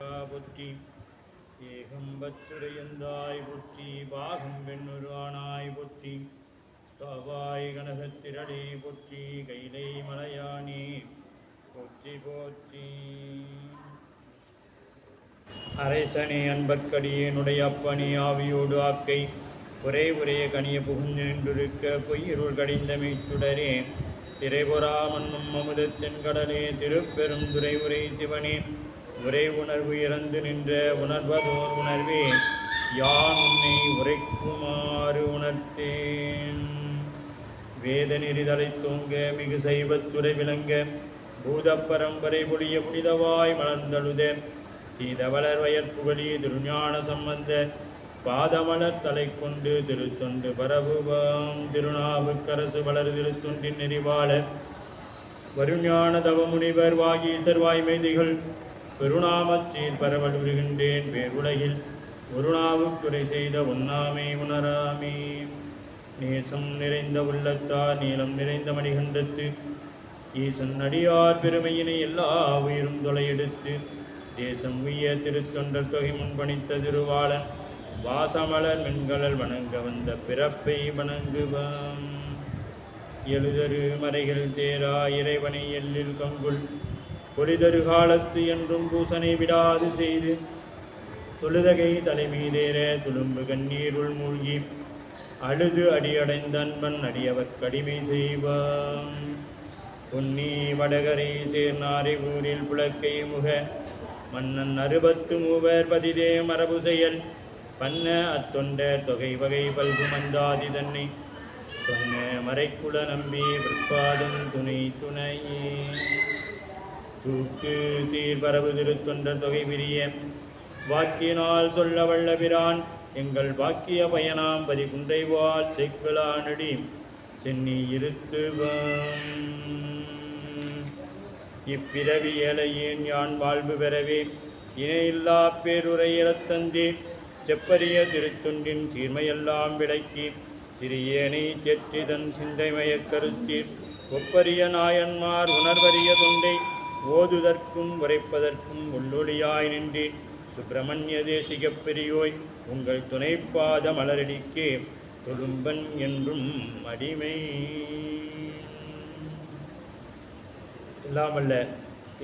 போற்றி ஏகம்பத்துரையந்தாய் போற்றி பாகம் வெண்ணுருவானாய் போற்றி காவாய் கனகத்திரளே போற்றி கைலை மலையானே போற்றி போற்றி. அரசனே அன்பக்கடியேனுடைய அப்பனே ஆவியோடு ஆக்கை ஒரே ஒரே கனிய புகுந்து நின்றிருக்க பொய்யிருள் கடிந்த மீச்சுடரே திரைபொறா மன்னும் அமுதத்தின் கடலே திருப்பெரும் துறை உரை சிவனே ஒரே உணர்வு இறந்து நின்ற உணர்வதோர் உணர்வே யான் உன்னை உரைக்குமாறு உணர்த்தேன். வேத நெறிதலை தூங்க மிகு சைவத்துறை விளங்க பூத பரம்பரை பொழிய புனிதவாய் மலர்ந்தழுத சீதவளர் வயற்புகழி திருஞான சம்பந்த பாதமலர் தலை கொண்டு திருத்தொண்டு பரவுவாம் திருநாவுக்கரசு வளர் திருத்தொண்டின் நெறிவாள வருஞான தவமுனிவர் வாகீசர் வாய்மைதிகள் பெருநாமச்சீர் பரவல் உருகின்றேன் பேருலகில் ஒருநாவுக்குறை செய்த உண்ணாமே உணராமே. நேசம் நிறைந்த உள்ளத்தார் நீளம் நிறைந்த மணிகண்டத்து ஈசன் அடியார் பெருமையினை எல்லா உயிரும் தொலையெடுத்து தேசம் உய்ய திருத்தொண்டர் தொகை முன்பணித்த திருவாளன் வாசமலர் மென்கலல் வணங்க வந்த பிறப்பை வணங்குவாம். எழுதரு மறைகள் தேரா இறைவனை எல்லில் கங்குள் பொலிதரு காலத்து என்றும் பூசனை விடாது செய்து தொழுதகை தலைமீதேற துளும்பு கண்ணீருள் மூழ்கி அழுது அடியடைந்த அன்பன் அடியவர் கடிமை செய்வான். பொன்னி வடகரை சேர்நாரை ஊரில் புலக்கை முக மன்னன் 63 பதிதே மரபு செயல் பண்ண அத்தொண்ட தொகை வகை பல்கு மந்தாதி தன்னை சொன்ன மறைக்குல நம்பி விற்பாதும் துணை துணையே. தூக்கு சீர்பரவு திருத்தொண்டர் தொகை விரிய வாக்கினால் சொல்ல வல்ல பிரான் எங்கள் வாக்கிய பயனாம் பதி குன்றைவால் செக்குலானடி சென்னி இருத்துவான். இப்பிறவி ஏழையேன் யான் வாழ்வு பெறவே இணையில்லா பேருரை இழத்தந்தே செப்பரிய திருத்தொண்டின் சீர்மையெல்லாம் விளக்கி சிறியேனை தெற்றிதன் சிந்தைமயக் கருத்தீர் ஒப்பரிய நாயன்மார் உணர்வறிய தொண்டை ஓதுதற்கும் உரைப்பதற்கும் உள்ளொளியாய் நின்றே சுப்பிரமணிய தேசிகப் பெரியோய் உங்கள் துணைப்பாத மலரடிக்கே தொழும்பன் என்றும் அடிமை. இல்லாமல்ல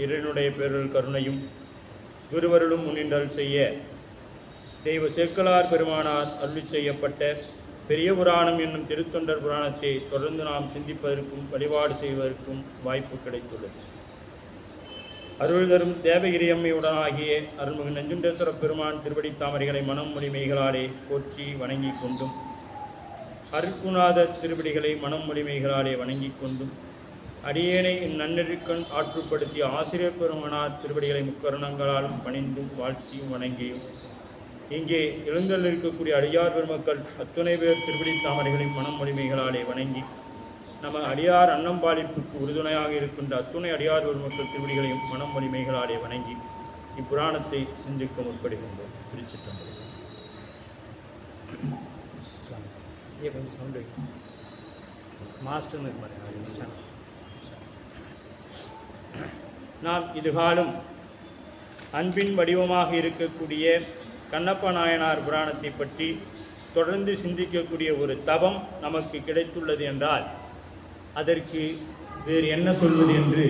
இறைவனுடைய பேருள் கருணையும் குருவருளும் முன்னின்றல் செய்ய தெய்வ சேக்கலார் பெருமானார் அருளி செய்யப்பட்ட பெரிய புராணம் என்னும் திருத்தொண்டர் புராணத்தை தொடர்ந்து நாம் சிந்திப்பதற்கும் வழிபாடு செய்வதற்கும் வாய்ப்பு கிடைத்துள்ளது. அருள் தரும் தேவகிரி அம்மையுடனாகிய அருள்மிகு நஞ்சுண்டேஸ்வர பெருமான் திருவடி தாமரைகளை மனம் மொழிமைகளாலே போற்றி வணங்கி கொண்டும் அருட்குநாத திருவடிகளை மனம் மொழிமைகளாலே வணங்கி கொண்டும் அடியேனை இந்நன்னெருக்கண் ஆற்றுப்படுத்திய ஆசிரியர் பெருமானார் திருவடிகளை முக்கருணங்களாலும் பணிந்தும் வாழ்த்தியும் வணங்கியும் இங்கே எழுந்தல் இருக்கக்கூடிய அடியார் பெருமக்கள் அத்துணை பேர் திருவடி தாமரைகளின் மனம் மொழிமைகளாலே வணங்கி நம்ம அடியார் அன்னம்பாளிப்புக்கு உறுதுணையாக இருக்கின்ற அத்துணை அடியார் பெருமக்கள் திருவடிகளையும் மனம் மொழிமைகளாலே வணங்கி இப்புராணத்தை சிந்திக்க முற்படுகின்றோம். திருச்சிற்றம்பலம். நாம் இதுகாலும் அன்பின் வடிவமாக இருக்கக்கூடிய கண்ணப்ப நாயனார் புராணத்தை பற்றி தொடர்ந்து சிந்திக்கக்கூடிய ஒரு தவம் நமக்கு கிடைத்துள்ளது என்றால் அதற்கு வேறு என்ன சொல்வது என்று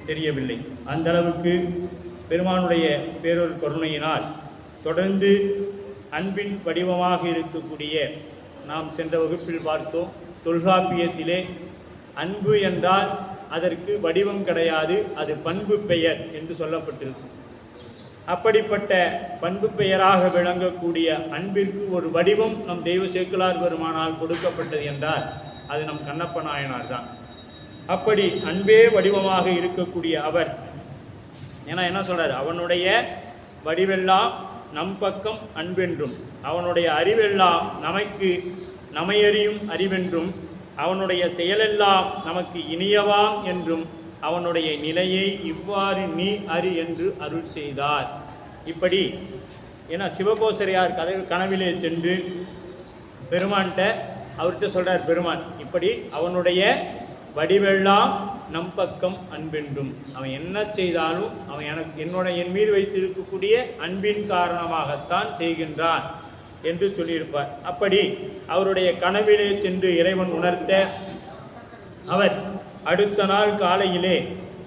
தெரியவில்லை. அந்த அளவுக்கு பெருமானுடைய பேரொரு கருணையினால் தொடர்ந்து அன்பின் வடிவமாக இருக்கக்கூடிய நாம் சென்ற வகுப்பில் பார்த்தோம், தொல்காப்பியத்திலே அன்பு என்றால் அதற்கு வடிவம் கிடையாது, அது பண்பு பெயர் என்று சொல்லப்பட்டிருக்கும். அப்படிப்பட்ட பண்பு பெயராக விளங்கக்கூடிய அன்பிற்கு ஒரு வடிவம் நம் தெய்வ சேக்கிழார் பெருமானால் கொடுக்கப்பட்டது என்றால் அது நம் கண்ணப்ப நாயனார் தான். அப்படி அன்பே வடிவமாக இருக்கக்கூடிய அவர் என்ன சொல்றார், அவனுடைய வடிவெல்லாம் நம் பக்கம் அன்பென்றும் அவனுடைய அறிவெல்லாம் நமக்கு நமையறியும் அறிவென்றும் அவனுடைய செயலெல்லாம் நமக்கு இனியவாம் என்றும் அவனுடைய நிலையை இவ்வாறு நீ அறி என்று அருள் செய்தார். இப்படி சிவகோசரியார் கனவிலே சென்று பெருமான்கிட்ட அவர்கிட்ட சொல்றார், பெருமான் இப்படி அவனுடைய வடிவெல்லாம் நம் பக்கம் அன்பென்றும். அவன் என்ன செய்தாலும் அவன் என் மீது வைத்திருக்கக்கூடிய அன்பின் காரணமாகத்தான் செய்கின்றான் என்று சொல்லியிருப்பார். அப்படி அவருடைய கனவிலே சென்று இறைவன் உணர்த்த, அவர் அடுத்த நாள் காலையிலே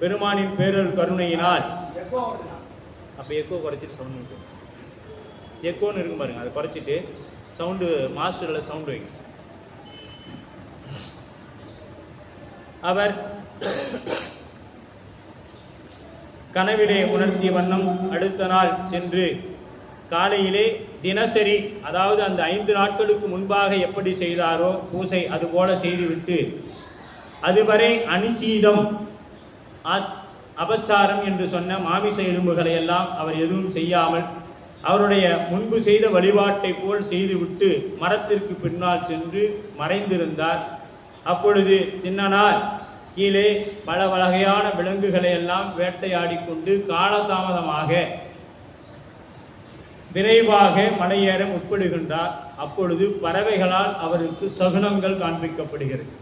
பெருமானின் பேரருள் கருணையினால், அப்போ எக்கோ குறைச்சிட்டு சவுண்டு, எக்கோன்னு இருக்கும் பாருங்க, அதை குறைச்சிட்டு சவுண்டு மாஸ்டரில் சவுண்டு வைங்க. அவர் கனவிலே உணர்த்திய வண்ணம் அடுத்த நாள் சென்று காலையிலே தினசரி, அதாவது அந்த 5 நாட்களுக்கு முன்பாக எப்படி செய்தாரோ பூசை அதுபோல செய்துவிட்டு, அதுவரை அனிசீதம் அபச்சாரம் என்று சொன்ன மாமிச எலும்புகளை எல்லாம் அவர் எதுவும் செய்யாமல் அவருடைய முன்பு செய்த வழிபாட்டை போல் செய்துவிட்டு மரத்திற்கு பின்னால் சென்று மறைந்திருந்தார். அப்பொழுது தின்னனார் கீழே பல வகையான விலங்குகளை எல்லாம் வேட்டையாடி கொண்டு காலதாமதமாக விரைவாக மலையேற முற்படுகின்றார். அப்பொழுது பறவைகளால் அவருக்கு சகுனங்கள் காண்பிக்கப்படுகிறது.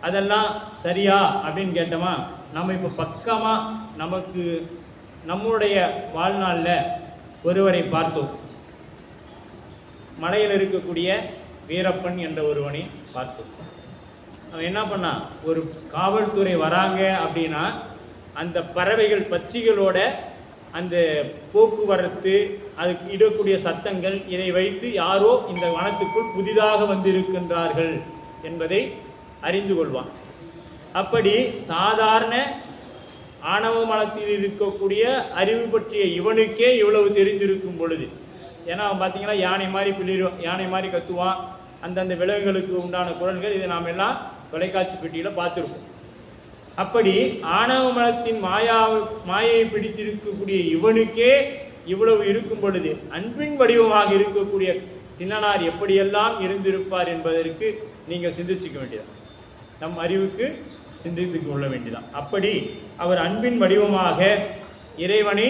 அதெல்லாம் சரியா அப்படின்னு கேட்டோமா, நம்ம இப்போ பக்கமாக நமக்கு நம்முடைய வாழ்நாளில் ஒருவரை பார்த்தோம். மலையில் இருக்கக்கூடிய வீரப்பன் என்ற ஒருவனை பார்த்தோம். அவன் என்ன பண்ணான், ஒரு காவல்துறை வராங்க அப்படின்னா அந்த பறவைகள் பட்சிகளோட அந்த போக்குவரத்து, அதுக்கு இடக்கூடிய சத்தங்கள், இதை வைத்து யாரோ இந்த வனத்துக்குள் புதிதாக வந்திருக்கின்றார்கள் என்பதை அறிந்து கொள்வான். அப்படி சாதாரண ஆணவ மனத்தில் இருக்கக்கூடிய அறிவு பற்றிய இவனுக்கே இவ்வளவு தெரிந்திருக்கும் பொழுது, ஏன்னா அவன் பார்த்தீங்கன்னா யானை மாதிரி பிள்ளைரும், யானை மாதிரி கத்துவான், அந்தந்த விலங்குகளுக்கு உண்டான குரல்கள், இதை நாம் எல்லாம் தொலைக்காட்சி பெட்டியில் பார்த்துருப்போம். அப்படி ஆணவ மனத்தின் மாயை பிடித்திருக்கக்கூடிய இவனுக்கே இவ்வளவு இருக்கும் பொழுது அன்பின் வடிவமாக இருக்கக்கூடிய தின்னனார் எப்படியெல்லாம் இருந்திருப்பார் என்பதற்கு நீங்கள் சிந்திச்சுக்க வேண்டியதான், நம் அறிவுக்கு சிந்தித்து கொள்ள வேண்டியதான். அப்படி அவர் அன்பின் வடிவமாக இறைவனை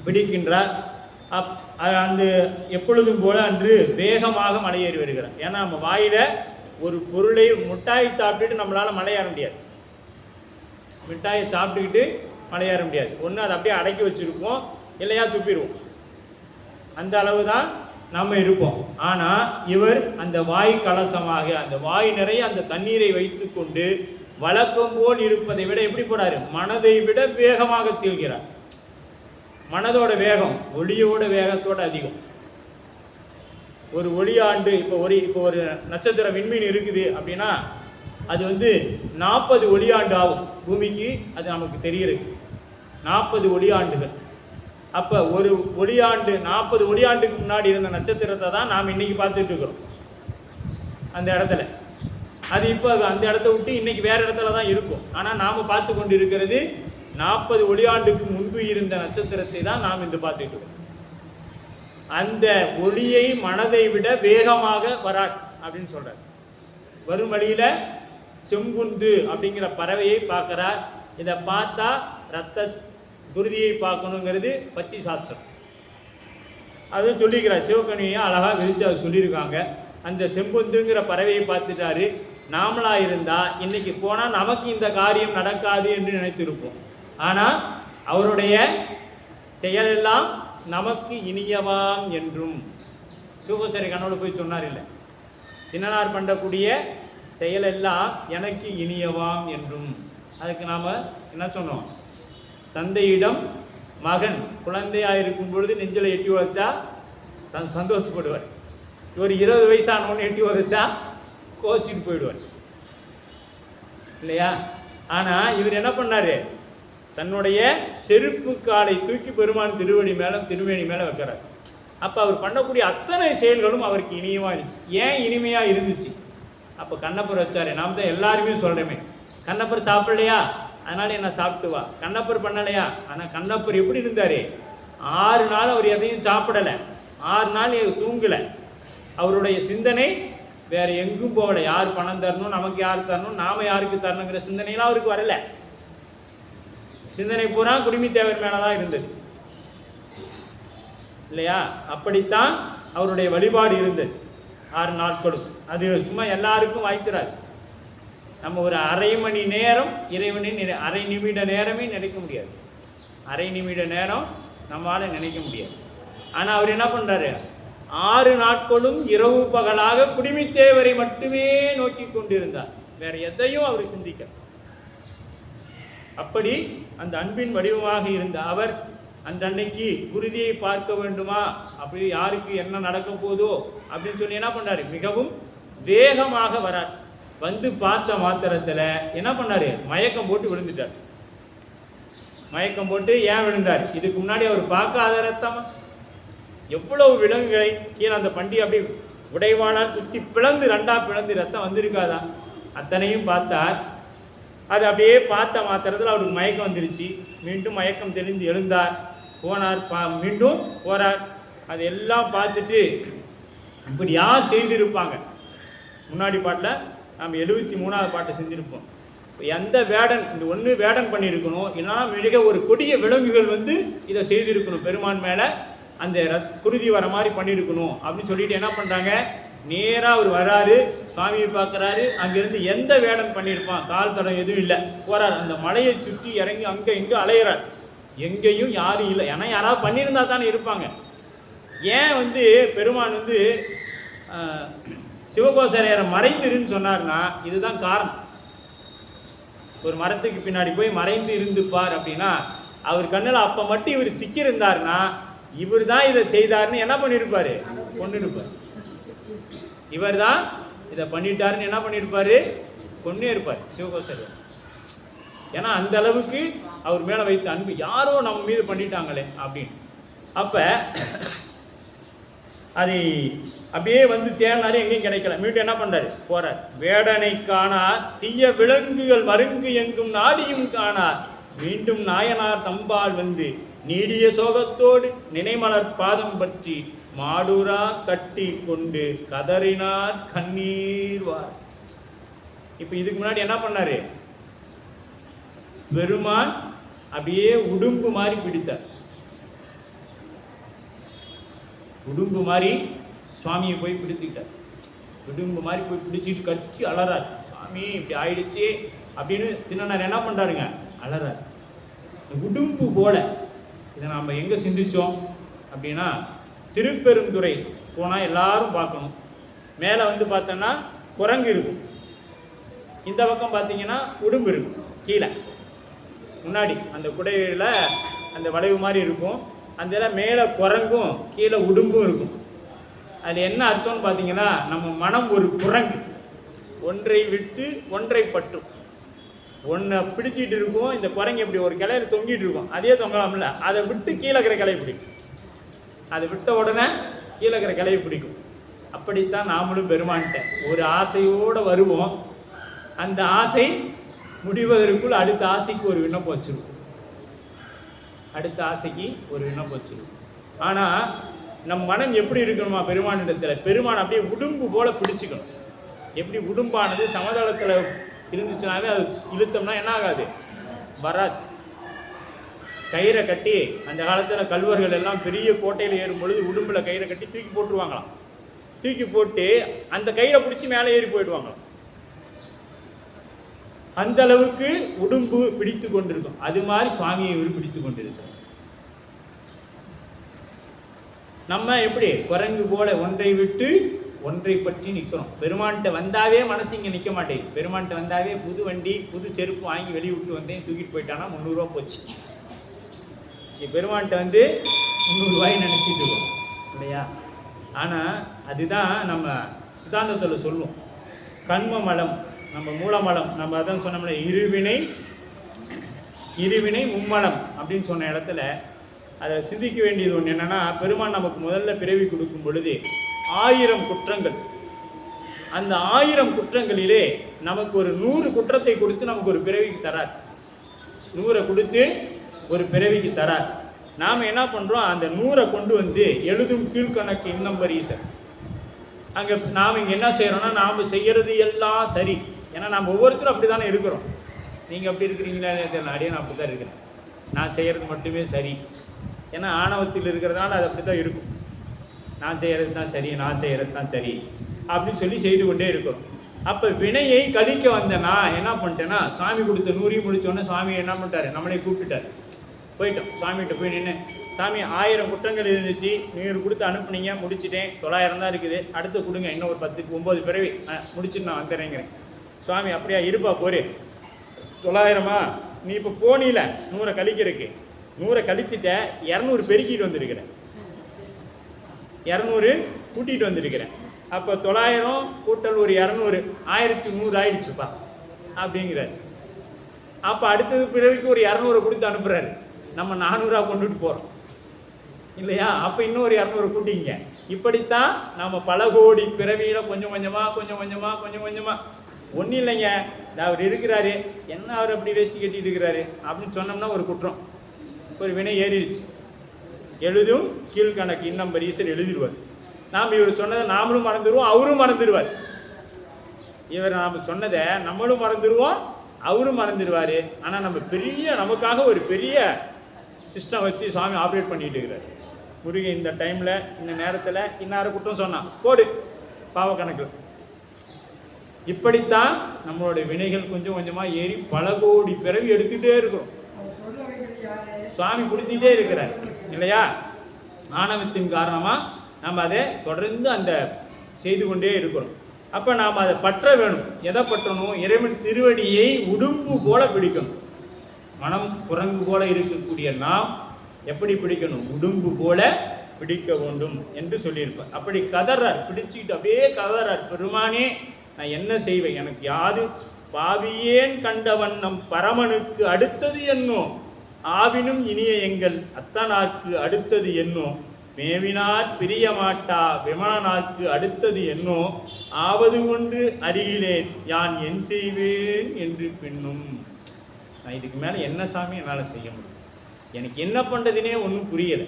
பிடிக்கின்றார். அந்த எப்பொழுதும் போல அன்று வேகமாக மலையேறி வருகிறார். ஏன்னா நம்ம வாயில ஒரு பொருளை மிட்டாய் சாப்பிட்டுட்டு நம்மளால் மலையேற முடியாது. மிட்டாயை சாப்பிட்டுக்கிட்டு மலையேற முடியாது. ஒன்று அதை அப்படியே அடக்கி வச்சுருப்போம், இல்லையா துப்பிடுவோம். அந்த அளவு தான் நம்ம இருப்போம். ஆனால் இவர் அந்த வாய் கலசமாக அந்த வாய் நிறைய அந்த தண்ணீரை வைத்து கொண்டு வழக்கம் போல் இருப்பதை விட எப்படி போறாரு, மனதை விட வேகமாக செல்கிறார். மனதோட வேகம் ஒளியோட வேகத்தோட அதிகம். ஒரு ஒளியாண்டு இப்போ ஒரு நட்சத்திர விண்மீன் இருக்குது அப்படின்னா அது 40 ஒளியாண்டு ஆகும் பூமிக்கு. அது நமக்கு தெரியுது 40 ஒளியாண்டுகள். அப்போ ஒரு ஒளியாண்டு 40 ஒளியாண்டுக்கு முன்னாடி இருந்த நட்சத்திரத்தை தான் நாம் இன்னைக்கு பார்த்துட்டு இருக்கிறோம் அந்த இடத்துல. அது இப்போ அந்த இடத்த விட்டு இன்னைக்கு வேற இடத்துல தான் இருக்கும். ஆனால் நாம் பார்த்து கொண்டு இருக்கிறது 40 ஒளியாண்டுக்கு முன்பு இருந்த நட்சத்திரத்தை தான் நாம் இன்று பார்த்துட்டு இருக்கோம். அந்த ஒளியை மனதை விட வேகமாக வரார் அப்படின்னு சொல்றார். வரும் வழியில செம்புந்து அப்படிங்கிற பறவையை பார்க்கிறார். இதை பார்த்தா ரத்த குருதியை பார்க்கணுங்கிறது பச்சி சாஸ்திரம். அது சொல்லிக்கிறார். சிவகணியை அழகா விரிச்சு அது சொல்லியிருக்காங்க. அந்த செம்புந்துங்கிற பறவையை பார்த்துட்டாரு. நாமளா இருந்தா இன்னைக்கு போனா நமக்கு இந்த காரியம் நடக்காது என்று நினைத்திருப்போம். ஆனா அவருடைய செயலெல்லாம் நமக்கு இனியவாம் என்றும் சிவகோசரி கண்ணோடு போய் சொன்னார். இல்லை, தின்னனார் பண்ணக்கூடிய செயலெல்லாம் எனக்கு இனியவாம் என்றும். அதுக்கு நாம் என்ன சொன்னோம், தந்தையிடம் மகன் குழந்தையாக இருக்கும் பொழுது நெஞ்சில் எட்டி உதைச்சா தன் சந்தோஷப்படுவார். இவர் 20 வயசானவன்னு எட்டி உதைச்சா கோச்சிட்டு போயிடுவார் இல்லையா? ஆனால் இவர் என்ன பண்ணார், தன்னுடைய செருப்பு காலை தூக்கி பெருமான் திருவேணி மேலே வைக்கிறார். அப்போ அவர் பண்ணக்கூடிய அத்தனை செயல்களும் அவருக்கு இனியமாக இருந்துச்சு. ஏன் இனிமையாக இருந்துச்சு? அப்போ கண்ணப்பர் வச்சாரு. நாம் தான் எல்லாருமே சொல்கிறோமே, கண்ணப்பர் சாப்பிடலையா அதனால என்ன சாப்பிட்டு வா, கண்ணப்பர் பண்ணலையா. ஆனால் கண்ணப்பர் எப்படி இருந்தார், 6 நாள் அவர் எதையும் சாப்பிடலை, 6 நாள் தூங்கலை. அவருடைய சிந்தனை வேற எங்கும் போகலை. யார் பணம் தரணும், நமக்கு யார் தரணும், நாம யாருக்கு தரணுங்கிற சிந்தனைலாம் அவருக்கு வரல. சிந்தனை பூரா குடிமித்தேவர் மேலதான் இருந்தது இல்லையா? அப்படித்தான் அவருடைய வழிபாடு இருந்தது 6 நாட்களும். அது சும்மா எல்லாருக்கும் வாய்க்கிறார். நம்ம ஒரு அரை மணி நேரம் இறைவனை அரை நிமிட நேரமே நினைக்க முடியாது. அரை நிமிட நேரம் நம்மளால் நினைக்க முடியாது. ஆனால் அவர் என்ன பண்ணுறாரு, 6 நாட்களும் இரவு பகலாக குடிமித்தேவரை மட்டுமே நோக்கி கொண்டிருந்தார். வேற எதையும் அவர் சிந்திக்க. அப்படி அந்த அன்பின் வடிவமாக இருந்த அவர் அந்த அன்னைக்கு குருதியை பார்க்க வேண்டுமா, அப்படி யாருக்கு என்ன நடக்க போதோ அப்படின்னு சொல்லி என்ன பண்ணாரு, மிகவும் வேகமாக வரார். வந்து பார்த்த மாத்திரத்தில் என்ன பண்ணாரு, மயக்கம் போட்டு விழுந்துட்டார். மயக்கம் போட்டு ஏன் விழுந்தார், இதுக்கு முன்னாடி அவர் பார்க்காத ரத்தம், எவ்வளவு விலங்குகளை கீழே அந்த பண்டி அப்படி உடைவாளால் சுற்றி பிளந்து 2ஆ பிளந்து ரத்தம் வந்திருக்காதா, அத்தனையும் பார்த்தார். அது அப்படியே பார்த்த மாத்திரத்தில் அவருக்கு மயக்கம் வந்துருச்சு. மீண்டும் மயக்கம் தெளிந்து எழுந்தார், போனார், மீண்டும் போறார். அது எல்லாம் பார்த்துட்டு இப்படி யார் செய்திருப்பாங்க, முன்னாடி பாட்டில் நம்ம 73வது பாட்டை செஞ்சுருப்போம். எந்த வேடன், இந்த ஒன்று வேடன் பண்ணியிருக்கணும், இல்லைன்னா மிக ஒரு கொடிய விலங்குகள் வந்து இதை செய்திருக்கணும், பெருமான் மேலே அந்த குருதி வர மாதிரி பண்ணியிருக்கணும் அப்படின்னு சொல்லிட்டு என்ன பண்ணுறாங்க, நேராக அவர் வராரு, சுவாமியை பார்க்குறாரு. அங்கேருந்து எந்த வேடன் பண்ணியிருப்பான், கால் தடம் எதுவும் இல்லை, போகிறார். அந்த மலையை சுற்றி இறங்கி அங்கே இங்கே அலையிறார், எங்கேயும் யாரும் இல்லை. ஏன்னா யாராவது பண்ணியிருந்தா தானே இருப்பாங்க. ஏன் வந்து பெருமான் வந்து சிவகோசரையரை மறைந்துருன்னு சொன்னார்னா இதுதான் காரணம். ஒரு மரத்துக்கு பின்னாடி போய் மறைந்து இருந்துப்பார் அப்படின்னா அவர் கண்ணில் அப்போ மட்டும் இவர் சிக்கியிருந்தார்னா இவர் தான் இதை செய்தார்னு என்ன பண்ணியிருப்பாரு, கொண்டுருப்பார். இவர் தான் இதை பண்ணிட்டாருன்னு என்ன பண்ணியிருப்பாரு, கொண்டே இருப்பார் சிவகோசரையர். ஏன்னா அந்த அளவுக்கு அவர் மேலே வைத்த அன்பு, யாரோ நம்ம மீது பண்ணிட்டாங்களே அப்படின்னு. அப்போ அதை அப்படியே வந்து தேடினாரு, எங்கேயும் கிடைக்கல. மீண்டும் என்ன பண்ணுறாரு, போறார். வேடனை காணார், தீய விலங்குகள் மருங்கு எங்கும் நாடியும் காணார். மீண்டும் நாயனார் தம்பால் வந்து நீடிய சோகத்தோடு நினைமலர் பாதம் பற்றி மாடுரா கட்டி கொண்டு கதறினார் கண்ணீர்வார். இப்போ இதுக்கு முன்னாடி என்ன பண்ணாரு, பெருமான் அப்படியே உடும்பு மாதிரி பிடித்தார். உடும்பு மாதிரி சுவாமியை போய் பிடித்துக்கிட்டார். உடும்பு மாதிரி போய் பிடிச்சிட்டு கட்டி அலறார். சுவாமி இப்படி ஆயிடுச்சு அப்படின்னு திண்ணனார் என்ன பண்ணுறாருங்க, அலறார். உடும்பு போல இதை நாம் எங்கே சிந்திச்சோம் அப்படின்னா, திருப்பெருந்துறை போனால் எல்லாரும் பார்க்கணும். மேலே வந்து பார்த்தோன்னா குரங்கு இருக்கும், இந்த பக்கம் பார்த்தீங்கன்னா உடும்பு இருக்கும். கீழே முன்னாடி அந்த குடையில் அந்த வளைவு மாதிரி இருக்கும், அந்த மேலே குரங்கும் கீழே உடும்பும் இருக்கும். அது என்ன அர்த்தம்னு பார்த்தீங்கன்னா, நம்ம மனம் ஒரு குரங்கு, ஒன்றை விட்டு ஒன்றை பற்றும். ஒன்றை பிடிச்சிட்டு இருக்கும், இந்த குரங்கு எப்படி ஒரு கிளையில் தொங்கிட்டு இருக்கும், அதே தொங்கலாம்ல, அதை விட்டு கீழே இருக்கிற கிளையை பிடிக்கும். அதை விட்ட உடனே கீழே இருக்கிற கிளையை பிடிக்கும். அப்படித்தான் நாமளும் பெருமான்ட்ட ஒரு ஆசையோடு வருவோம். அந்த ஆசை முடிவதற்குள் அடுத்த ஆசைக்கு ஒரு விண்ணப்பம் வச்சிருக்கும். அடுத்த ஆசைக்கு ஒரு விண்ணப்பம் வச்சிருக்கும். ஆனால் நம் மனம் எப்படி இருக்கணுமா பெருமானிடத்தில், பெருமான் அப்படியே உடும்பு போல பிடிச்சிக்கணும். எப்படி உடும்பானது சமதளத்தில் இருந்துச்சுனாவே அது இழுத்தோம்னா என்ன ஆகாது, வராது. கயிறை கட்டி அந்த காலத்தில் கல்வர்கள் எல்லாம் பெரிய கோட்டையில் ஏறும் பொழுது உடும்பில் கயிறை கட்டி தூக்கி போட்டுருவாங்களாம். தூக்கி போட்டு அந்த கயிறை பிடிச்சி மேலே ஏறி போயிடுவாங்களாம். அந்த அளவுக்கு உடும்பு பிடித்து கொண்டிருக்கும். அது மாதிரி சுவாமியை பிடித்து கொண்டிருக்கும். நம்ம எப்படி குரங்கு போல ஒன்றை விட்டு ஒன்றை பற்றி நிற்கிறோம். பெருமான்கிட்ட வந்தாவே மனசு இங்கே நிற்க மாட்டேங்குது. பெருமான்கிட்ட வந்தாவே புது வண்டி புது செருப்பு வாங்கி வெளியே விட்டு வந்தேன், தூக்கிட்டு போயிட்டானா 300 ரூபா போச்சு. பெருமான்கிட்ட வந்து 300 ரூபாய் நினச்சிட்டு இருக்கோம் இல்லையா? ஆனால் அதுதான் நம்ம சித்தாந்தத்தில் சொல்லுவோம், கண்ம மலம், நம்ம மூலமலம். நம்ம அதான் சொன்னோம்ல, இருவினை மும்மலம் அப்படின்னு சொன்ன இடத்துல அதை சிந்திக்க வேண்டியது ஒன்று என்னென்னா, பெருமான் நமக்கு முதல்ல பிறவி கொடுக்கும் பொழுது 1000 குற்றங்கள். அந்த 1000 குற்றங்களிலே நமக்கு ஒரு 100 குற்றத்தை கொடுத்து நமக்கு ஒரு பிறவிக்கு தரார். 100 கொடுத்து ஒரு பிறவிக்கு தரார். நாம் என்ன பண்ணுறோம், அந்த 100 கொண்டு வந்து எழுதும் கீழ்கணக்கு இன்னம்பர் ஈசர். அங்கே நாம் இங்கே என்ன செய்கிறோன்னா, நாம் செய்கிறது எல்லாம் சரி. ஏன்னா நம்ம ஒவ்வொருத்தரும் அப்படி தானே இருக்கிறோம். நீங்கள் அப்படி இருக்கிறீங்களா தெரியல, அடியே நான் அப்படி தான் இருக்கிறேன். நான் செய்கிறது மட்டுமே சரி. ஏன்னா ஆணவத்தில் இருக்கிறதுனால அது அப்படி தான் இருக்கும். நான் செய்கிறது தான் சரி, நான் செய்கிறது தான் சரி அப்படின்னு சொல்லி செய்து கொண்டே இருக்கிறோம். அப்போ வினையை கழிக்க வந்தேன்னா என்ன பண்ணிட்டேன்னா, சாமி கொடுத்த 100 முடித்தோடனே சாமி என்ன பண்ணிட்டாரு, நம்மளே கூப்பிட்டுட்டார். போயிட்டோம் சாமிகிட்ட போய் நின்று, சாமி 1000 குற்றங்கள் இருந்துச்சு, நீங்கள் கொடுத்து அனுப்புனீங்க, முடிச்சிட்டேன், 900 தான் இருக்குது, அடுத்து கொடுங்க, இன்னும் ஒரு 10 9 பிறவி முடிச்சுட்டு நான் வந்துடுறேங்கிறேன். சுவாமி அப்படியா, இருப்பா போரு, 900மா, நீ இப்போ போனில 100 கழிக்கிறதுக்கு, 100 கழிச்சிட்ட, 200 பெருக்கிட்டு வந்திருக்கிறேன், 200 கூட்டிகிட்டு வந்திருக்கிறேன். அப்போ 900 கூட்டல் ஒரு 200 1100 ஆயிடுச்சுப்பா அப்படிங்கிறார். அப்போ அடுத்தது பிறவிக்கு ஒரு 200 கொடுத்து அனுப்புகிறாரு, நம்ம 400 கொண்டுட்டு போகிறோம் இல்லையா? அப்போ இன்னொரு 200 கூட்டிங்க. இப்படித்தான் நம்ம பல கோடி பிறவியில் கொஞ்சம் கொஞ்சமாக ஒன்றும் இல்லைங்க, அவர் இருக்கிறாரு, என்ன அவர் அப்படி வேஷ்டி கட்டிட்டு இருக்கிறாரு அப்படின்னு சொன்னோம்னா ஒரு குற்றம், ஒரு வினை ஏறிடுச்சு. எழுதும் கீழ்கணக்கு இன்னம்பர் ஈஸ்வர் எழுதிடுவார். நாம் இவர் சொன்னதை நாமளும் மறந்துடுவோம், அவரும் மறந்துடுவார். இவர் நாம் சொன்னதை நம்மளும் மறந்துடுவோம், அவரும் மறந்துடுவார். ஆனால் நம்ம நமக்காக ஒரு பெரிய சிஸ்டம் வச்சு சுவாமி ஆப்ரேட் பண்ணிட்டு இருக்கிறார். முருகன் இந்த டைமில் இந்த நேரத்தில் இன்னார குற்றம் சொன்னான், போடு பாவ கணக்கு. இப்படித்தான் நம்மளுடைய வினைகள் கொஞ்சம் கொஞ்சமாக ஏறி பல கோடி பிறவி எடுத்துகிட்டே இருக்கிறோம். சுவாமி கொடுத்துட்டே இருக்கிறார் இல்லையா? ஆணவத்தின் காரணமாக நம்ம அதை தொடர்ந்து அந்த செய்து கொண்டே இருக்கிறோம். அப்போ நாம் அதை பற்ற வேணும். எதை பற்றணும்? இறைவன் திருவடியை உடும்பு போல பிடிக்கணும். மனம் குரங்கு போல இருக்கக்கூடிய நாம் எப்படி பிடிக்கணும்? உடும்பு போல பிடிக்க வேண்டும் என்று சொல்லியிருப்பார். அப்படி கதறார், பிடிச்சிக்கிட்டு அப்படியே கதறார், பெருமானே நான் என்ன செய்வேன், எனக்கு யாது பாவியேன் கண்டவன் நம் பரமனுக்கு அடுத்தது என்னோ, ஆவினும் இனிய எங்கள் அத்தனார்க்கு அடுத்தது என்னோ, மேவினார் பிரியமாட்டா விமலனார்க்கு அடுத்தது என்னோ, ஆவது ஒன்று அறிகிலேன் யான் என் செய்வேன் என்று பின்னும். நான் இதுக்கு மேலே என்ன சாமி என்னால் செய்ய முடியும், எனக்கு என்ன பண்ணுறதுனே ஒன்றும் புரியலை,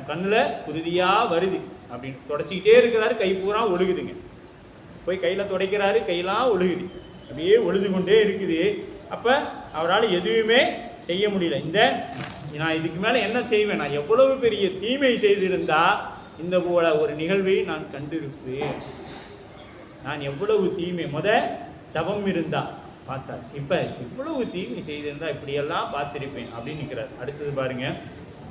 கண்ணில் குருதியாக வருது அப்படின்னு தொடச்சிக்கிட்டே இருக்கிறாரு, கை பூரா ஒழுகுதுங்க, போய் கையில் துடைக்கிறாரு, கையெல்லாம் ஒழுகுது, அப்படியே ஒழுது கொண்டே இருக்குது. அப்போ அவரால் எதுவுமே செய்ய முடியல. நான் இதுக்கு மேலே என்ன செய்வேன், நான் எவ்வளவு பெரிய தீமை செய்திருந்தா இந்த போல ஒரு நிகழ்வை நான் கண்டிருப்பேன், நான் எவ்வளவு தீமை தவம் இருந்தா பார்த்தார், இப்போ இவ்வளவு தீமை செய்திருந்தா இப்படியெல்லாம் பார்த்திருப்பேன் அப்படின்னு நிற்கிறார். அடுத்தது பாருங்க,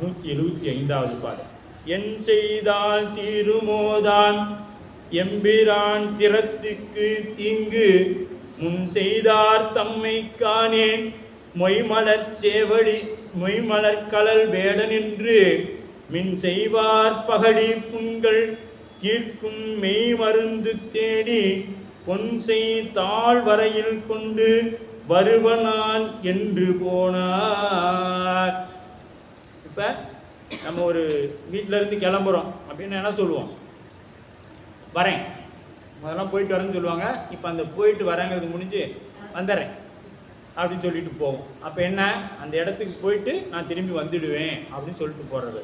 175வது பாடல். என் செய்தால் தீருமோதான் எம்பிரான் திறத்துக்கு தீங்கு, முன் செய்தார் தம்மை காணேன் மொய்மலர் கலல் வேடனின்று, மின் செய்வார் பகடி புண்கள் தீர்க்கும் மெய் மருந்து தேடி, பொன் செய் தாழ் வரையில் கொண்டு வருவனான் என்று போனார். இப்போ நம்ம ஒரு வீட்டில் இருந்து கிளம்புறோம் அப்படின்னு என்ன சொல்லுவோம், வரேன், முதல்லாம் போயிட்டு வரேன்னு சொல்லுவாங்க. இப்போ அந்த போயிட்டு வரேங்கிறது முடிஞ்சு வந்துடுறேன் அப்படின்னு சொல்லிட்டு போவோம். அப்போ என்ன, அந்த இடத்துக்கு போயிட்டு நான் திரும்பி வந்துடுவேன் அப்படின்னு சொல்லிட்டு போகிறது.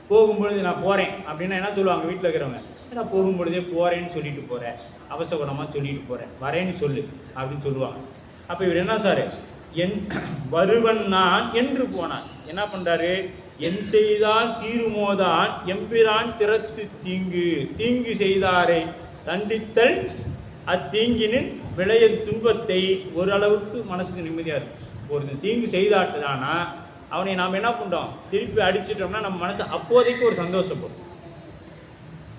போகும்பொழுது நான் போகிறேன் அப்படின்னா என்ன சொல்லுவாங்க வீட்டில் இருக்கிறவங்க, நான் போகும்பொழுதே போகிறேன்னு சொல்லிட்டு போகிறேன், அவசரமாக சொல்லிட்டு போகிறேன், வரேன்னு சொல்லு அப்படின்னு சொல்லுவாங்க. அப்போ இவர் என்ன சார், என் வருவன் நான் என்று போனான். என்ன பண்ணுறாரு, என் செய்தால் தீருமோதான் எம்பிரான் திறத்து தீங்கு, தீங்கு செய்தாரை தண்டித்தல் அத்தீங்கினின் விளைய துன்பத்தை ஓரளவுக்கு மனசுக்கு நிம்மதியாக இருக்கும். ஒரு தீங்கு செய்தாட்டுதானா அவனை நாம் என்ன பண்ணுறோம், திருப்பி அடிச்சிட்டோம்னா நம்ம மனசு அப்போதைக்கு ஒரு சந்தோஷப்படும்.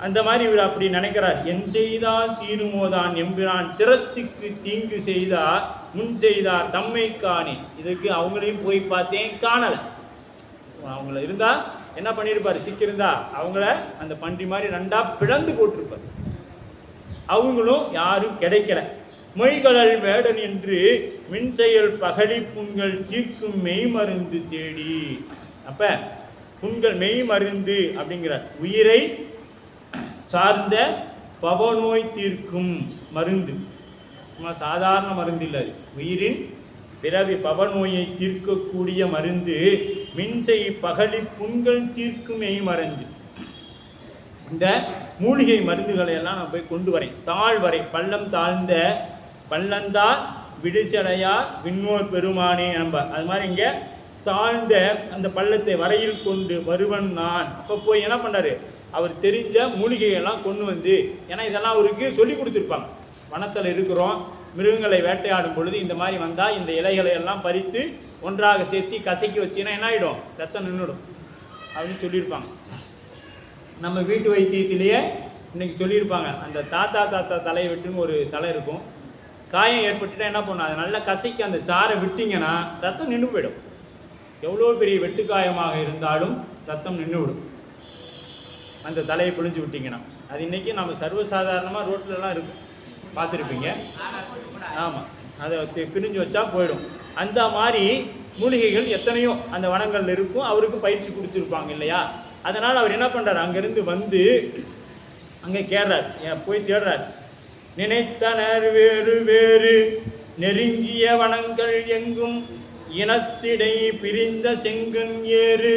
அந்த மாதிரி இவர் அப்படி நினைக்கிறார். என் செய்தால் தீருமோதான் எம்பிரான் திறத்துக்கு தீங்கு செய்தார் முன் செய்தார் தம்மை காணி. இதுக்கு அவங்களையும் போய் பார்த்தேன், காணலை. அவங்கள இருந்தால் என்ன பண்ணியிருப்பார், சிக்கியிருந்தா அவங்கள அந்த பன்றி மாதிரி 2ஆ பிளந்து போட்டிருப்பார். அவங்களும் யாரும் கிடைக்கல. மொய்கடல் வேடன் என்று மின்செயல் பகடி புண்கள் தீர்க்கும் மெய் மருந்து தேடி. அப்போ புண்கள் மெய் மருந்து அப்படிங்கிறார், உயிரை சார்ந்த பவநோய் தீர்க்கும் மருந்து. சும்மா சாதாரண மருந்து இல்லை, உயிரின் பிறவி பவநோயை தீர்க்கக்கூடிய மருந்து. மின்சை பகடி புண்கள் தீர்க்கும் மெய் மருந்து. இந்த மூலிகை மருந்துகளை எல்லாம் நான் போய் கொண்டு வரேன். தாழ்வரை பள்ளம் தாழ்ந்த பள்ளந்தா விடுசடையா விண்ணோர் பெருமானே நம்ப. அது மாதிரி இங்கே தாழ்ந்த அந்த பள்ளத்தை வரையில் கொண்டு வருவன் நான். அப்போ போய் என்ன பண்ணாரு, அவர் தெரிஞ்ச மூலிகையெல்லாம் கொண்டு வந்து, ஏன்னா இதெல்லாம் அவருக்கு சொல்லி கொடுத்துருப்பாங்க. வனத்தில் இருக்கிறோம், மிருகங்களை வேட்டையாடும் பொழுது இந்த மாதிரி வந்தால் இந்த இலைகளை எல்லாம் பறித்து ஒன்றாக சேர்த்து கசக்கி வச்சிங்கன்னா என்ன ஆகிடும், ரத்தம் நின்றுடும் அப்படின்னு சொல்லியிருப்பாங்க. நம்ம வீட்டு வைத்தியத்திலேயே இன்றைக்கி சொல்லியிருப்பாங்க, அந்த தாத்தா தலையை விட்டுன்னு ஒரு தலை இருக்கும், காயம் ஏற்பட்டுட்டா என்ன பண்ணும், அதை நல்லா கசக்கி அந்த சாரை விட்டிங்கன்னா ரத்தம் நின்று போயிடும். எவ்வளோ பெரிய வெட்டுக்காயமாக இருந்தாலும் ரத்தம் நின்று விடும் அந்த தலையை பிழிஞ்சு விட்டிங்கன்னா. அது இன்றைக்கி நம்ம சர்வசாதாரணமாக ரோட்லலாம் இருக்கும், பார்த்துருப்பீங்க. ஆமாம், அதை பிரிஞ்சு வச்சா போயிடும். அந்த மாதிரி மூலிகைகள் எத்தனையோ அந்த வனங்கள் இருக்கும், அவருக்கும் பயிற்சி கொடுத்துருப்பாங்க இல்லையா. அதனால் அவர் என்ன பண்ணுறார், அங்கேருந்து வந்து அங்கே கேட்றார், போய் தேடுறார். நினைத்தனர் வேறு வேறு நெருங்கிய வனங்கள் எங்கும் இனத்திடை பிரிந்த செங்கன் ஏறு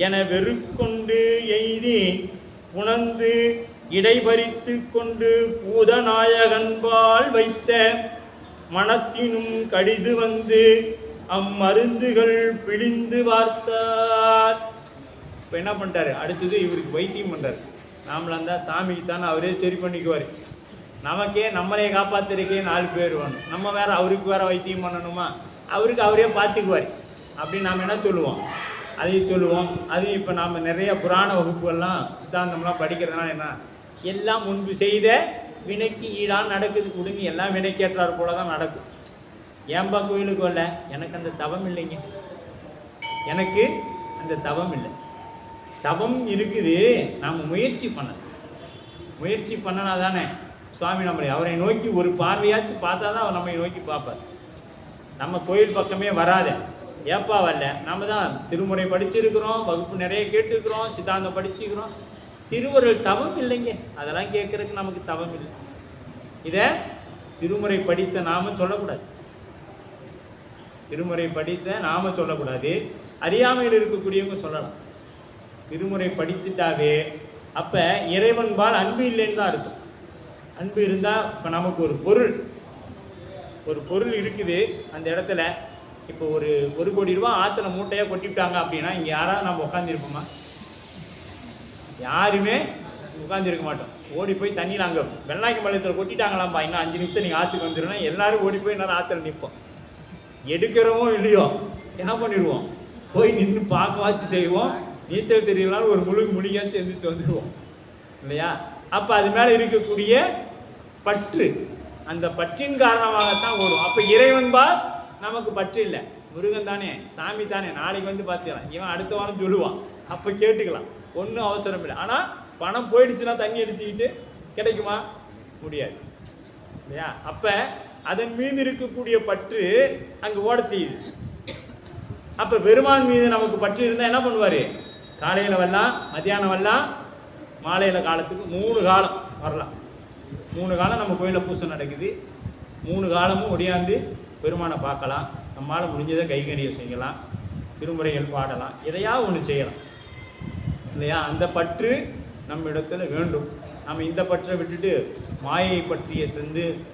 என வெறுக்கொண்டு எய்தி உணர்ந்து இடைபறித்து கொண்டு பூதநாயகன்பால் வைத்த மனத்தினும் கடிது வந்து அம்மருந்துகள் பிழிந்து பார்த்தார். இப்போ என்ன பண்ணிட்டாரு, அடுத்தது இவருக்கு வைத்தியம் பண்ணுறாரு. நாமளாக இருந்தால் சாமிக்கு தானே அவரே சரி பண்ணிக்குவார். நமக்கே நம்மளே காப்பாற்றுறதுக்கே 4 பேர் வேணும், நம்ம வேறு அவருக்கு வேறு வைத்தியம் பண்ணணுமா, அவருக்கு அவரே பார்த்துக்குவார் அப்படின்னு நாம் என்ன சொல்லுவோம், அதையும் சொல்லுவோம். அது இப்போ நாம் நிறைய புராண வகுப்புகள்லாம் சித்தாந்தம்லாம் படிக்கிறதுனால என்ன, எல்லாம் முன்பு செய்த வினைக்கு ஈடாக நடக்குது கொடுங்க, எல்லாம் வினைக்கேற்றார் போல தான் நடக்கும். ஏன்பா கோயிலுக்கு வரல, எனக்கு அந்த தவம் இல்லைங்க, எனக்கு அந்த தவம் இல்லை. தவம் இருக்குது, நாம் முயற்சி பண்ணனா தானே சுவாமி நம்மளை அவரை நோக்கி ஒரு பார்வையாச்சும் பார்த்தா தான் அவர் நம்மை நோக்கி பார்ப்பார். நம்ம கோயில் பக்கமே வராத, ஏப்பா வரல, நம்ம தான் திருமுறை படிச்சிருக்கிறோம், வகுப்பு நிறைய கேட்டுருக்கிறோம், சித்தாந்தம் படிச்சுக்கிறோம், திருவருள் தவம் இல்லைங்க, அதெல்லாம் கேட்குறதுக்கு நமக்கு தவம் இல்லை. இதை திருமுறை படித்த நாம சொல்லக்கூடாது, திருமுறை படித்த நாம சொல்லக்கூடாது, அறியாமையில் இருக்கக்கூடியவங்க சொல்லலாம். திருமுறை படித்துட்டாவே அப்போ இறைவன்பால் அன்பு இல்லைன்னு தான் இருக்கும். அன்பு இருந்தால் இப்போ நமக்கு ஒரு பொருள் இருக்குது அந்த இடத்துல, இப்போ ஒரு 1 கோடி ரூபா ஆற்றுல மூட்டையாக கொட்டிவிட்டாங்க அப்படின்னா இங்கே யாராவது நம்ம உட்காந்துருப்போமா, யாருமே உட்காந்துருக்க மாட்டோம். ஓடி போய் தண்ணியில் அங்கே வெள்ளாக்கி மலையத்தில் கொட்டிட்டாங்களாம்பா, இன்னும் 5 நிமிஷம் நீங்கள் ஆற்றுக்கு வந்துடுன்னா எல்லோரும் ஓடி போய் இன்னும் ஆற்றுல நிற்போம். எடுக்கிறோமோ இல்லையோ என்ன பண்ணிடுவோம், போய் நின்று பார்க்கவாச்சு செய்வோம், நீச்சல் தெரியலான்னு ஒரு முழுகாச்சு எழுந்திரிச்சு வந்துடுவோம் இல்லையா. அப்போ அது மேலே இருக்கக்கூடிய பற்று, அந்த பற்றின் காரணமாகத்தான் ஓடும். அப்போ இறைவன்பா நமக்கு பற்று இல்லை, முருகன் தானே, சாமி தானே, நாளைக்கு வந்து பார்த்துக்கலாம், இவன் அடுத்த வாரம் சொல்லுவான், அப்போ கேட்டுக்கலாம், ஒன்றும் அவசரம் இல்லை. ஆனால் பணம் போயிடுச்சுன்னா தண்ணி அடிச்சுக்கிட்டு கிடைக்குமா, முடியாது இல்லையா. அப்போ அதன் மீது இருக்கக்கூடிய பற்று அங்கே ஓட செய்யுது. அப்போ பெருமான் மீது நமக்கு பற்று இருந்தால் என்ன பண்ணுவார், காலையில் வரலாம், மத்தியானம் வரலாம், மாலையில் காலத்துக்கு 3 காலம் வரலாம். 3 காலம் நம்ம கோயிலில் பூசை நடக்குது, 3 காலமும் ஒடியாந்து பெருமானை பார்க்கலாம், நம்மளால் முடிஞ்சதை கைகறியை செய்யலாம், திருமுறைகள் பாடலாம், எதையாவது ஒன்று செய்யலாம் இல்லையா. அந்த பற்று நம்ம இடத்துல வேண்டும். நம்ம இந்த பற்றை விட்டுட்டு மாயை பற்றிய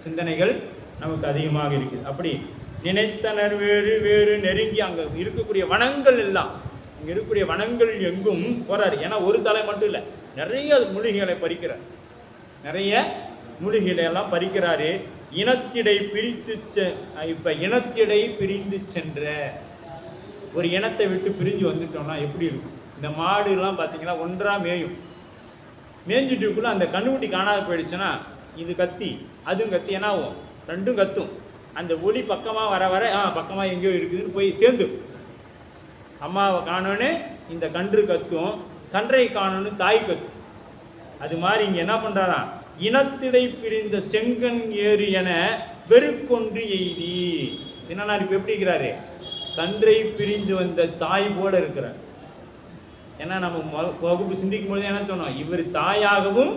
சிந்தனைகள் நமக்கு அதிகமாக இருக்குது. அப்படி நினைத்தனர் வேறு வேறு நெருங்கி அங்கே இருக்கக்கூடிய வனங்கள் எல்லாம், இங்கே இருக்கக்கூடிய வனங்கள் எங்கும் போகிறார். ஏன்னா ஒரு தலை மட்டும் இல்லை, நிறைய மூலிகைகளை பறிக்கிறார், நிறைய மூலிகைகளை எல்லாம் பறிக்கிறாரு. இனத்திடை பிரித்து இப்போ இனத்திடை பிரிந்து சென்ற ஒரு இனத்தை விட்டு பிரிஞ்சு வந்துட்டோம்னா எப்படி இருக்கும். இந்த மாடுலாம் பார்த்தீங்கன்னா ஒன்றாக மேயும், மேய்ஞ்சிட்டுக்குள்ளே அந்த கண்ணுக்குட்டி காணாத போயிடுச்சுன்னா இது கத்தி அதுவும் கத்தி என்ன ஆகும், 2ம் கத்தும். அந்த ஒளி பக்கமாக வர பக்கமாக எங்கேயோ இருக்குதுன்னு போய் சேர்ந்து அம்மாவை காணோன்னு இந்த கன்று கத்தும், கன்றை காணோன்னு தாய் கத்தும். அது மாதிரி இங்கே என்ன பண்ணுறாராம், இனத்திடை பிரிந்த செங்கன் ஏறு என வெறுக்கொன்று எய்தி. என்னன்னா இப்போ எப்படி இருக்கிறாரு, கன்றை பிரிந்து வந்த தாய் போல இருக்கிறார். ஏன்னா நம்ம வகுப்பு சிந்திக்கும் பொழுது என்ன சொன்னோம், இவர் தாயாகவும்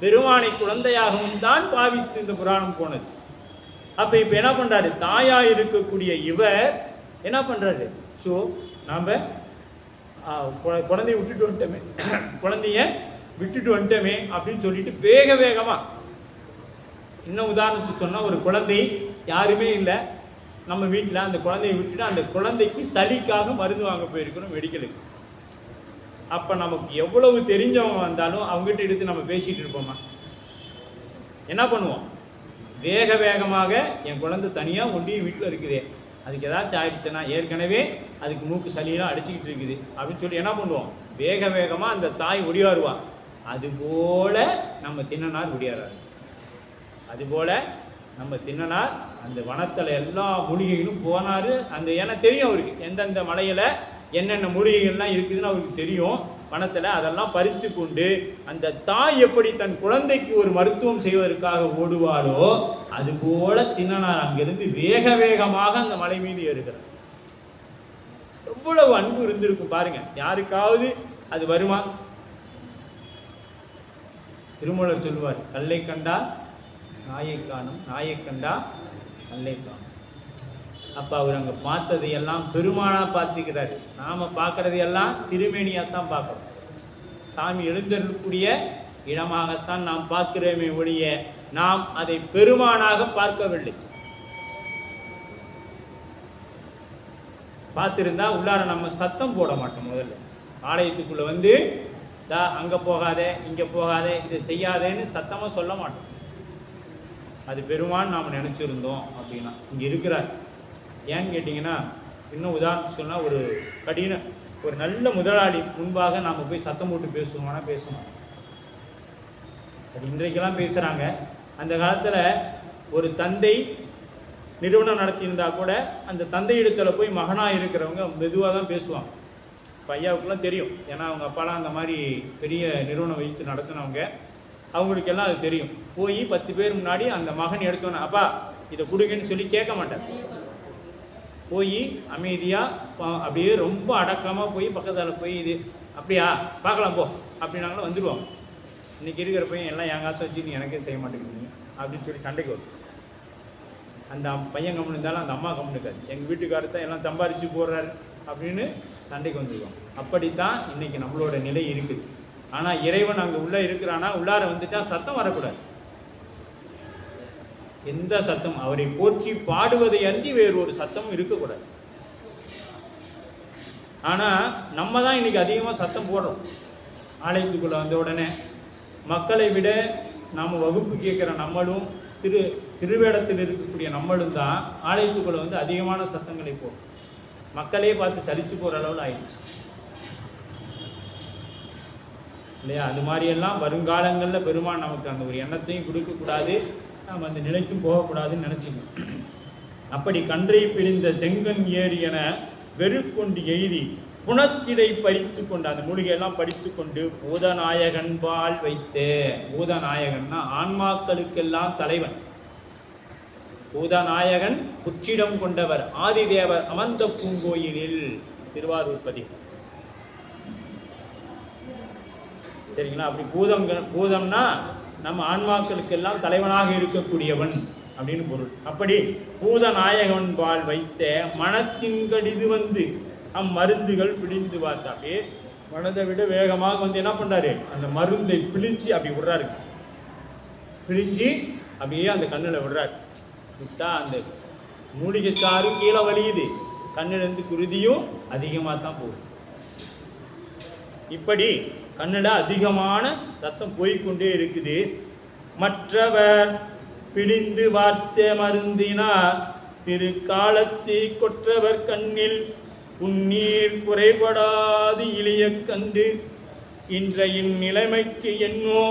பெருமானை குழந்தையாகவும் தான் பாவித்து இந்த புராணம் போனது. அப்போ இப்போ என்ன பண்ணுறாரு, தாயாக இருக்கக்கூடிய இவர் என்ன பண்ணுறாரு, ஸோ நாம் குழந்தைய விட்டுட்டு வந்துட்டோமே அப்படின்னு சொல்லிட்டு வேகமாக, இன்னும் உதாரணத்துக்கு சொன்னால் ஒரு குழந்தை யாருமே இல்லை நம்ம வீட்டில், அந்த குழந்தையை விட்டுட்டு அந்த குழந்தைக்கு சளிக்காக மருந்து வாங்க போயிருக்கிறோம் மெடிக்கலுக்கு. அப்போ நமக்கு எவ்வளவு தெரிஞ்சவங்க வந்தாலும் அவங்ககிட்ட எடுத்து நம்ம பேசிகிட்டு இருப்போமா, என்ன பண்ணுவோம், வேக வேகமாக என் குழந்தை தனியாக ஒண்டி வீட்டில் இருக்குதே, அதுக்கு ஏதாச்சும் ஆயிடுச்சுன்னா ஏற்கனவே அதுக்கு மூக்கு சளியெல்லாம் அடிச்சுக்கிட்டு இருக்குது அப்படின்னு சொல்லி என்ன பண்ணுவோம், வேக வேகமாக அந்த தாய் ஒடியாருவா. அதுபோல் நம்ம தின்னனார் ஒடியாராரு. அதுபோல் நம்ம தின்னனார் அந்த வனத்தில் எல்லா மூலிகைகளும் போனார். அந்த ஏன்னா தெரியும் அவருக்கு எந்தெந்த மலையில் என்னென்ன மூலிகைகள்லாம் இருக்குதுன்னு அவருக்கு தெரியும். வனத்தில் அதெல்லாம் பறித்து கொண்டு அந்த தாய் எப்படி தன் குழந்தைக்கு ஒரு மருத்துவம் செய்வதற்காக ஓடுவாளோ அதுபோல தின்னனார் அங்கிருந்து வேக வேகமாக அந்த மலை மீது ஏறுகிறார். எவ்வளவு அன்பு இருந்திருக்கும் பாருங்க. யாருக்காவது அது வருமா? திருமூலர் சொல்லுவார், கல்லை கண்டா நாயை காணும், நாயை கண்டா கல்லை காணும். அப்போ அவர் அங்கே பார்த்ததையெல்லாம் பெருமானாக பார்த்துக்கிறாரு. நாம் பார்க்குறதையெல்லாம் திருமேனியாகத்தான் பார்க்குறோம். சாமி எழுந்தருளக்கூடிய இடமாகத்தான் நாம் பார்க்கிறோமே ஒழிய நாம் அதை பெருமானாக பார்க்கவில்லை. பார்த்துருந்தா உள்ளார நம்ம சத்தம் போட மாட்டோம். முதல்ல ஆலயத்துக்குள்ளே வந்து அங்கே போகாதே, இங்கே போகாதே, இதை செய்யாதேன்னு சத்தமாக சொல்ல மாட்டோம். அது பெருமான் நாம் நினச்சிருந்தோம் அப்படின்னா இங்கே இருக்கிறார். ஏன்னு கேட்டிங்கன்னா, இன்னும் உதாரணம் சொன்னால், ஒரு நல்ல முதலாளி முன்பாக நாம் போய் சத்தம் போட்டு பேசுவோம்னா பேசணும். அது இன்றைக்கெல்லாம் பேசுகிறாங்க. அந்த காலத்தில் ஒரு தந்தை நிறுவனம் நடத்தியிருந்தா கூட அந்த தந்தை இடத்துல போய் மகனாக இருக்கிறவங்க மெதுவாக தான் பேசுவாங்க. பையாவுக்குலாம் தெரியும், ஏன்னா அவங்க அப்பாலாம் அந்த மாதிரி பெரிய நிறுவனம் வைத்து நடத்தினவங்க. அவங்களுக்கெல்லாம் அது தெரியும். போய் 10 பேர் முன்னாடி அந்த மகன் எடுத்தோன்னே அப்பா இதை கொடுங்கன்னு சொல்லி கேட்க மாட்டார். போய் அமைதியாக அப்படியே ரொம்ப அடக்கமாக போய் பக்கத்தில் போய் இது அப்படியா பார்க்கலாம் போ அப்படின்னாங்களும் வந்துடுவாங்க. இன்றைக்கி இருக்கிற பையன் எல்லாம் என் காசை வச்சு நீ எனக்கே செய்ய மாட்டேங்கிறீங்க அப்படின்னு சொல்லி சண்டைக்கு வரும். அந்த பையன் கம்முன்னு இருந்தாலும் அந்த அம்மா கம்முன்னு இருக்காது. எங்கள் வீட்டுக்காரர் தான் எல்லாம் சம்பாரித்து போடுறாரு அப்படின்னு சண்டைக்கு வந்துடுவோம். அப்படித்தான் இன்றைக்கி நம்மளோட நிலை இருக்குது. ஆனால் இறைவன் அங்கே உள்ளே இருக்கிறானா, உள்ளார வந்துட்டால் சத்தம் வரக்கூடாது. எந்த சத்தம், அவரை போற்றி பாடுவதை அன்றி வேறு ஒரு சத்தமும் இருக்கக்கூடாது. ஆனால் நம்ம தான் இன்றைக்கி அதிகமாக சத்தம் போடுறோம். ஆலயத்துக்குள்ளே வந்த உடனே மக்களை விட நாம் வகுப்பு கேட்குற நம்மளும் திருவேடத்தில் இருக்கக்கூடிய நம்மளும் தான் ஆலயத்துக்குள்ளே வந்து அதிகமான சத்தங்களை போடும். மக்களே பார்த்து சலிச்சு போகிற அளவில் ஆயிடுச்சு இல்லையா? அது மாதிரியெல்லாம் வருங்காலங்களில் பெருமான் நமக்கு அந்த ஒரு எண்ணத்தையும் கொடுக்கக்கூடாது, நாம் அந்த நிலைக்கும் போகக்கூடாதுன்னு நினச்சிக்கணும். அப்படி கன்றை பிரிந்த செங்கன் ஏறி என வெறுக்கொண்டு எய்தி புனத்திடை பறித்து கொண்டு அந்த மூலிகையெல்லாம் படித்து கொண்டு பூதநாயகன் பால் வைத்து, பூதநாயகன்னா ஆன்மாக்களுக்கெல்லாம் தலைவன். பூதநாயகன் புற்றிடம் கொண்டவர் ஆதிதேவர் அமர்ந்த பூங்கோயிலில், திருவாரூர் பதிகம். சரிங்களா? அப்படி பூதம்னா நம்ம ஆன்மாக்களுக்கெல்லாம் தலைவனாக இருக்கக்கூடியவன் அப்படின்னு பொருள். அப்படி பூதநாயகன் பால் வைத்த மனத்தின் கடிது வந்து அம்மருந்துகள் பிழிந்து பார்த்தாலே மனதை விட வேகமாக வந்து என்ன பண்ணுறாரு, அந்த மருந்தை பிழிஞ்சு அப்படி விடுறாரு. பிழிஞ்சு அப்படியே அந்த கண்ணில் விடுறாரு. விட்டா அந்த மூலிகைச்சாரும் கீழே வலியுது, கண்ணிலேருந்து குருதியும் அதிகமாக தான் போகுது. இப்படி கண்ணில் அதிகமான ரத்தம் போய்கொண்டே இருக்குது. மற்றவர் பிடிந்து வார்த்த மருந்தினார் திருக்காலத்தை கொற்றவர் கண்ணில் புன்னீர் குறைபடாது இளைய கண்டு இன்றையின் நிலைமைக்கு என்னோ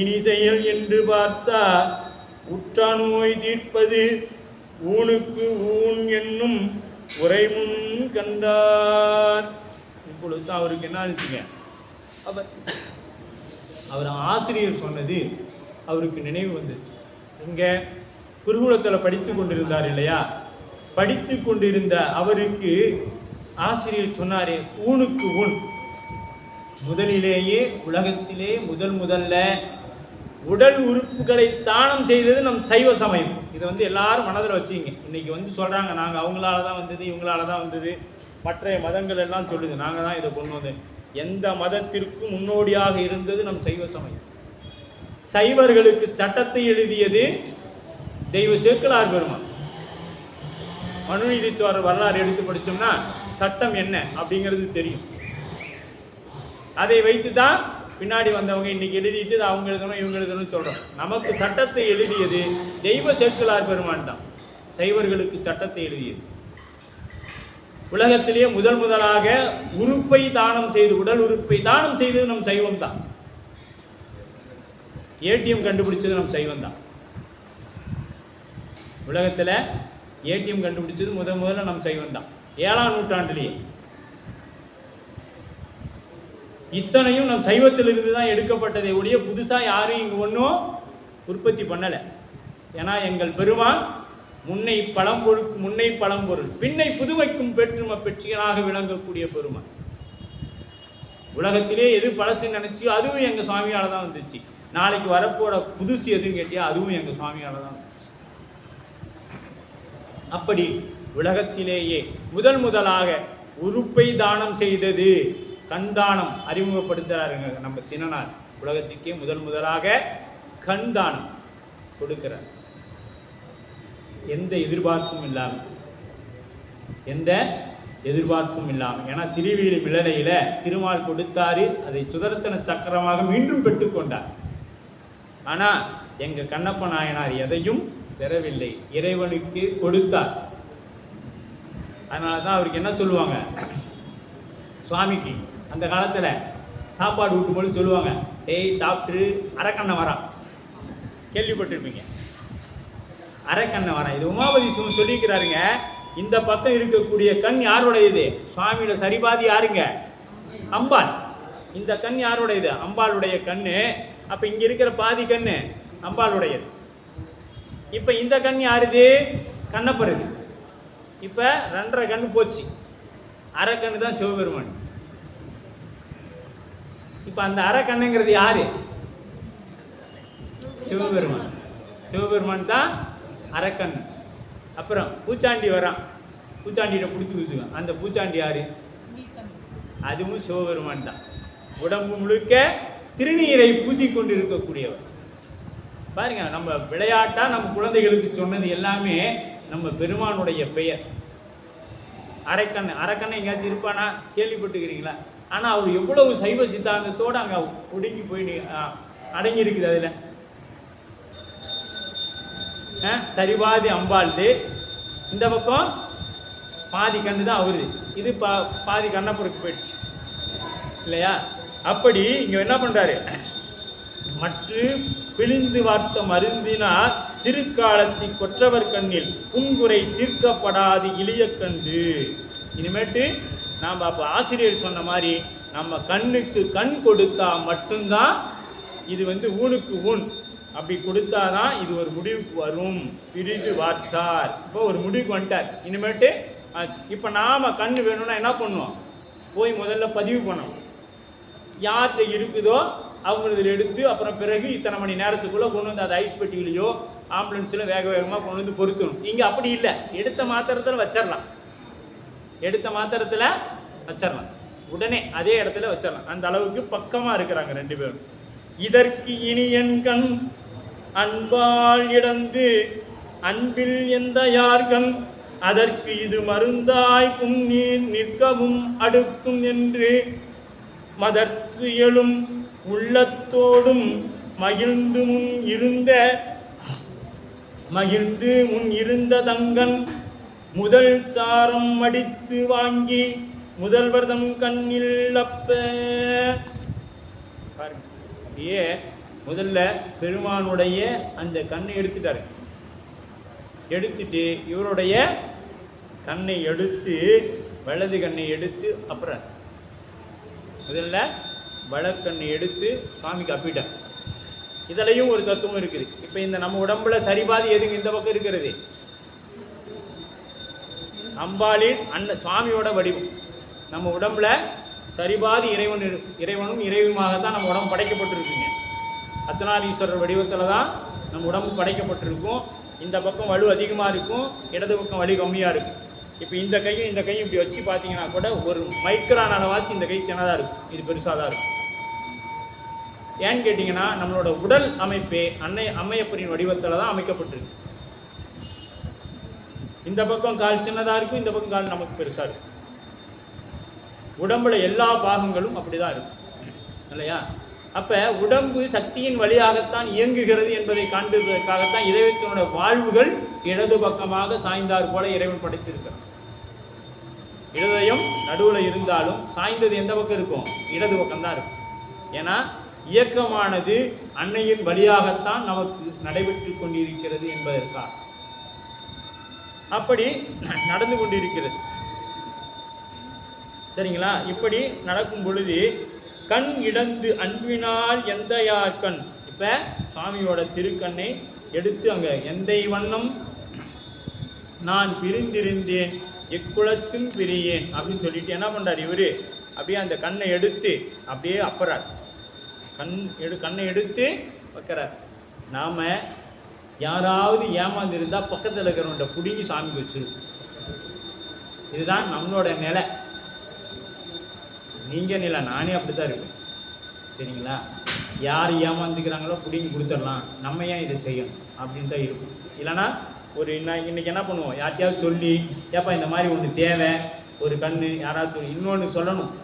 இனி செயல் என்று பார்த்தார் உற்ற நோய் தீர்ப்பது ஊனுக்கு ஊன் என்னும் உரைமுன் கண்டார். இப்பொழுது தான் அவருக்கு என்ன ஆச்சுங்க, அவர் ஆசிரியர் சொன்னது அவருக்கு நினைவு வந்தது. இங்கே குருகுலத்தில் படித்து கொண்டிருந்தார் இல்லையா? படித்து கொண்டிருந்த அவருக்கு ஆசிரியர் சொன்னாரே, ஊனுக்கு ஊன். முதலிலேயே உலகத்திலே முதல்ல உடல் உறுப்புகளை தானம் செய்தது நம் சைவ சமயம். இதை வந்து எல்லாரும் மனதில் வச்சுங்க. இன்னைக்கு வந்து சொல்கிறாங்க நாங்கள் அவங்களால தான் வந்தது, இவங்களால தான் வந்தது, மற்ற மதங்கள் எல்லாம் சொல்லுது நாங்கள் தான் இதை கொண்டு வந்தோம். எந்த மதத்திற்கும் முன்னோடியாக இருந்தது நம் சைவ சமயம். சைவர்களுக்கு சட்டத்தை எழுதியது தெய்வ சேக்கிழார் பெருமான். மனுநீதிச்சோழர் வரலாறு எடுத்து படித்தோம்னா சட்டம் என்ன அப்படிங்கிறது தெரியும். அதை வைத்து தான் பின்னாடி வந்தவங்க இன்னைக்கு எழுதிட்டு அவங்க எழுதணும் இவங்க எழுதணும்னு சொல்கிறோம். நமக்கு சட்டத்தை எழுதியது தெய்வ சேக்கிழார் பெருமான் தான். சைவர்களுக்கு சட்டத்தை எழுதியது. உலகத்திலேயே முதலாக உறுப்பை தானம் செய்து, உடல் உறுப்பை தானம் செய்தது நம் சைவம் தான். ஏடிஎம் கண்டுபிடிச்சது நம் சைவம் தான். உலகத்தில் ஏடிஎம் கண்டுபிடிச்சது முதல்ல நம் சைவம் தான். 7ஆம் நூற்றாண்டிலேயே இத்தனையும் நம் சைவத்திலிருந்து தான் எடுக்கப்பட்டதை ஒழிய புதுசாக யாரும் இங்கே ஒன்றும் உற்பத்தி பண்ணலை. ஏன்னா எங்கள் பெருமான் முன்னை பழம்பொருள் பின்னை புதுமைக்கும் பெற்றியனாக விளங்கக்கூடிய பெருமான். உலகத்திலே எது பழசு நினைச்சியோ அதுவும் எங்கள் சுவாமியால் தான் வந்துச்சு. நாளைக்கு வரப்போற புதுசு எதுன்னு கேட்டியா அதுவும் எங்கள் சுவாமியால் தான் வந்துச்சு. அப்படி உலகத்திலேயே முதலாக உறுப்பை தானம் செய்தது கண் தானம் அறிமுகப்படுத்துகிறாருங்க நம்ம திணனார். உலகத்துக்கே முதலாக கண் தானம் கொடுக்கிறார். எந்த எதிர்பார்ப்பும் இல்லாமல் ஏன்னா திருவேலி மிளலையில திருமால் கொடுத்தாரு, அதை சுதர்சன சக்கரமாக மீண்டும் பெற்றுக்கொண்டார். ஆனா எங்க கண்ணப்ப நாயனார் எதையும் பெறவில்லை, இறைவனுக்கு கொடுத்தார். அதனால தான் அவருக்கு என்ன சொல்லுவாங்க, சுவாமிக்கு அந்த காலத்தில் சாப்பாடு ஊட்டும்போது சொல்லுவாங்க, டேய் சாப்பிட்டு அரக்கண்ணை வரான், கேள்விப்பட்டிருப்பீங்க. அரக்கண்ணை வரான், இது உமாபதி சொல்லியிருக்கிறாருங்க. இந்த பக்கம் இருக்கக்கூடிய கண் யாருடையது? சுவாமியோட சரிபாதி யாருங்க? அம்பாள். இந்த கண் யாருடையது? அம்பாளுடைய கண்ணு. அப்போ இங்கே இருக்கிற பாதி கண்ணு அம்பாளுடையது. இப்போ இந்த கண் யாருது? கண்ணப்பருது. இப்போ 2.5 கண்ணு போச்சு. அரைக்கண்ணு தான் சிவபெருமான். இப்போ அந்த அரைக்கண்ணுங்கிறது யாரு? சிவபெருமான். சிவபெருமான் தான் அரைக்கண்ணு. அப்புறம் பூச்சாண்டி வரான், பூச்சாண்டிகிட்ட பிடிச்சி கொடுத்துருவேன். அந்த பூச்சாண்டி யாரு? அதுவும் சிவபெருமான் தான். உடம்பு முழுக்க திருநீரை பூசிக்கொண்டு இருக்கக்கூடியவர். பாருங்க, நம்ம விளையாட்டா நம்ம குழந்தைகளுக்கு சொன்னது எல்லாமே நம்ம பெருமானுடைய பெயர். அரைக்கண்ணு எங்கேயாச்சும் இருப்பானா? கேள்விப்பட்டுக்கிறீங்களா? ஆனால் அவர் எவ்வளவு சைவ சித்தாந்தத்தோடு அங்கே ஒடுங்கி போய் அடங்கி இருக்குது. அதில் சரிபாதி அம்பாள்து, இந்த பக்கம் பாதி கண்ணு தான் அவரு, இது பாதி கண்ணப்புறக்கு போயிடுச்சு இல்லையா? அப்படி இங்க என்ன பண்றாரு, மற்ற பிழிந்து வார்த்த மருந்தினார் திருக்காலத்தி கொற்றவர் கண்ணில் புன்குறை தீர்க்கப்படாது இளிய கண்டு. இனிமேட்டு நாம் அப்போ ஆசிரியர் சொன்ன மாதிரி நம்ம கண்ணுக்கு கண் கொடுத்தா மட்டும்தான் இது ஊனுக்கு ஊன், அப்படி கொடுத்தாதான் இது ஒரு முடிவுக்கு வரும். பிரிது வார்த்தார், இப்போ ஒரு முடிவுக்கு வந்துட்டார். இனிமேட்டு ஆச்சு. இப்போ நாம் கண் வேணும்னா என்ன பண்ணுவோம்? போய் முதல்ல பதிவு பண்ணோம். யார்கிட்ட இருக்குதோ அவங்களதில் எடுத்து அப்புறம் பிறகு இத்தனை மணி நேரத்துக்குள்ளே கொண்டு வந்து அதை ஐஸ் பெட்டியிலையோ ஆம்புலன்ஸில் வேக வேகமாக கொண்டு வந்து பொருத்தணும். இங்கே அப்படி இல்லை, எடுத்த மாத்திரத்தில் வச்சிடலாம். உடனே அதே இடத்துல வச்சிடலாம். அந்த அளவுக்கு பக்கமாக இருக்கிறாங்க 2 பேரும். இதற்கு இனி என் கண் அன்பால் இடந்து அன்பில் எந்த யார்கண் அதற்கு இது மருந்தாய் புன்னீர் நிற்கவும் அடுக்கும் என்று மதர்த்து எழும் உள்ளத்தோடும் மகிழ்ந்து முன் இருந்த தங்கன் முதல் சாரம் அடித்து வாங்கி முதல்வர்தம் கண்ணில் அப்ப. அப்படியே முதல்ல பெருமானுடைய அந்த கண்ணை எடுத்துட்டாரு. எடுத்துட்டு இவருடைய கண்ணை எடுத்து வலது கண்ணை எடுத்து அப்புறம் முதல்ல வலக்கண்ணை எடுத்து சுவாமிக்கு அப்பிட்டார். இதுலையும் ஒரு தத்துவம் இருக்குது. இப்போ இந்த நம்ம உடம்புல சரிபாதி எதுங்க இந்த பக்கம் இருக்கிறது? அம்பாளின் சுவாமியோட வடிவம். நம்ம உடம்புல சரிபாதி இறைவனும் இறைவனுமாகத்தான் நம்ம உடம்பு படைக்கப்பட்டிருக்குங்க. அர்த்தநாரீஸ்வரர் வடிவத்தில் தான் நம்ம உடம்பு படைக்கப்பட்டிருக்கும். இந்த பக்கம் வலு அதிகமாக இருக்கும், இடது பக்கம் வலு கம்மியாக இருக்கும். இப்போ இந்த கையும் இப்படி வச்சு பார்த்தீங்கன்னா கூட ஒரு மைக்ரான் அளவாச்சு இந்த கை சின்னதாக இருக்கும், இது பெருசாக தான் இருக்கும். ஏன்னு கேட்டிங்கன்னா நம்மளோட உடல் அமைப்பே அம்மையப்பரின் வடிவத்தில் தான் அமைக்கப்பட்டிருக்கு. இந்த பக்கம் கால் சின்னதாக இருக்கும், இந்த பக்கம் கால் நமக்கு பெருசாக இருக்கும். உடம்புல எல்லா பாகங்களும் அப்படி தான் இருக்கும் இல்லையா? அப்ப உடம்பு சக்தியின் வழியாகத்தான் இயங்குகிறது என்பதை காண்பிப்பதற்காகத்தான் இறைவனுடைய வாழ்வுகள் இடது பக்கமாக சாய்ந்தார் போல இறைவன் படைத்திருக்கிறார். இடதயம் நடுவில் இருந்தாலும் சாய்ந்தது எந்த பக்கம் இருக்கும்? இடது பக்கம்தான் இருக்கும். ஏன்னா இயக்கமானது அன்னையின் வழியாகத்தான் நமக்கு நடைபெற்று கொண்டிருக்கிறது என்பதற்காக அப்படி நடந்து கொண்டிருக்கிறது. சரிங்களா? இப்படி நடக்கும் பொழுது கண் இடந்து அன்பினால் எந்த யார் கண், இப்ப சுவாமியோட திருக்கண்ணை எடுத்து அங்க எந்தை வண்ணம் நான் பிரிந்திருந்தேன் எக்குளத்தும் பிரியேன் அப்படின்னு சொல்லிட்டு என்ன பண்றாரு இவரு? அப்படியே அந்த கண்ணை எடுத்து அப்படியே அப்பறார். கண்ணை எடுத்து வைக்கிறார். நாம யாராவது ஏமாந்துருந்தா பக்கத்தில் இருக்கிறவன்ட புடிங்கி சாமிக்கு வச்சிருக்கோம். இதுதான் நம்மளோட நிலை. நீங்க நிலை, நானே அப்படித்தான் இருக்கேன். சரிங்களா? யார் ஏமாந்துக்கிறாங்களோ புடிங்கி கொடுத்துடலாம், நம்ம ஏன் இதை செய்யணும் அப்படின்னு தான் இருக்கும். இல்லைன்னா ஒரு இன்னைக்கு என்ன பண்ணுவோம், யார்கிட்டையாவது சொல்லி ஏப்பா இந்த மாதிரி ஒன்று தேவை, ஒரு கண்ணு யாராவது இன்னொன்று சொல்லணும்,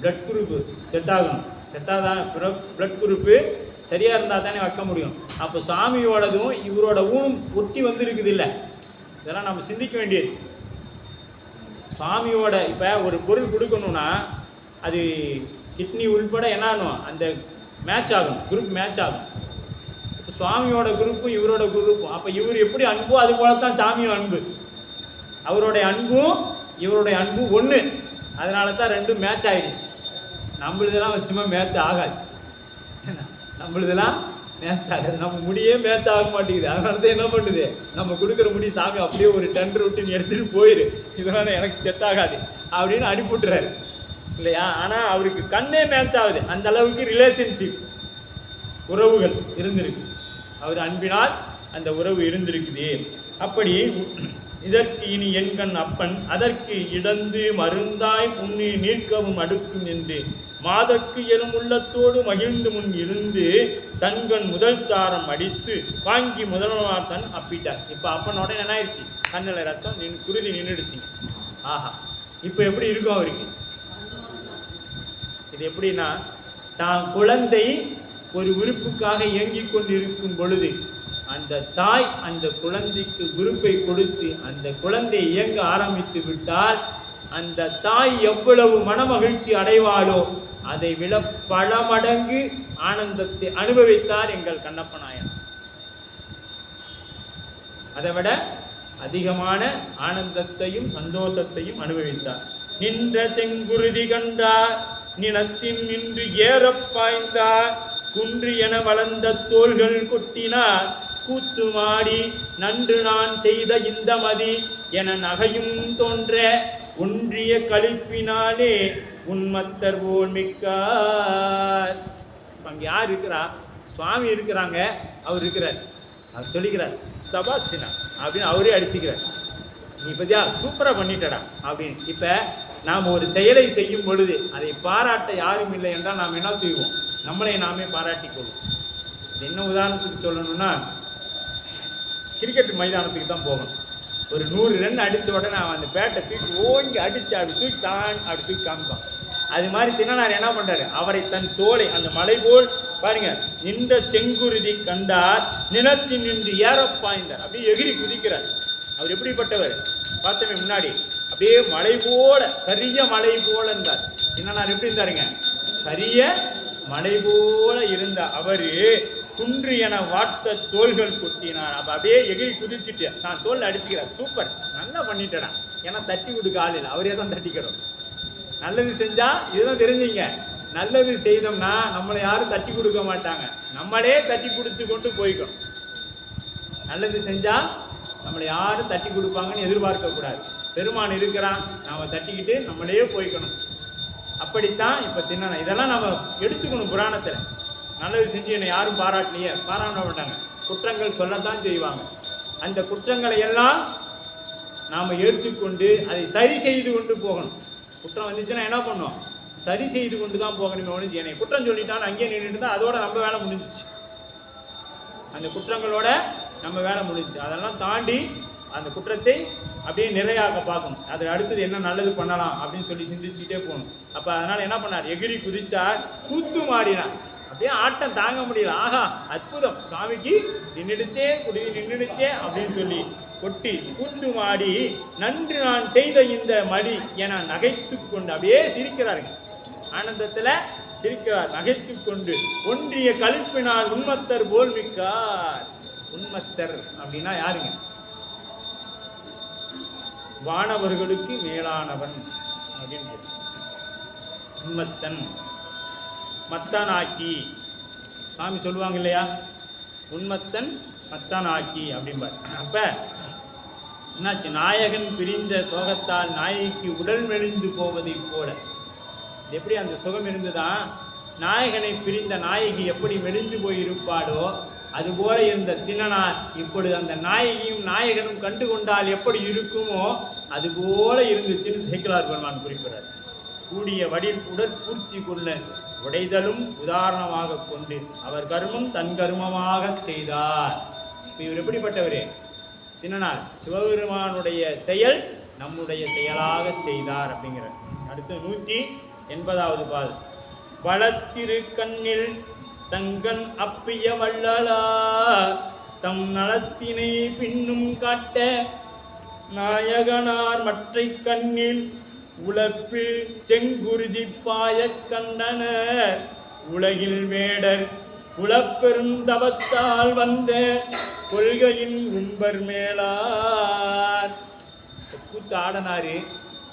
பிளட் குரூப்பு செட் ஆகணும், செட்டாதான் பிளட் குரூப்பு சரியாக இருந்தால் தானே வைக்க முடியும். அப்போ சாமியோடதும் இவரோட ஊனும் ஒட்டி வந்துருக்குது இல்லை, இதெல்லாம் நம்ம சிந்திக்க வேண்டியது. சாமியோட இப்போ ஒரு பொருள் கொடுக்கணும்னா அது கிட்னி உள்பட என்ன ஆகும், அந்த மேட்ச் ஆகும், குரூப் மேட்ச் ஆகும். இப்போ சுவாமியோட குரூப்பும் இவரோட குரூப்பும், அப்போ இவர் எப்படி அன்போ அது போல தான் சாமியும் அன்பு. அவருடைய அன்பும் இவருடைய அன்பும் ஒன்று, அதனால தான் ரெண்டும் மேட்ச் ஆகிடுச்சு. நம்மளுதெல்லாம் வச்சுமா மேட்ச் ஆகாது, நம்மளுதெல்லாம் மேட்ச் ஆகாது, நம்ம முடியே மேட்ச் ஆக மாட்டேங்குது. அதனால தான் என்ன பண்ணுது, நம்ம கொடுக்குற முடி சாமி அப்படியே ஒரு டெண்டர் விட்டு எடுத்துகிட்டு போயிரு, இதனால எனக்கு செட் ஆகாது அப்படின்னு அனுப்பிவிட்டுறாரு இல்லையா? ஆனால் அவருக்கு கண்ணே மேட்ச் ஆகுது, அந்த அளவுக்கு ரிலேஷன்ஷிப் உறவுகள் இருந்திருக்கு. அவர் அன்பினால் அந்த உறவு இருந்திருக்குது. அப்படி இதற்கு இனி என்கண் அப்பன் அதற்கு இடந்து மருந்தாய் புண்ணு நீர்க்கவும் அடுக்கும் என்று மாதற்கு எனும் உள்ளத்தோடு மகிழ்ந்து முன் இருந்து தன்கண் முதல் சாரம் அடித்து வாங்கி முதல்வனார் தன் அப்பிட்டார். இப்போ அப்பனோட என்ன ஆயிடுச்சு, கண்ணில் ரத்தம் குருதி நின்றுடுச்சிங்க. ஆஹா, இப்போ எப்படி இருக்கும் அவருக்கு? இது எப்படின்னா, தான் குழந்தை ஒரு உறுப்புக்காக இயங்கிக் கொண்டிருக்கும் பொழுது அந்த தாய் அந்த குழந்தைக்கு உறுப்பை கொடுத்து அந்த குழந்தை இயங்க ஆரம்பித்து விட்டால் அந்த தாய் எவ்வளவு மனமகிழ்ச்சி அடைவாளோ அதை விட பல மடங்கு ஆனந்தத்தை அனுபவித்தார் எங்கள் கண்ணப்ப நாயனார். அதை விட அதிகமான ஆனந்தத்தையும் சந்தோஷத்தையும் அனுபவித்தார். நின்ற செங்குருதி கண்டார் நிலத்தின் நின்று ஏறப் பாய்ந்தார் குன்று என வளர்ந்த தோள்கள் கொட்டினார் கூத்துமாடி நன்று நான் செய்த இந்த மதி என நகையும் தோன்ற ஒன்றிய கழிப்பினாலே உன்மத்தர் போல் மிக்கார். அங்கே யார் இருக்கிறா? சுவாமி இருக்கிறாங்க, அவர் இருக்கிறார். அவர் சொல்லிக்கிறார் சபாசினா அப்படின்னு அவரே அடிச்சுக்கிறார். நீ பத்தியா சூப்பராக பண்ணிட்டடா அப்படின்னு. இப்போ நாம் ஒரு செயலை செய்யும் பொழுது அதை பாராட்ட யாரும் இல்லை என்றால் நாம் என்ன செய்வோம், நம்மளை நாமே பாராட்டிக் கொள்வோம். என்ன உதாரணத்துக்கு சொல்லணும்னா, கிரிக்கெட் மைதானத்துக்கு தான் போகணும். ஒரு 100 ரன் அடித்த உடனே அவன் அந்த பேட்டை தூக்கி ஓங்கி அடித்து அப்படி தூக்கி தான் அப்படி தூக்கி காமிப்பான். அது மாதிரி தினனார் என்ன பண்ணுறாரு, அவரை தன் தோலை அந்த மலை போல் பாருங்க நின்ற செங்குருதி கண்டார் நிலத்தில் நின்று ஏறப்பாய்ந்தார். அப்படியே எகிரி குதிக்கிறார். அவர் எப்படிப்பட்டவர் பார்த்தவே முன்னாடி அப்படியே மலை போல கரிய மலை போல இருந்தார். தினனார் எப்படி இருந்தாருங்க, கரிய மலை போல இருந்த அவரு குன்று என வாட்ட தோள்கள் கொட்டினார். அப்போ அப்படியே எகிரி குதிச்சுட்டு நான் தோல் அடிச்சுக்கிறேன், சூப்பர் நல்லா பண்ணிட்டேடா. ஏன்னா தட்டி கொடுக்க ஆள் இல்லை, அவரே தான் தட்டிக்கிறோம். நல்லது செஞ்சா இதுதான் தெரிஞ்சுங்க, நல்லது செய்தோம்னா நம்மளை யாரும் தட்டி கொடுக்க மாட்டாங்க, நம்மளே தட்டி கொடுத்து கொண்டு போய்க்கணும். நல்லது செஞ்சா நம்மளை யாரும் தட்டி கொடுப்பாங்கன்னு எதிர்பார்க்க கூடாது. பெருமான் இருக்கிறான், நாம தட்டிக்கிட்டு நம்மளே போய்க்கணும். அப்படித்தான் இப்போ தின்னன இதெல்லாம் நம்ம எடுத்துக்கணும். புராணத்தில் நல்லது செஞ்சு என்னை யாரும் பாராட்டலையே, பாராட்ட மாட்டாங்க, குற்றங்கள் சொல்லத்தான் செய்வாங்க. அந்த குற்றங்களை எல்லாம் நாம் ஏற்றுக்கொண்டு அதை சரி செய்து கொண்டு போகணும். குற்றம் வந்துச்சுன்னா என்ன பண்ணோம், சரி செய்து கொண்டு தான் போகணுமே ஒழிஞ்சு என்னை குற்றம் சொல்லிட்டான்னு அங்கேயே நின்றுட்டு தான் அதோட நம்ம வேலை முடிஞ்சிச்சு. அந்த குற்றங்களோட நம்ம வேலை முடிஞ்சிச்சு. அதெல்லாம் தாண்டி அந்த குற்றத்தை அப்படியே நிறையாக பார்க்கணும். அது அடுத்தது என்ன நல்லது பண்ணலாம் அப்படின்னு சொல்லி சிந்திச்சுட்டே போகணும். அப்போ அதனால் என்ன பண்ணார், எகிரி குதிச்சார், கூத்து மாடினார். அப்படியே ஆட்டம் தாங்க முடியல. ஆஹா அற்புதம், சுவாமிக்கு நின்றுடுச்சே, குருதி நின்றுடுச்சே அப்படின்னு சொல்லி கொட்டி கூத்து மாடி, நன்று நான் செய்த இந்த மடி என நகைத்து கொண்டு அப்படியே சிரிக்கிறாருங்க. ஆனந்தத்தில் சிரிக்கிறார், நகைத்து கொண்டு ஒன்றிய கழிப்பினால் உண்மத்தர் போல் மிக்கார். உண்மத்தர் அப்படின்னா யாருங்க? வானவர்களுக்கு மேலானவன் அப்படின்னு. உண்மத்தன், மத்தானாக்கி சாமி சொல்லுவாங்க இல்லையா, உண்மத்தன் மத்தானாக்கி அப்படிம்பார். அப்ப என்னாச்சு, நாயகன் பிரிந்த சோகத்தால் நாயகிக்கு உடல் மெலிந்து போவதை போல. எப்படி அந்த சுகம் இருந்துதான், நாயகனை பிரிந்த நாயகி எப்படி மெலிந்து போயிருப்பாளோ அதுபோல இருந்த திண்ணனார் இப்பொழுது அந்த நாயகியும் நாயகனும் கண்டு கொண்டால் எப்படி இருக்குமோ அதுபோல இருந்துச்சுன்னு சேக்கிழார் பெருமான் குறிப்பிடார். கூடிய உடற்பூர்த்தி கொள்ள உடைதலும் உதாரணமாக கொண்டு அவர் கர்மம் தன் கர்மமாக செய்தார். இவர் எப்படிப்பட்டவரே? திண்ணனார் சிவபெருமானுடைய செயல் நம்முடைய செயலாக செய்தார் அப்படிங்கிறார். அடுத்து 180வது பாடல். வளத்திரு கண்ணில் தங்கன் அப்பிய வள்ளலார் தம் நலத்தினை பின்னும் காட்ட நாயகனார் மற்றை கண்ணில் உலப்பில் செங்குருதி பாய கண்டனர் உலகில் வேடர் உலப்பெருந்தவத்தால் வந்த கொள்கையின் உம்பர் மேலார். கூத்து ஆடனாரு,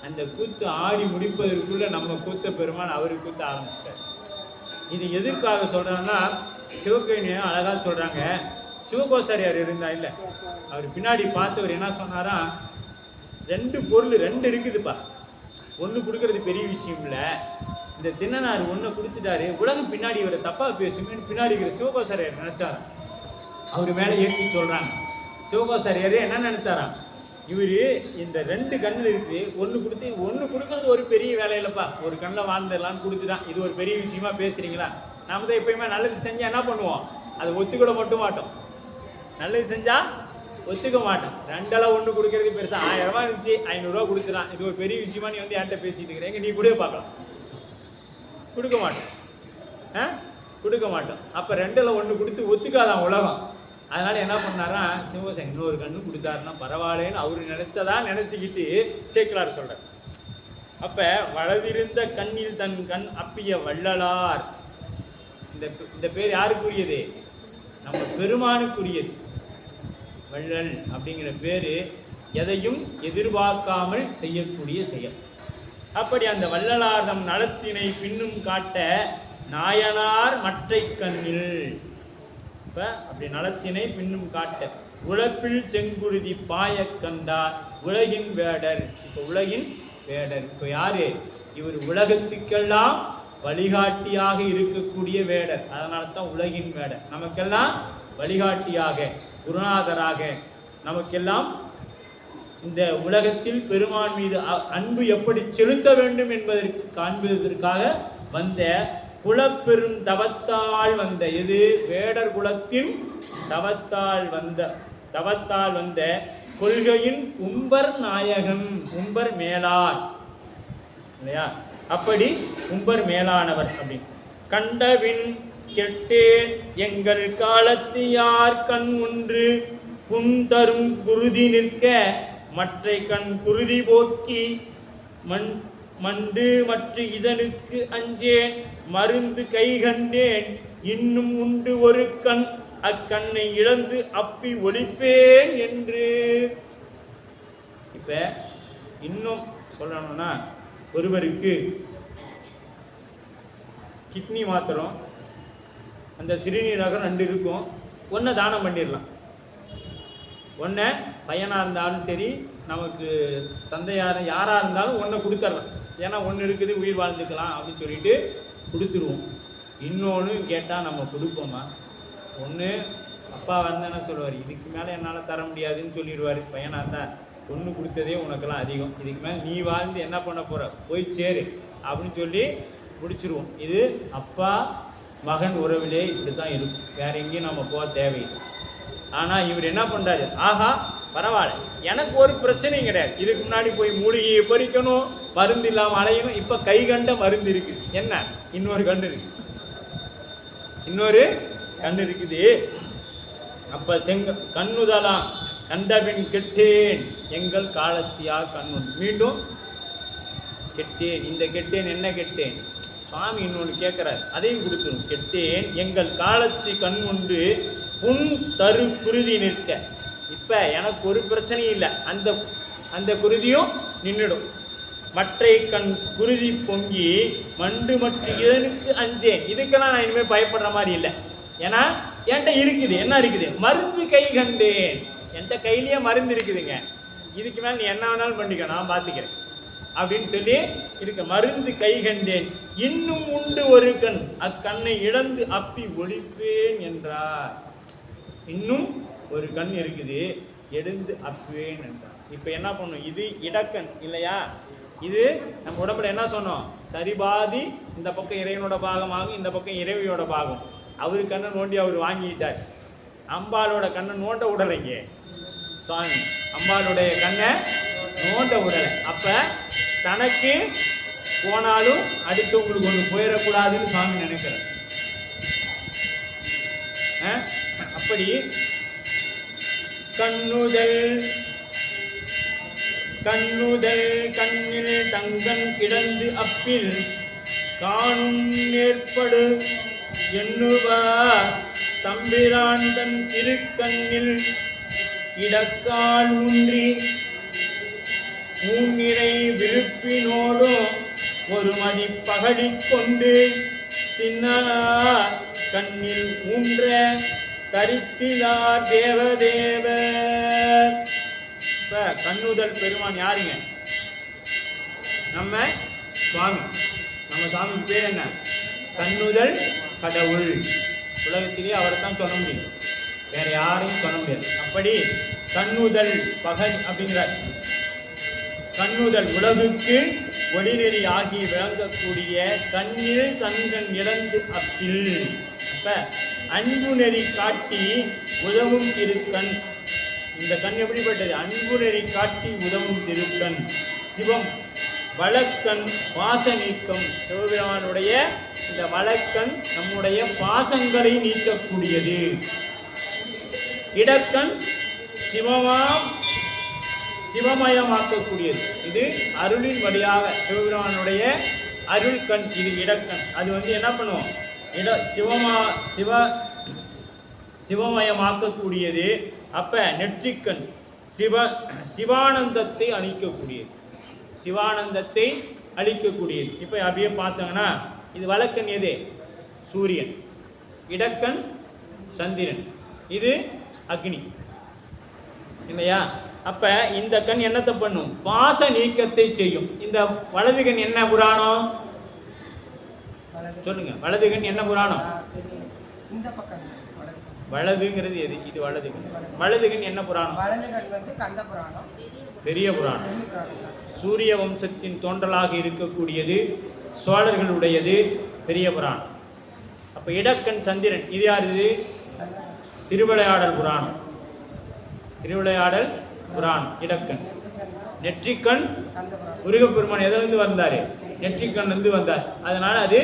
அந்த கூத்து ஆடி முடிப்பதற்குள்ள நம்ம கூத்த பெருமான் அவரு கூத்த ஆரம்பிச்சிட்டார். இது எதற்காக சொல்றாங்கன்னா, சிவகேணியை அழகா சொல்றாங்க. சிவகோசாரியார் இருந்தா இல்ல, அவர் பின்னாடி பார்த்தவர் என்ன சொன்னாரா, 2 பொருள் 2 இருக்குதுப்பா, ஒன்று கொடுக்கறது பெரிய விஷயம் இல்லை, இந்த திண்ணனார் ஒன்று கொடுத்துட்டாரு, உலகம் பின்னாடி இவரை தப்பா பேசுமே பின்னாடி இருக்கிற சிவகோசாரியார் நினைச்சாராம். அவர் மேலே ஏற்றி சொல்றாங்க. சிவகோசாரியாரே என்ன நினைச்சாராம், இவர் இந்த 2 கண்ணில் இருக்குது, ஒன்று கொடுக்கறது ஒரு பெரிய வேலையிலப்பா, ஒரு கண்ணில் வாழ்ந்துடலான்னு கொடுத்துட்டான், இது ஒரு பெரிய விஷயமா பேசுறீங்களா? நாம தான் எப்பயுமே நல்லது செஞ்சால் என்ன பண்ணுவோம், அதை ஒத்துக்கிட மட்டும் மாட்டோம். நல்லது செஞ்சால் ஒத்துக்க மாட்டோம். 2 ஒன்று கொடுக்கறதுக்கு பெருசாக 1000 ரூபா இருந்துச்சு, 500 ரூபா கொடுத்துட்டான், இது ஒரு பெரிய விஷயமா நீ வந்து என்கிட்ட பேசிட்டு இருக்கிறேங்க, நீ கூட பார்க்கலாம். கொடுக்க மாட்டோம், கொடுக்க மாட்டோம். அப்போ 2 ஒன்று கொடுத்து ஒத்துக்காதான் உலகம். அதனால என்ன பண்ணாரா, சிவகோசன் இன்னொரு கண்ணு கொடுத்தாருன்னா பரவாயில்லன்னு அவரு நினைச்சுக்கிட்டு சேக்கிழார் சொல்றார். அப்ப வளவிருந்த கண்ணில் தன் கண் அப்பிய வள்ளலார், இந்த பேர் யாருக்குரியது? நம்ம பெருமானுக்குரியது. வள்ளல் அப்படிங்கிற பேரு எதையும் எதிர்பார்க்காமல் செய்யக்கூடிய செயல். அப்படி அந்த வள்ளலார் தம் நலத்தினை பின்னும் காட்ட நாயனார் மற்றை கண்ணில், இப்ப அப்படி நலத்தினை பின்னும் காட்ட உழப்பில் செங்குருதி பாய கண்டார் உலகின் வேடர். இப்ப உலகின் வேடர் இப்ப யாரு? இவர் உலகத்துக்கெல்லாம் வழிகாட்டியாக இருக்கக்கூடிய வேடர். அதனால தான் உலகின் வேடர். நமக்கெல்லாம் வழிகாட்டியாக, குருநாதராக, நமக்கெல்லாம் இந்த உலகத்தில் பெருமான் மீது அன்பு எப்படி செலுத்த வேண்டும் என்பதற்கு காண்பதற்காக வந்த குலப்பெரும் தவத்தால் வந்த, எது? வேடர் குலத்தின் தவத்தால் வந்த கொள்கையின் உம்பர் நாயகன், உம்பர் மேலார் இல்லையா? அப்படி உம்பர் மேலானவர். அப்படி கண்டவின் கெட்டேன் எங்கள் காலத்து யார் கண் ஒன்று புந்தரும் குருதி நிற்க மற்றை கண் குருதி போக்கி மண்டு மற்ற இதனுக்கு அஞ்சேன் மருந்து கை கண்டேன் இன்னும் உண்டு ஒரு கண் அக்கண்ணை இழந்து அப்பி ஒழிப்பேன் என்று. இப்ப இன்னும் சொல்லணும்னா, ஒருவருக்கு கிட்னி மாத்திரம் அந்த சிறுநீரகம் 2 இருக்கும், ஒன்றை தானம் பண்ணிடலாம். ஒன்றை பையனாக இருந்தாலும் சரி, நமக்கு தந்தையார் யாராக இருந்தாலும் ஒன்றை கொடுத்துடலாம். ஏன்னா ஒன்று இருக்குது, உயிர் வாழ்ந்துக்கலாம் அப்படின்னு சொல்லிட்டு கொடுத்துருவோம். இன்னொன்று கேட்டால் நம்ம கொடுப்போமா? ஒன்று அப்பா என்ன சொல்லுவார், இதுக்கு மேலே என்னால் தர முடியாதுன்னு சொல்லிடுவார். பையனாக இருந்தால் ஒன்று கொடுத்ததே உனக்கெல்லாம் அதிகம், இதுக்கு மேலே நீ வாழ்ந்து என்ன பண்ண போகிற, போய் சேரு அப்படின்னு சொல்லி முடிச்சிருவோம். இது அப்பா மகன் உறவிலே இப்படி தான் இருக்கும், வேற எங்கேயும் நம்ம போக தேவையில்லை. ஆனால் இவர் என்ன பண்ணுறாரு, ஆஹா பரவாயில்ல, எனக்கு ஒரு பிரச்சனையும் கிடையாது. இதுக்கு முன்னாடி போய் மூலிகையை பறிக்கணும், மருந்து இல்லாமல் அலையணும். இப்போ கை கண்ட மருந்து இருக்குது. என்ன, இன்னொரு கண்ணு இருக்கு, இன்னொரு கண்ணு இருக்குது. அப்போ கண்ணுதலாம் கண்டபின் கெட்டேன் எங்கள் காலத்தியா கண்ணுண்டு. மீண்டும் கெட்டேன். இந்த கெட்டேன் என்ன கெட்டேன்? சுவாமி இன்னொன்று கேட்குறாரு, அதையும் கொடுத்துரும். கெட்டேன் எங்கள் காலத்து கண் உண்டு புன் தரு குருதி நிற்க. இப்போ எனக்கு ஒரு பிரச்சனையும் இல்லை, அந்த குருதியும் நின்றுடும். மற்றை கண் குருதி பொங்கி மண்டு மற்ற இதனுக்கு அஞ்சேன். இதுக்கெல்லாம் நான் இனிமேல் பயப்படுற மாதிரி இல்லை. ஏன்னா என்கிட்ட இருக்குது. என்ன இருக்குது? மருந்து கை கண்டேன். என்கிட்ட கையிலேயே மருந்து இருக்குதுங்க. இதுக்கு மேலே நீ என்ன வேணாலும் பண்ணிக்க, நான் பார்த்துக்கிறேன் அப்படின்னு சொல்லி இருக்க. மருந்து கை கண்டேன் இன்னும் உண்டு ஒரு கண், அக்கண்ணை இழந்து அப்பி ஒழிப்பேன் என்றார். இன்னும் ஒரு கண் இருக்குது, எடுந்து அப்புவேன் என்றார். இப்போ என்ன பண்ணும்? இது இடக்கண் இல்லையா? இது நம்ம உடம்புல என்ன சொன்னோம்? சரிபாதி இந்த பக்கம் இறைவனோட பாகமாகும், இந்த பக்கம் இறைவியோட பாகம். அவரு கண்ணை நோண்டி அவர் வாங்கிட்டார். அம்பாலோட கண்ணை நோண்ட விடலைங்க சுவாமி. அம்பாளுடைய கண்ணை நோண்ட விடலை. அப்போ தனக்கு போனாலும் அடுத்தவங்களுக்கு ஒன்று போயிடக்கூடாதுன்னு சுவாமி நினைக்கிறார். அப்படி கண்ணுதல் கண்ணில் தங்கன் கிடந்து அப்பில் காணும் ஏற்படு எண்ணுவா தம்பிரான் தன் திருக்கண்ணில் இடக்கால் ஊன்றி ஊன்னிறை விருப்பினோடும் ஒரு மதி பகடி கொண்டு தின்னார் கண்ணில் ஊன்ற தரித்திலார் தேவதேவ. இப்ப கண்ணுதல் பெருமான் யாருங்க? நம்ம சுவாமி. நம்ம சாமி பேர் என்ன? கண்ணுதல் கடவுள். உலகத்திலேயே அவரை தான் சொல்ல முடியும், வேற யாரையும் சொல்ல முடியாது. அப்படி கண்ணுதல் பகல் அப்படிங்கிறார். கண்ணுதல் உலகுக்கு ஒளிநெறி ஆகி விளங்கக்கூடிய கண்ணில் தங்கன் இழந்து அப்பில். அப்ப அன்பு நெறி காட்டி உதவும் திருக்கண். இந்த கண் எப்படிப்பட்டது? அன்பு நெறி காட்டி உதவும் திருக்கண். சிவம் வழக்கண் பாச நீக்கம். சிவபெருமானுடைய இந்த வழக்கண் நம்முடைய பாசங்களை நீக்கக்கூடியது. இடக்கண் சிவமயமாக்கக்கூடியது. இது அருளின் வழியாக சிவபெருமானுடைய அருள் கண். இது இடக்கண். அது என்ன பண்ணுவோம்? சிவமயமாக்கக்கூடியது. அப்ப நெற்றிக்கண் சிவானந்தத்தை அளிக்கக்கூடியது. சிவானந்தத்தை அளிக்கக்கூடியது. இப்போ அப்படியே பார்த்தாங்கன்னா இது வழக்கண் எது? சூரியன். இடக்கண் சந்திரன். இது அக்னி இல்லையா? அப்ப இந்த கண் என்னத்தை பண்ணும்? பாச நீக்கத்தை செய்யும். இந்த வலது கண் என்ன புராணம் சொல்லுங்க? வலது கண் என்ன புராணம்? வலதுங்கிறது எது? இது வலது கண். வலது கண் என்ன புராணம்? பெரிய புராணம். சூரிய வம்சத்தின் தோன்றலாக இருக்கக்கூடியது, சோழர்களுடையது பெரிய புராணம். அப்ப இடக்கண் சந்திரன். இது யார்? இது திருவிளையாடல் புராணம். திருவிளையாடல் புராணம் இடக்கண். நெற்றிக்கண் முருகப்பெருமான் எதிலிருந்து வந்தாரு? நெற்றிக்கண் இருந்து வந்தார். அதனால அது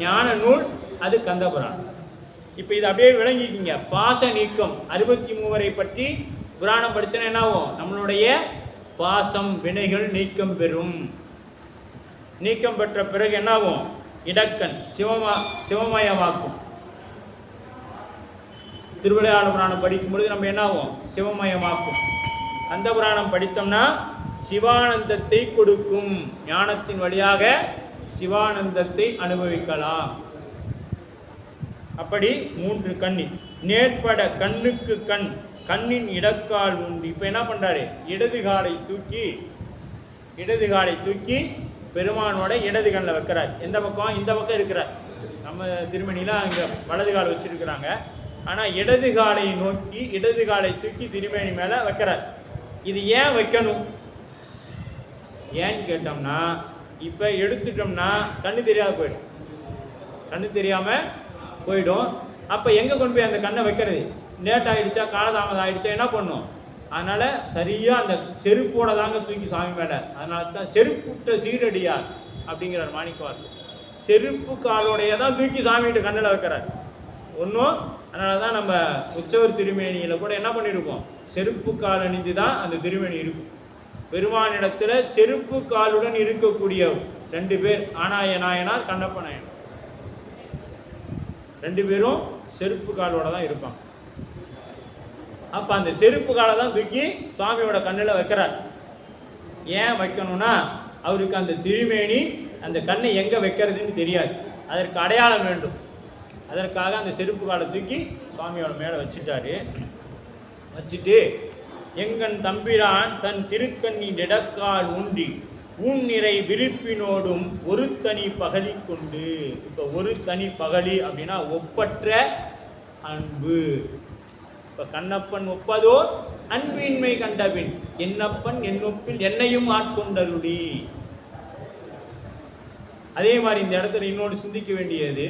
ஞான நூல், அது கந்த புராணம். இப்போ இது அப்படியே விளங்கிக்கிங்க. பாச நீக்கம் 63 பற்றி புராணம் படிச்சோன்னா என்ன ஆகும்? நம்மளுடைய பாசம் வினைகள் நீக்கம் பெறும். நீக்கம் பெற்ற பிறகு என்ன ஆகும்? இடக்கண் சிவமயமாக்கும். திருவிளையாடல் புராணம் படிக்கும் பொழுது நம்ம என்ன ஆகும்? சிவமயமாக்கும். கந்த புராணம் படித்தோம்னா சிவானந்தத்தை கொடுக்கும். ஞானத்தின் வழியாக சிவானந்தத்தை அனுபவிக்கலாம். அப்படி 3 கண்ணி நேர்பட கண்ணுக்கு கண் கண்ணின் இடக்கால் உண்டு. இப்போ என்ன பண்றாரு? இடது காலை தூக்கி பெருமானோட இடது கண்ணில் வைக்கிறார். எந்த பக்கம்? இந்த பக்கம் இருக்கிறார். நம்ம திருமணிலாம் அங்கே வலது கால் வச்சிருக்கிறாங்க. ஆனால் இடது காலை நோக்கி இடது காலை தூக்கி திருமணி மேலே வைக்கிறார். இது ஏன் வைக்கணும்? ஏன்னு கேட்டோம்னா, இப்போ எடுத்துட்டோம்னா கண்ணு தெரியாத போயிடும். கண்ணு தெரியாமல் போயிடும். அப்போ எங்கே கொண்டு போய் அந்த கண்ணை வைக்கிறது? லேட் ஆகிடுச்சா, காலதாமதம் ஆகிடுச்சா என்ன பண்ணும்? அதனால் சரியாக அந்த செருப்போட தாங்க தூக்கி சாமி மேலே, அதனால தான் செருப்புட்ட சீரடியார் அப்படிங்கிறார் மாணிக்கவாசகர். செருப்பு காலோடைய தான் தூக்கி சாமிகிட்ட கண்ணில் வைக்கிறார் ஒன்றும். அதனால தான் நம்ம உற்சவர் திருமேனியில் கூட என்ன பண்ணியிருக்கோம், செருப்பு கால் அணிந்து தான் அந்த திருமேனி இருக்கும். பெருமானிடத்தில் செருப்பு காலுடன் இருக்கக்கூடிய 2 பேர், ஆனாய நாயனார் கண்ணப்ப நாயனார், 2 பேரும் செருப்பு காலோட தான் இருப்பாங்க. அப்போ அந்த செருப்பு காலை தான் தூக்கி சுவாமியோட கண்ணில் வைக்கிறார். ஏன் வைக்கணும்னா அவருக்கு அந்த திருமேனி அந்த கண்ணை எங்கே வைக்கிறதுன்னு தெரியாது, அதற்கு அடையாளம் வேண்டும். அதற்காக அந்த செருப்பு காலை தூக்கி சுவாமியோட மேலே வச்சுட்டாரு. வச்சுட்டு எங்கன் தம்பிரான் தன் திருக்கண்ணின் இடக்கால் ஊன்றி ஊன்னிறை விருப்பினோடும் ஒரு தனி பகலி கொண்டு. இப்போ ஒரு தனி பகலி அப்படின்னா ஒப்பற்ற அன்பு. இப்போ கண்ணப்பன் ஒப்பதோ அன்பின்மை கண்டபின் என்னப்பன் என்னொப்பில் என்னையும் ஆட்கொண்டருடி. அதே மாதிரி இந்த இடத்துல இன்னொன்று சிந்திக்க வேண்டியது,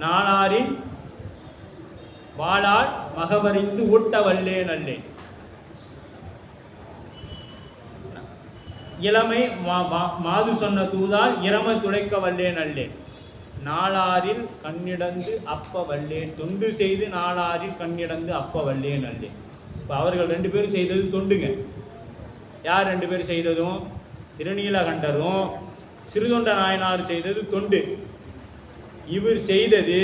நாளாரின் வாளால் மகவறிந்து ஊட்ட வல்லேன் அல்லேன். இளமை மாது சொன்ன தூதால் இரம துளைக்க வல்லேன் அல்லேன். நாளாரில் கண்ணிடந்து அப்ப வல்லேன் தொண்டு செய்து நாளாரில் கண்ணிடந்து அப்ப வல்லேன் அல்லேன். இப்போ அவர்கள் 2 பேரும் செய்தது தொண்டுங்க. யார் 2 பேரும் செய்ததும், திருநீலகண்டரும் சிறுதொண்ட நாயனார் செய்தது தொண்டு. இவர் செய்தது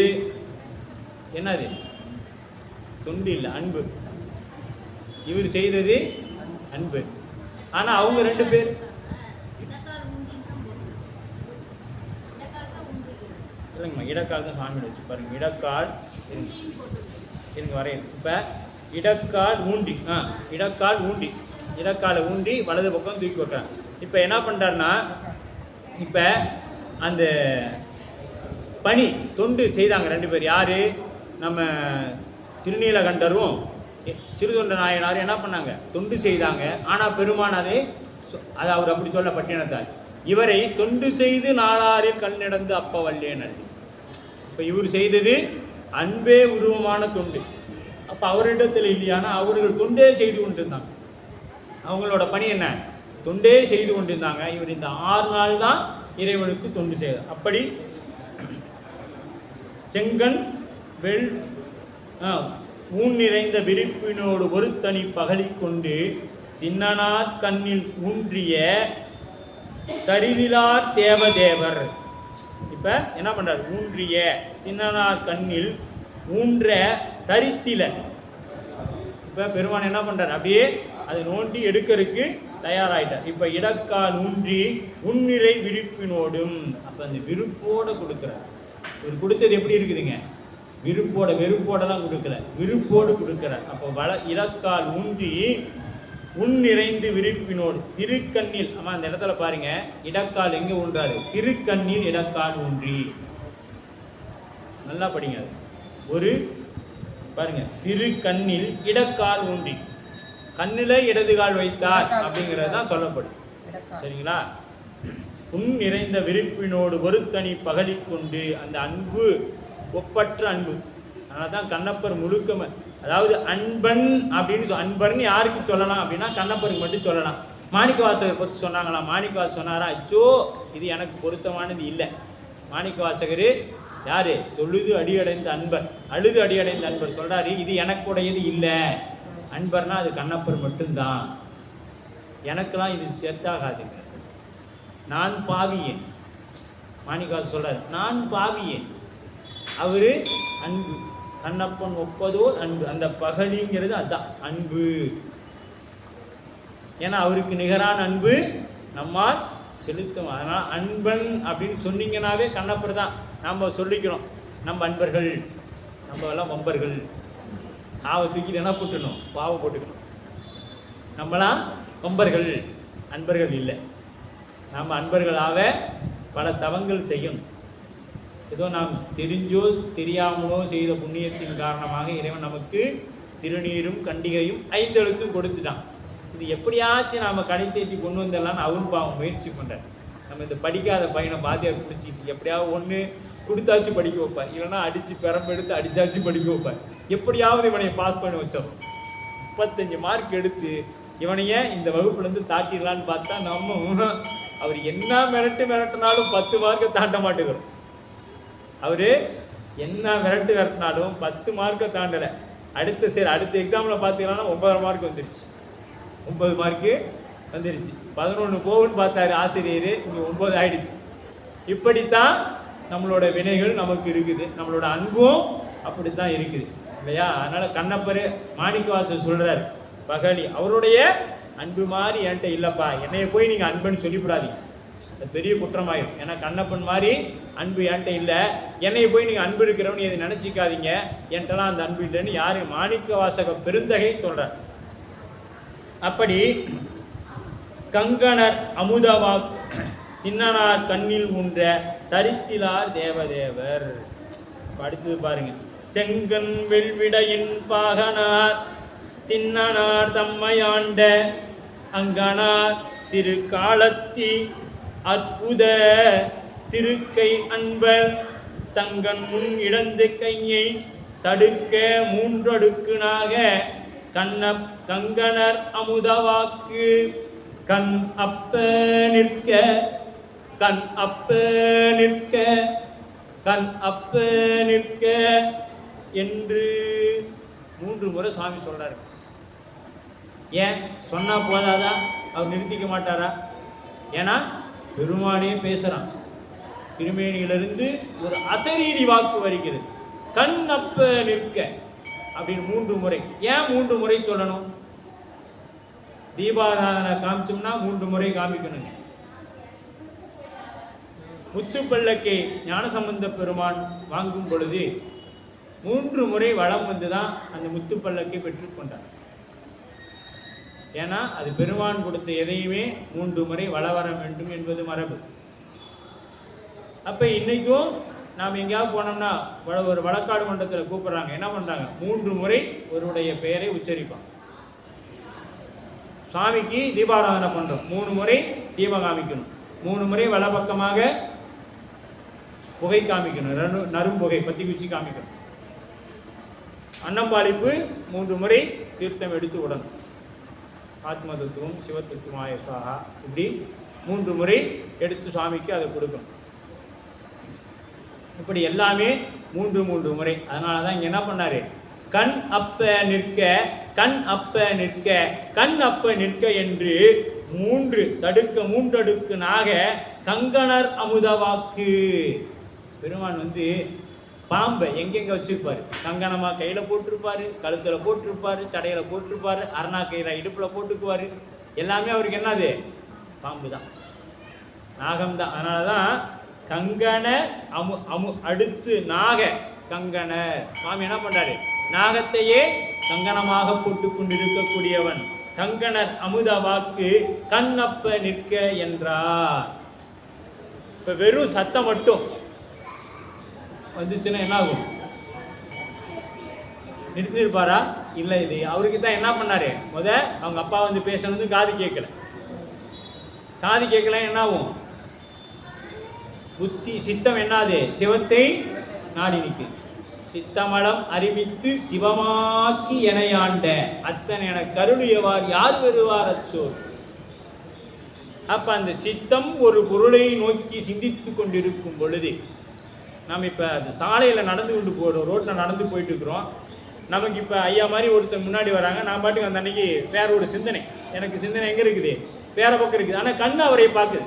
என்னது, தொண்டு இல்லை, அன்பு. இவர் செய்தது அன்பு. ஆனால் அவங்க 2 பேர் இல்லைங்கம்மா, இடக்கால் தான் சாமியோட வச்சு பாருங்க. இடக்கால் எனக்கு வரையும். இப்போ இடக்கால் ஊண்டி, இடக்கால் ஊண்டி, இடக்காலை ஊண்டி வலது பக்கம் தூக்கி வைக்கிறாங்க. இப்போ என்ன பண்ணுறாருன்னா, இப்போ அந்த பணி தொண்டு செய்தாங்க 2 பேர். யார், நம்ம திருநீலகண்டரும் சிறுதொண்ட நாயனார் என்ன பண்ணாங்க, தொண்டு செய்தாங்க. ஆனால் பெருமான் அது அவர் அப்படி சொல்ல பட்டினத்தார், இவரை தொண்டு செய்து நாளாரில் கண்ணிடந்து அப்ப வல்லேன் அல்லி. இப்போ இவர் செய்தது அன்பே உருவமான தொண்டு. அப்போ அவரிடத்தில் இல்லையானா அவர்கள் தொண்டே செய்து கொண்டிருந்தாங்க. அவங்களோட பணி என்ன, தொண்டே செய்து கொண்டிருந்தாங்க. இவர் இந்த 6 நாள் தான் இறைவனுக்கு தொண்டு செய்தார். அப்படி செங்கன் வெள் ஊன் நிறைந்த விரிப்பினோடு ஒரு தனி பகலி கொண்டு தின்னனார் கண்ணில் ஊன்றிய தரிதிலார் தேவதேவர். இப்போ என்ன பண்ணுறார், ஊன்றிய தின்னனார் கண்ணில் ஊன்ற தரித்தில. இப்போ பெருமான் என்ன பண்ணுறார், அப்படியே அதை நோண்டி எடுக்கிறதுக்கு தயாராகிட்டார். இப்போ இடக்கால் ஊன்றி உன்னிறை விருப்பினோடும். அப்போ அந்த விருப்போடு கொடுக்குறார். இவர் கொடுத்தது எப்படி இருக்குதுங்க, விருப்போட, வெறுப்போடலாம் கொடுக்கல, விருப்போடு கொடுக்கிறார். அப்போ இடக்கால் ஊன்றி உன் நிறைந்து விருப்பினோடு திருக்கண்ணில். ஆமாம், அந்த இடத்துல பாருங்க, இடக்கால் எங்கே ஊன்றாரு, திருக்கண்ணில் இடக்கால் ஊன்றி. நல்லா படிங்க. ஒரு பாருங்க, திருக்கண்ணில் இடக்கால் ஊன்றி, கண்ணில் இடதுகால் வைத்தார் அப்படிங்கிறது தான் சொல்லப்படும். சரிங்களா? உன் நிறைந்த விருப்பினோடு ஒரு தனி பகலி கொண்டு. அந்த அன்பு ஒப்பற்ற அன்பு. அதனால தான் கண்ணப்பர் முழுக்க, அதாவது அன்பன் அப்படின்னு அன்பர்னு யாருக்கு சொல்லலாம் அப்படின்னா கண்ணப்பருக்கு மட்டும் சொல்லலாம். மாணிக்கவாசகர் பற்றி சொன்னாங்களா, மாணிக்கவாசகர் சொன்னாரா, அச்சோ இது எனக்கு பொருத்தமானது இல்லை. மாணிக்கவாசகர் யார், தொழுது அடியடைந்த அன்பர், அழுது அடியடைந்த அன்பர் சொல்கிறாரு, இது எனக்குடையது இல்லை, அன்பர்னா அது கண்ணப்பர் மட்டும்தான், எனக்கெல்லாம் இது செட்டாகாதுங்க, நான் பாவியேன். மாணிக்கவாசகர் சொல்கிறார், நான் பாவியேன், அவர் அன்பு, கண்ணப்பன் ஒப்பதோர் அன்பு. அந்த பகலிங்கிறது அதுதான் அன்பு. ஏன்னா அவருக்கு நிகரான அன்பு நம்மால் செலுத்தும். அதனால் அன்பன் அப்படின்னு சொன்னீங்கன்னாவே கண்ணப்பர் தான். நாம் சொல்லிக்கிறோம், நம்ம அன்பர்கள், நம்ம எல்லாம் வம்பர்கள், ஆவை தூக்கிட்டு என்ன போட்டுக்கணும், பாவை போட்டுக்கணும். நம்மளாம் வம்பர்கள், அன்பர்கள் இல்லை. நம்ம அன்பர்களாக பல தவங்கள் செய்யணும். ஏதோ நாம் தெரிஞ்சோ தெரியாமலோ செய்த புண்ணியத்தின் காரணமாக இறைவன் நமக்கு திருநீரும் கண்டிகையும் 5 எழுத்தும் கொடுத்துட்டான். இது எப்படியாச்சும் நாம் கடை தேற்றி கொண்டு வந்துடலான்னு அவன் பாவம் முயற்சி பண்ணுறார். நம்ம இந்த படிக்காத பையனை பாத்தியார் பிடிச்சிட்டு எப்படியாவது ஒன்று கொடுத்தாச்சு படிக்க வைப்பார், இல்லைன்னா அடித்து பெரம்பெடுத்து அடித்தாச்சும் படிக்க வைப்பார். எப்படியாவது இவனை பாஸ் பண்ணி வச்சோம். 35 மார்க் எடுத்து இவனையே இந்த வகுப்புலேருந்து தாட்டிடலான்னு பார்த்தா நம்ம அவர் என்ன மிரட்டினாலும் 10 மார்க்கை தாண்ட மாட்டேங்கிறோம். அவர் என்ன விரட்டினாலும் 10 மார்க்கை தாண்டலை. அடுத்த எக்ஸாமில் பார்த்தீங்கன்னா 9 மார்க் வந்துருச்சு. 9 மார்க்கு வந்துருச்சு. 11 போகுன்னு பார்த்தாரு ஆசிரியர், இங்கே 9 ஆயிடுச்சு. இப்படித்தான் நம்மளோட வினைகள் நமக்கு இருக்குது, நம்மளோட அன்பும் அப்படித்தான் இருக்குது இல்லையா? அதனால கண்ணப்பர் மாணிக்கவாசர் சொல்றாரு, பகலி அவருடைய அன்பு மாதிரி என்கிட்ட இல்லைப்பா, என்னைய போய் நீங்கள் அன்புன்னு சொல்லிவிடாதீங்க, அது பெரிய குற்றமாயிடும். ஏன்னா கண்ணப்பன் மாதிரி அன்பு என்கிட்ட இல்லை, என்னைய போய் நீங்கள் அன்பு இருக்கிறவன்னு எது நினச்சிக்காதீங்க, என்கிட்டலாம் அந்த அன்பு இல்லைன்னு யார் மாணிக்கவாசக பெருந்தகை சொல்கிறார். அப்படி கங்கணர் அமுதவா தின்னனார் கண்ணில் உன்ற தரித்திலார் தேவதேவர். அடுத்தது பாருங்க, செங்கன் வெள்விடையின் பாகனார் தின்னனார் தம்மையாண்ட அங்கனார் திரு காலத்தி அற்புத திருக்கை அன்பர் தங்கன் முன் இடந்து கையை தடுக்க 3 அடுக்குனாக கங்கணர் அமுதவாக்கு கண் அப்ப நிற்க கண் அப்ப நிற்க கண் அப்ப நிற்க என்று 3 முறை சுவாமி சொல்றாரு. ஏன் சொன்னா போதாதா? அவர் நிறுத்திக்க மாட்டாரா? ஏன்னா பெருமானே பேசுறான், திருமேனியிலிருந்து ஒரு அசரீரி வாக்கு வருகிறது, கண் அப்ப நிற்க அப்படின்னு 3 முறை. ஏன் 3 முறை சொல்லணும்? தீபாராதனை காமிச்சோம்னா 3 முறை காமிக்கணுங்க. முத்துப்பல்லக்கை ஞானசம்பந்த பெருமான் வாங்கும் பொழுது 3 முறை வளம் வந்துதான் அந்த முத்துப்பல்லக்கை பெற்றுக்கொண்டார். ஏன்னா அது பெருமான் கொடுத்த எதையுமே 3 முறை வள வர வேண்டும் என்பது மரபு. அப்ப இன்னைக்கும் நாம் எங்கேயாவது போனோம்னா ஒரு வழக்காடு மன்றத்தில் கூப்பிடுறாங்க, என்ன பண்றாங்க? 3 முறை ஒருடைய பெயரை உச்சரிப்பான். சுவாமிக்கு தீபாராதனை பண்றோம், 3 முறை தீபம் காமிக்கணும், 3 முறை வலப்பக்கமாக புகை காமிக்கணும், நறும்புகை பத்தி குச்சி காமிக்கணும். அன்னம்பாளிப்பு 3 முறை தீர்த்தம் எடுத்து விடணும். ஆத்ம தத்துவம் சிவத்தத்துவமாய சுவாகா இப்படி 3 முறை எடுத்து சுவாமிக்கு அதை கொடுக்கணும். இப்படி எல்லாமே 3 முறை. அதனால தான் இங்கே என்ன பண்ணாரு? கண் அப்ப நிற்க கண் அப்ப நிற்க கண் அப்ப நிற்க என்று 3 அடுக்குனாக கங்கணர் அமுதவாக்கு. பெருமான் பாம்பை எங்கெங்க வச்சிருப்பாரு? கங்கணமா கையில போட்டிருப்பாரு, கழுத்துல போட்டிருப்பாரு, சடையில போட்டிருப்பாரு, அரணா கையில இடுப்புல போட்டுக்குவாரு. எல்லாமே அவருக்கு என்னது? பாம்பு தான், நாகம்தான். அதனாலதான் கங்கண அடுத்து நாக கங்கண. சுவாமி என்ன பண்றாரு? நாகத்தையே கங்கணமாக போட்டு கொண்டிருக்கக்கூடியவன். கங்கணர் அமுத வாக்கு கண்ணப்ப நிற்க என்றார். இப்ப வெறும் சத்தம் மட்டும் வந்துச்சுன்னா என்ன ஆகும்? நிறுத்திருப்பாரா? இல்லை. இது அவருக்கு தான் என்ன பண்ணாரு? அவங்க அப்பா பேசணும்னு காது கேட்கல. காது கேட்கல என்ன ஆகும்? புத்தி சித்தம் என்னாது? சிவத்தை நாடி நிற்கு. சித்தமலம் அறிவித்து சிவமாக்கி எனையாண்ட அத்தன் என கருளியவார் யார் வருவார் அச்சோர். அப்ப அந்த சித்தம் ஒரு பொருளை நோக்கி சிந்தித்து கொண்டிருக்கும் பொழுது, நம்ம இப்போ அந்த சாலையில் நடந்து கொண்டு போகிறோம், ரோட்டில் நடந்து போயிட்டு இருக்கிறோம். நமக்கு இப்போ ஐயா மாதிரி ஒருத்தர் முன்னாடி வராங்க, நான் பாட்டுக்கு அந்த அன்னைக்கு வேற ஒரு சிந்தனை, எனக்கு சிந்தனை எங்கே இருக்குது? வேற பக்கம் இருக்குது. ஆனால் கண்ணு அவரை பார்க்குது.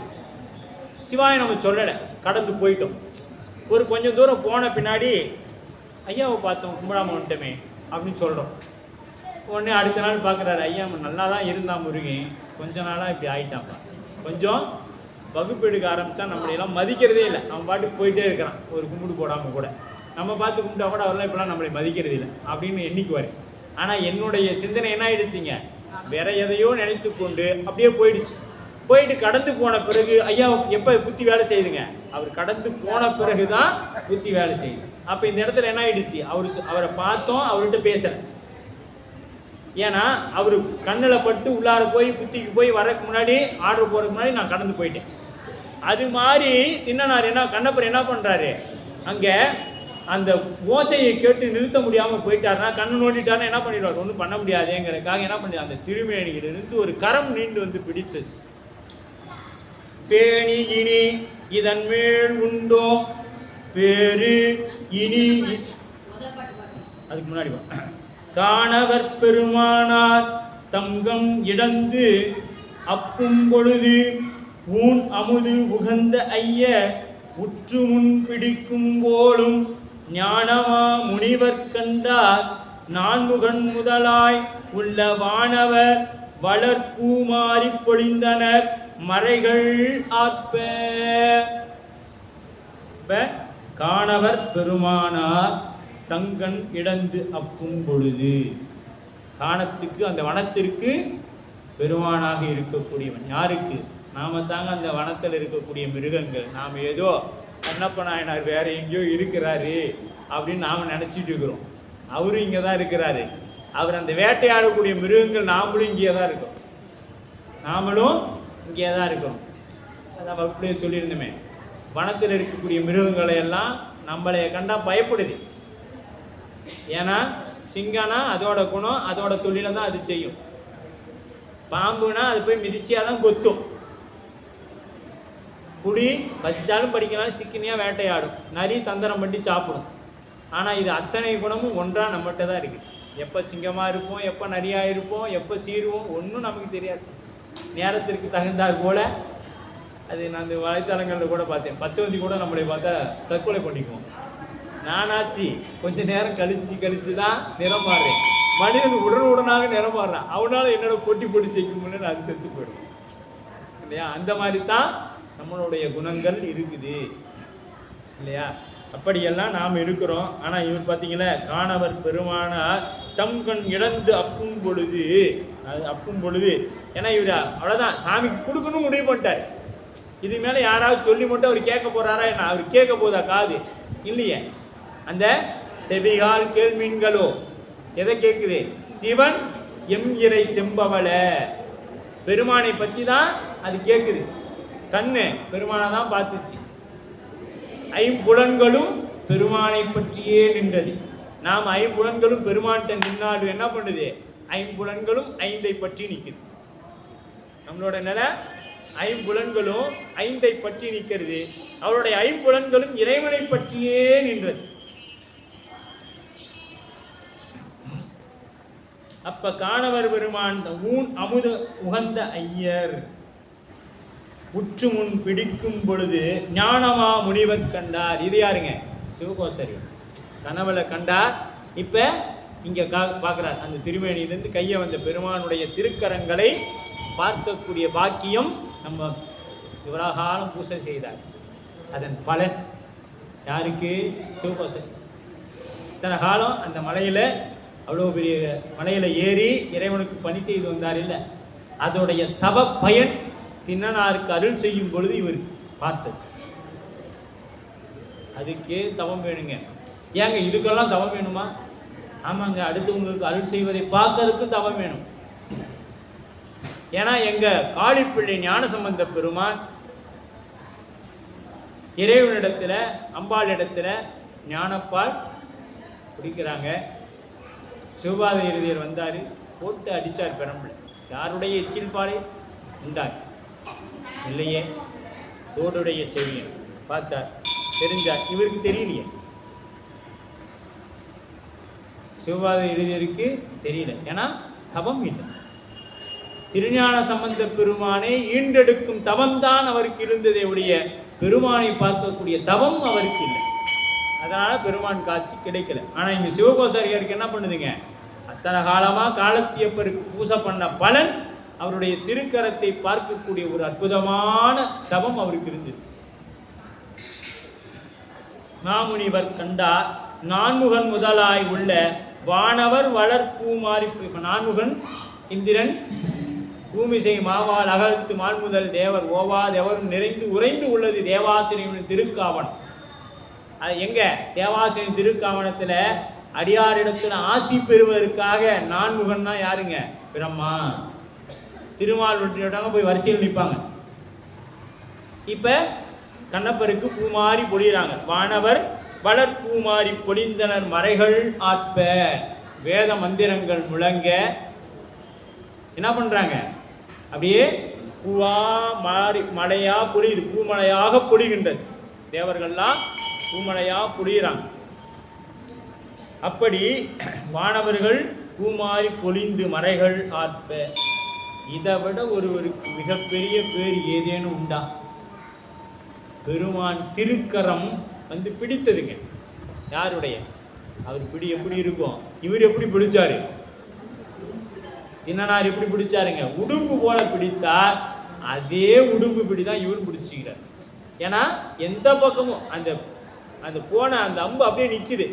சிவாயை நம்ம சொல்லலை, கடந்து போயிட்டோம். ஒரு கொஞ்சம் தூரம் போன பின்னாடி ஐயாவை பார்த்தோம், கும்பிடாம வந்துட்டோமே அப்படின்னு சொல்கிறோம். உடனே அடுத்த நாள் பார்க்குறாரு, ஐயா நல்லா தான் இருந்தான் முருகன், கொஞ்ச நாளாக இப்படி ஆகிட்டான்ப்பா. கொஞ்சம் வகுப்பு எடுக்க ஆரம்பித்தா நம்மளையெல்லாம் மதிக்கிறதே இல்லை. நம்ம பாட்டுக்கு போயிட்டே இருக்கிறான், ஒரு கும்பிடு போடாமல் கூட. நம்ம பார்த்து கும்பிட்டா கூட அவரெல்லாம் இப்போலாம் நம்மளை மதிக்கிறதே இல்லை அப்படின்னு எண்ணிக்குவார். ஆனால் என்னுடைய சிந்தனை என்ன ஆயிடுச்சுங்க? வேற எதையோ நினைத்து கொண்டு அப்படியே போயிடுச்சு. போயிட்டு கடந்து போன பிறகு ஐயா எப்போ புத்தி வேலை செய்யுதுங்க? அவர் கடந்து போன பிறகு தான் புத்தி வேலை செய்யுது. அப்போ இந்த இடத்துல என்ன ஆயிடுச்சு? அவரை பார்த்தோம், அவர்கிட்ட பேசல. ஏன்னா அவர் கண்ணில் பட்டு உள்ளார போய் புத்திக்கு போய் வரக்கு முன்னாடி, ஆர்டர் போகிறதுக்கு முன்னாடி நான் கடந்து போயிட்டேன். அது மாதிரி தின்னனார் கண்ணப்பர் என்ன பண்ணுறாரு? அங்கே அந்த ஓசையை கேட்டு நிறுத்த முடியாமல் போயிட்டாருன்னா, கண்ணு நோண்டிட்டாருன்னா என்ன பண்ணிடுவார்? ஒன்றும் பண்ண முடியாதேங்கிறதுக்காக என்ன பண்ணி அந்த திருமேனியிலிருந்து ஒரு கரம் நீண்டு வந்து பிடித்தது. பேணி இனி இதன் மேல் உண்டோ பேரு இனி. அதுக்கு முன்னாடி காணவர் பெருமானார் தங்கம் இடந்து அப்பும் பொழுது ஊன் அமுது உகந்த ஐய உற்று முன் பிடிக்கும் போலும் ஞானமா முனிவர் கண்டார் நான்முகன் முதலாய் உள்ள வானவர் வளர்ப்பூமாறி பொழிந்தனர் மறைகள் ஆற்ப. காணவர் பெருமானார் தங்கன் இடந்து அப்பும் பொழுது, காணத்துக்கு அந்த வனத்திற்கு பெருமானாக இருக்கக்கூடியவன் யாருக்கு? நாம தாங்க அந்த வனத்தில் இருக்கக்கூடிய மிருகங்கள். நாம் ஏதோ கண்ணப்ப நாயனார் வேற எங்கேயோ இருக்கிறாரு அப்படின்னு நாம் நினச்சிட்டு இருக்கிறோம். அவரும் இங்கே தான் இருக்கிறாரு. அவர் அந்த வேட்டையாடக்கூடிய மிருகங்கள் நாமளும் இங்கே தான் இருக்கோம். நாமளும் இங்கே தான் இருக்கிறோம். அதான் வகுப்புலேயே சொல்லியிருந்தோமே, வனத்தில் இருக்கக்கூடிய மிருகங்களை எல்லாம் நம்மளைய கண்டா பயப்படுது. ஏன்னா சிங்கனா அதோட குணம், அதோட தொழிலை தான் அது செய்யும். பாம்புனா அது போய் மிதிச்சியாக தான் கொத்தும். புலி பசிச்சாலும் படிக்கனாலும் சிக்கினியாக வேட்டையாடும். நரி தந்திரம் பண்ணி சாப்பிடும். ஆனால் இது அத்தனை குணமும் ஒன்றாக நம்மகிட்ட தான் இருக்குது. எப்போ சிங்கமாக இருப்போம், எப்போ நரியாக இருப்போம், எப்போ சீருவோம் ஒன்றும் நமக்கு தெரியாது. நேரத்திற்கு தகுந்தால் போல அது நான் அந்த வலைத்தளங்களில் கூட பார்த்தேன். பச்சைவந்தி கூட நம்மளை பார்த்தா தற்கொலை பண்ணிக்குவோம். நானாச்சு கொஞ்ச நேரம் கழிச்சு தான் நிறம் மாறுறேன். மனிதன் உடனுடனாக நிறம் மாறுறான். அவனால என்னோட போட்டி செய்ய முடியல, அது செத்து போயிடும் இல்லையா? அந்த மாதிரி தான் நம்மளுடைய குணங்கள் இருக்குது இல்லையா? அப்படியெல்லாம் நாம் இருக்கிறோம். ஆனால் இவர் பார்த்தீங்களா, காணவர் பெருமானார் தம் கண் இழந்து அப்பும் பொழுது, அது அப்பும் பொழுது ஏன்னா இவர் அவ்வளோதான் சாமிக்கு கொடுக்கணும் முடிவு பண்ணிட்டார். இது மேலே யாராவது சொல்லி மட்டும் அவர் கேட்க போகிறாரா என்ன? அவர் கேட்க போதா காது இல்லையே. அந்த செவிகால் கேள்மீன்களோ எதை கேட்குது? சிவன் எம் இறை செம்பவள பெருமானை பற்றி தான் அது கேட்குது. கண்ணு பெருமானை தான் பார்த்துச்சு. ஐம்புலன்களும் பெருமானை பற்றியே நின்றது. நாம் ஐம்புலன்களும் பெருமான்கிட்ட நின்னாலும் என்ன பண்ணுது? ஐம்புலன்களும் ஐந்தை பற்றி நிற்குது. நம்மளோட நிலை ஐம்புலன்களும் ஐந்தை பற்றி நிற்கிறது. அவருடைய ஐம்புலன்களும் இறைவனை பற்றியே நின்றது. அப்ப காணவர் பெருமான் ஊன் அமுத உகந்த ஐயர் உற்று முன் பிடிக்கும் பொழுது ஞானமா முனிவர் கண்டார். இது யாருங்க? சிவகோசரி கனவுல கண்டார். இப்ப இங்க பார்க்கிறார். அந்த திருமேனியிலிருந்து கையை வந்த பெருமானுடைய திருக்கரங்களை பார்க்கக்கூடிய பாக்கியம் நம்ம இவ்வளவு காலம் பூசை செய்தார். அதன் பலன் யாருக்கு? சிவகோசரி. இத்தனை காலம் அந்த மலையில அவ்வளோ பெரிய மலையில் ஏறி இறைவனுக்கு பணி செய்து வந்தார் இல்லை, அதோடைய தவ பயன் திண்ணனாருக்கு அருள் செய்யும் பொழுது இவர் பார்த்தது. அதுக்கே தவம் வேணுங்க. ஏங்க இதுக்கெல்லாம் தவம் வேணுமா? ஆமாங்க, அடுத்தவங்களுக்கு அருள் செய்வதை பார்க்கறதுக்கும் தவம் வேணும். ஏன்னா எங்க காளிப்பிள்ளை ஞானசம்பந்த பெருமான் இறைவனிடத்துல அம்பாள் இடத்துல ஞானப்பால் குடிக்கிறாங்க. சிவபாத இறுதியர் வந்தார், போட்டு அடித்தார் பெரம்புல. யாருடைய எச்சில் பாலை உண்டார் இல்லையே, தோடுடைய செவியன் பார்த்தார், தெரிஞ்சார். இவருக்கு தெரியலையே, சிவபாத இறுதியருக்கு தெரியல. ஏன்னா தவம் இல்லை. திருஞான சம்பந்த பெருமானை ஈண்டெடுக்கும் தவம்தான் அவருக்கு இருந்ததே ஒழிய பெருமானை பார்க்கக்கூடிய தவம் அவருக்கு இல்லை. அதனால பெருமான் காட்சி கிடைக்கல. ஆனா இங்க சிவகோசாரியாருக்கு என்ன பண்ணுதுங்க? அத்தனை காலமா காலத்தியப்பருக்கு பூசை பண்ண பலன் அவருடைய திருக்கரத்தை பார்க்கக்கூடிய ஒரு அற்புதமான தவம் அவருக்கு இருந்தது. மாமுனிவர் கண்டார் நான்முகன் முதலாய் உள்ள வானவர் வளர்ப்பூமாறி. நான்முகன் இந்திரன், பூமிசை மாவால் அகலத்து மான்முதல் தேவர் ஓவாதெவரும் நிறைந்து உறைந்து உள்ளது தேவாசிரியரின் திருக்காவணம். அது எங்க? தேவாசிரியர் திருக்காவணத்தில் அடியாரிடத்தில் ஆசி பெறுவதற்காக நான்முகன்னா யாருங்க? பிரம்மா. திருமால் போய் வரிசையில் நிற்பாங்க. இப்ப கண்ணப்பருக்கு பூமாரி பொழியிறாங்க. வானவர் வளர்ப்பூமாறி பொழிந்தனர் மறைகள் ஆற்ப. வேத மந்திரங்கள் முழங்க என்ன பண்றாங்க, அப்படியே பூவா மாறி மழையா பொழியுது, பூமழையாக பொழிகின்றது. தேவர்கள்லாம் பூமழையா பொழிகிறாங்க. அப்படி வானவர்கள் பூமாறி பொழிந்து மறைகள் ஆற்ப. இதை விட ஒருவருக்கு மிகப்பெரிய பேர் ஏதேனும் உண்டா? பெருமான் திருக்கரம் வந்து பிடித்ததுங்க. யாருடைய? அவர் பிடி எப்படி இருக்கும்? இவர் எப்படி பிடிச்சாரு? தின்னனார் எப்படி பிடிச்சாருங்க? உடும்பு போல பிடித்தார். அதே உடும்பு பிடிதான் இவர் பிடிச்சிக்கிறார். ஏன்னா எந்த பக்கமும் அந்த அந்த போன அந்த அம்பு அப்படியே நிக்குது,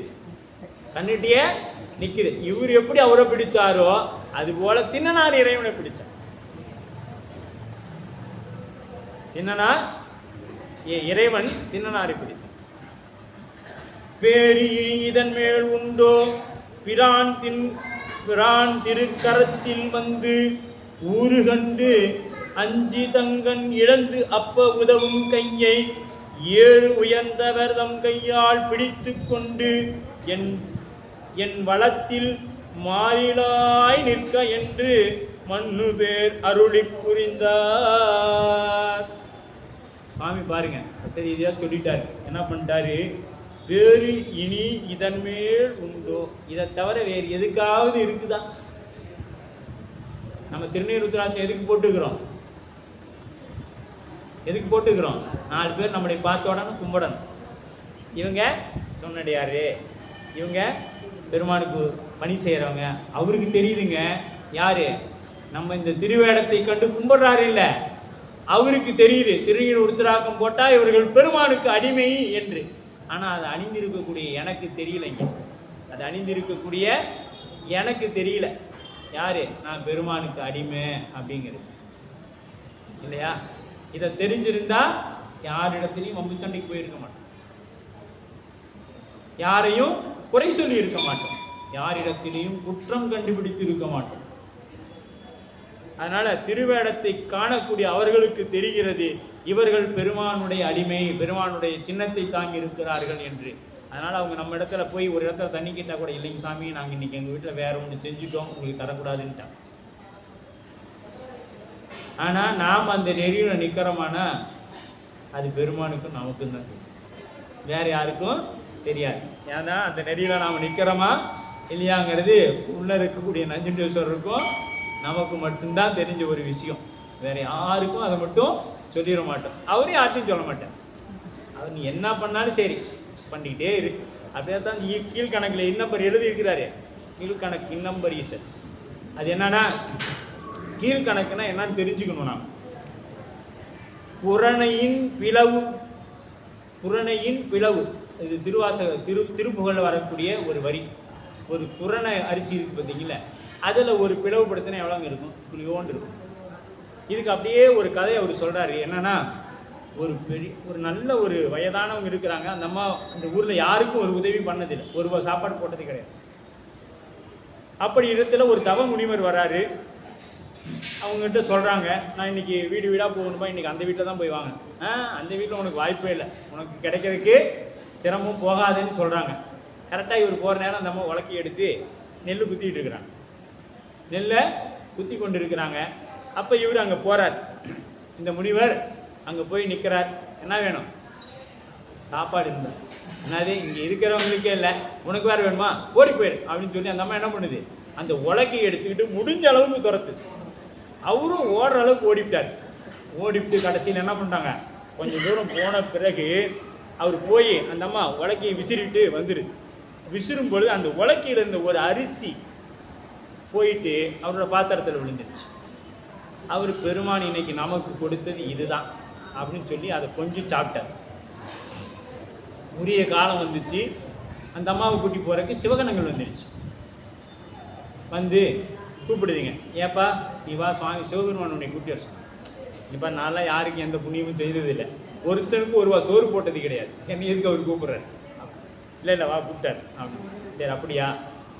கண்ணுட்டியே நிக்குது. இவர் எப்படி அவரை பிடிச்சாரோ அது போல தின்னனார் இறைவனை பிடிச்சார். தின்னனார் இறைவன் தின்னனாரை பிடித்தார். பேரி இதன் மேல் உண்டோ பிரான் திருக்கரத்தில் வந்து ஊறு கண்டு அஞ்சி தங்கன் இழந்து அப்ப உதவும் கையை ஏறு உயர்ந்தவர் தம் கையால் பிடித்து கொண்டு என் வளத்தில் மாறிலாய் நிற்க என்று மண்ணு பேர் அருளி புரிந்தார். சுவாமி பாருங்க, சரி இதையா சொல்லிட்டாரு. என்ன பண்ணிட்டாரு? வேறு இனி இதன் மேல் உண்டோ, இதை தவிர வேறு எதுக்காவது இருக்குதா? நம்ம திருநீர் ருத்ராட்சம் எதுக்கு போட்டுக்கிறோம்? எதுக்கு போட்டுக்கிறோம்? 4 பேர் நம்மளை பார்த்த உடனே கும்பிடணும். இவங்க சொன்னடியாரு, இவங்க பெருமானுக்கு பணி செய்கிறவங்க. அவருக்கு தெரியுதுங்க யாரு நம்ம இந்த திருவேடத்தை கண்டு கும்பிடுறாரு இல்லை, அவருக்கு தெரியுது திருநீர் ருத்ராட்சம் போட்டால் இவர்கள் பெருமானுக்கு அடிமை என்று. ஆனால் அது அணிந்திருக்கக்கூடிய எனக்கு தெரியலைங்க. அது அணிந்திருக்கக்கூடிய எனக்கு தெரியல யாரு நான் பெருமானுக்கு அடிமை அப்படிங்கிறது இல்லையா? இதை தெரிஞ்சிருந்தா யாரிடத்திலையும் வம்பு சண்டைக்கு போயிருக்க மாட்டோம், யாரையும் குறை சொல்லி இருக்க மாட்டோம், யாரிடத்திலையும் குற்றம் கண்டுபிடித்து இருக்க மாட்டோம். அதனால திருவேடத்தை காணக்கூடிய அவர்களுக்கு தெரிகிறது இவர்கள் பெருமானுடைய அடிமை, பெருமானுடைய சின்னத்தை தாங்கி இருக்கிறார்கள் என்று. அதனால அவங்க நம்ம இடத்துல போய் ஒரு இடத்துல தண்ணி கேட்டா கூட இல்லைங்க சாமி, நாங்கள் இன்னைக்கு எங்கள் வீட்டில் வேற ஒன்று செஞ்சுட்டோம், உங்களுக்கு தரக்கூடாதுன்ட்டாங்க. ஆனால் நாம் அந்த நெறியில் நிற்கிறோமானா அது பெருமானுக்கும் நமக்கும் தான் தெரியும், வேற யாருக்கும் தெரியாது. ஏன்னா அந்த நெறியில் நாம் நிற்கிறோமா இல்லையாங்கிறது உள்ள இருக்கக்கூடிய நஞ்சுண்டேஸ்வரருக்கும் நமக்கு மட்டும்தான் தெரிஞ்ச ஒரு விஷயம். வேற யாருக்கும் அதை மட்டும் சொல்லிட மாட்டோம், அவரே யார்ட்டையும் சொல்ல மாட்டேன். அவர் நீ என்ன பண்ணாலும் சரி பண்ணிக்கிட்டே இரு. அப்படியே தான் கீழ்கணக்கில் இன்னம்பர் எழுதியிருக்கிறாரு. கீழ்கணக்கு இன்னம்பர் ஈசர். அது என்னன்னா கீழ்கணக்குன்னா என்னன்னு தெரிஞ்சுக்கணும். நாம் புறணையின் பிளவு இது திருப்புகழ் வரக்கூடிய ஒரு வரி. ஒரு புறணை அரிசி இருக்கு பார்த்தீங்களா, அதில் ஒரு பிளவுபடுத்தினா எவ்வளோங்க இருக்கும்? புளியோண்டு இருக்கும். இதுக்கு அப்படியே ஒரு கதையை அவர் சொல்கிறாரு. என்னன்னா ஒரு நல்ல ஒரு வயதானவங்க இருக்கிறாங்க. அந்த அம்மா அந்த ஊரில் யாருக்கும் ஒரு உதவி பண்ணதில்லை, ஒரு சாப்பாடு போட்டது கிடையாது. அப்படி இடத்துல ஒரு தவ முனிவர் வராரு. அவங்ககிட்ட சொல்கிறாங்க, நான் இன்னைக்கு வீடு வீடாக போகணுமா, இன்றைக்கி அந்த வீட்டில் தான் போய் வாங்க. அந்த வீட்டில் உனக்கு வாய்ப்பே இல்லை, உனக்கு கிடைக்கிறதுக்கு சிரமம் போகாதுன்னு சொல்கிறாங்க. கரெக்டாக இவர் போகிற நேரம் அந்த அம்மா உலக்கி எடுத்து நெல் குத்திட்டு இருக்கிறாங்க, நெல்லை குத்தி கொண்டு இருக்கிறாங்க. அப்போ இவர் அங்கே போகிறார். இந்த முனிவர் அங்கே போய் நிற்கிறார். என்ன வேணும்? சாப்பாடு இருந்தால். என்னது இங்கே இருக்கிறவங்களுக்கே இல்லை, உனக்கு வேறு வேணுமா, ஓடி போயிரு அப்படின்னு சொல்லி அந்த அம்மா என்ன பண்ணுது, அந்த உலக்கை எடுத்துக்கிட்டு முடிஞ்ச அளவுக்கு துரத்து. அவரும் ஓடுற அளவுக்கு ஓடிவிட்டார். ஓடிவிட்டு கடைசியில் என்ன பண்ணுறாங்க, கொஞ்சம் தூரம் போன பிறகு அவர் போய் அந்த அம்மா உலக்கையை விசிறிட்டு வந்துடுது. விசிறும் பொழுது அந்த உலக்கையில் இருந்த ஒரு அரிசி போயிட்டு அவரோட பாத்திரத்தில் விழுந்துருச்சு. அவர் பெருமான் இன்னைக்கு நமக்கு கொடுத்தது இதுதான் அப்படின்னு சொல்லி அதை கொஞ்சம் சாப்பிட்டார். உரிய காலம் வந்துச்சு. அந்த அம்மாவை கூட்டி போகிறதுக்கு சிவகணங்கள் வந்துடுச்சு. வந்து கூப்பிடுதுங்க, ஏப்பா நீ வா, சுவாமி சிவபெருமான் உன்னை கூட்டி வர சொன்னான். இப்போ நான்லாம் யாருக்கும் எந்த புண்ணியமும் செய்ததில்லை, ஒருத்தனுக்கு ஒரு சோறு போட்டது கிடையாது, என்ன எதுக்கு அவர் கூப்பிட்றாரு? இல்லை வா கூப்பிட்டார் அப்படின்னு. சரி அப்படியா?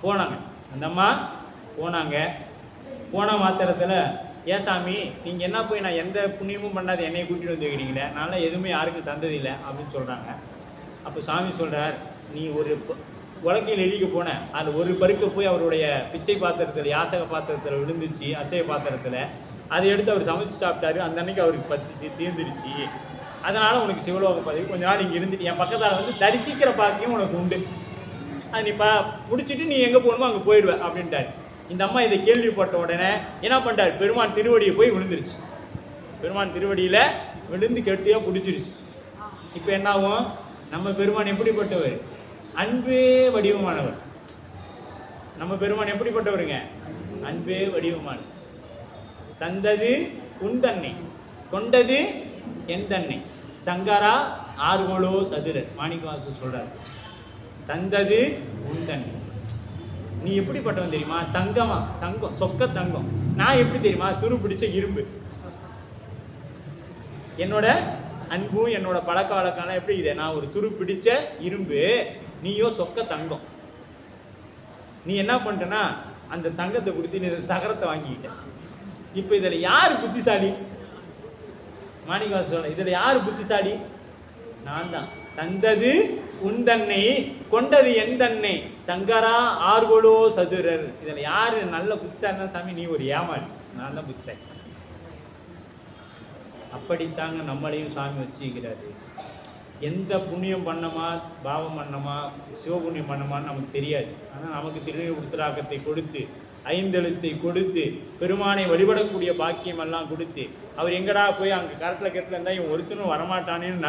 போனாங்க. அந்த அம்மா போனாங்க. போன மாத்திரத்தில் ஏசாமி நீங்கள் என்ன போய் நான் எந்த புண்ணியமும் பண்ணாது என்னை கூட்டிகிட்டு வந்து வைக்கிறீங்களே, நான்லாம் எதுவுமே யாருக்கும் தந்ததில்லை அப்படின்னு சொல்கிறாங்க. அப்போ சாமி சொல்கிறார், நீ ஒரு உலக்கையில் எழுதிக்க போன அதில் ஒரு பருக்க போய் அவருடைய பிச்சை பாத்திரத்தில் யாசக பாத்திரத்தில் விழுந்துச்சு, அச்சய பாத்திரத்தில். அதை எடுத்து அவர் சமைச்சு சாப்பிட்டாரு. அந்த அன்னைக்கு அவருக்கு பசிச்சு தீர்ந்துருச்சு. அதனால் உனக்கு சிவலோக பதவி கொஞ்ச நாள் இங்கே இருந்துட்டு என் பக்கத்தால் வந்து தரிசிக்கிற பாக்கியம் உனக்கு உண்டு. அது நீ முடிச்சுட்டு நீ எங்கே போகணுமோ அங்கே போயிடுவேன் அப்படின்ட்டார். இந்த அம்மா இதை கேள்விப்பட்ட உடனே என்ன பண்ணிட்டார், பெருமான் திருவடியை போய் விழுந்துருச்சு. பெருமான் திருவடியில் விழுந்து கெட்டியாக பிடிச்சிருச்சு. இப்போ என்ன ஆகும், நம்ம பெருமான் எப்படிப்பட்டவர், அன்பே வடிவமானவர். நம்ம பெருமான் எப்படிப்பட்டவருங்க, அன்பே வடிவமானவர். தந்தது உன் தன்னை, கொண்டது என் தன்னை, சங்கரா ஆர்கோலோ சதுரர். மாணிக்கவாசகர் சொல்றார், தந்தது உன் தன்னை. நீ எப்படிப்பட்டவன் தெரியுமா, தங்கமா, தங்கம், சொக்க தங்கம். நான் எப்படி தெரியுமா, துரு பிடிச்ச இரும்பு. என்னோட அன்பும் என்னோட பழக்க வழக்கம் எப்படி ಇದೆ, நான் ஒரு துரு பிடிச்ச இரும்பு, நீயோ சொக்க தங்கம். நீ என்ன பண்ணிட்டனா அந்த தங்கத்தை கொடுத்து நீ தகரத்தை வாங்கிக்கிட்ட. இப்போ இதில் யார் புத்திசாலி, மாணிக்கவாசகர் இதில் யார் புத்திசாலி, நான் தான். தந்தது உன் தன்னை, கொண்டது என் தன்னை, சங்கரா ஆர்கோலோ சதுரர். இதில் யார் நல்ல புத்திசாலினா, சாமி நீ ஒரு ஏமாளி, நான் தான் புத்திசாலி. அப்படித்தாங்க நம்மளையும் சாமி வச்சுக்கிறாரு. எந்த புண்ணியம் பண்ணமா, பாவம் பண்ணமா, சிவபுண்ணியம் பண்ணமான்னு நமக்கு தெரியாது. ஆனால் நமக்கு திருவுருத்திராக்கத்தை கொடுத்து, ஐந்தெழுத்தை கொடுத்து, பெருமானை வழிபடக்கூடிய பாக்கியம் எல்லாம் கொடுத்து, அவர் எங்கடா போய் அங்கே கரெக்டில் இருந்தால் இவன் ஒருத்தனும் வரமாட்டானேன்னு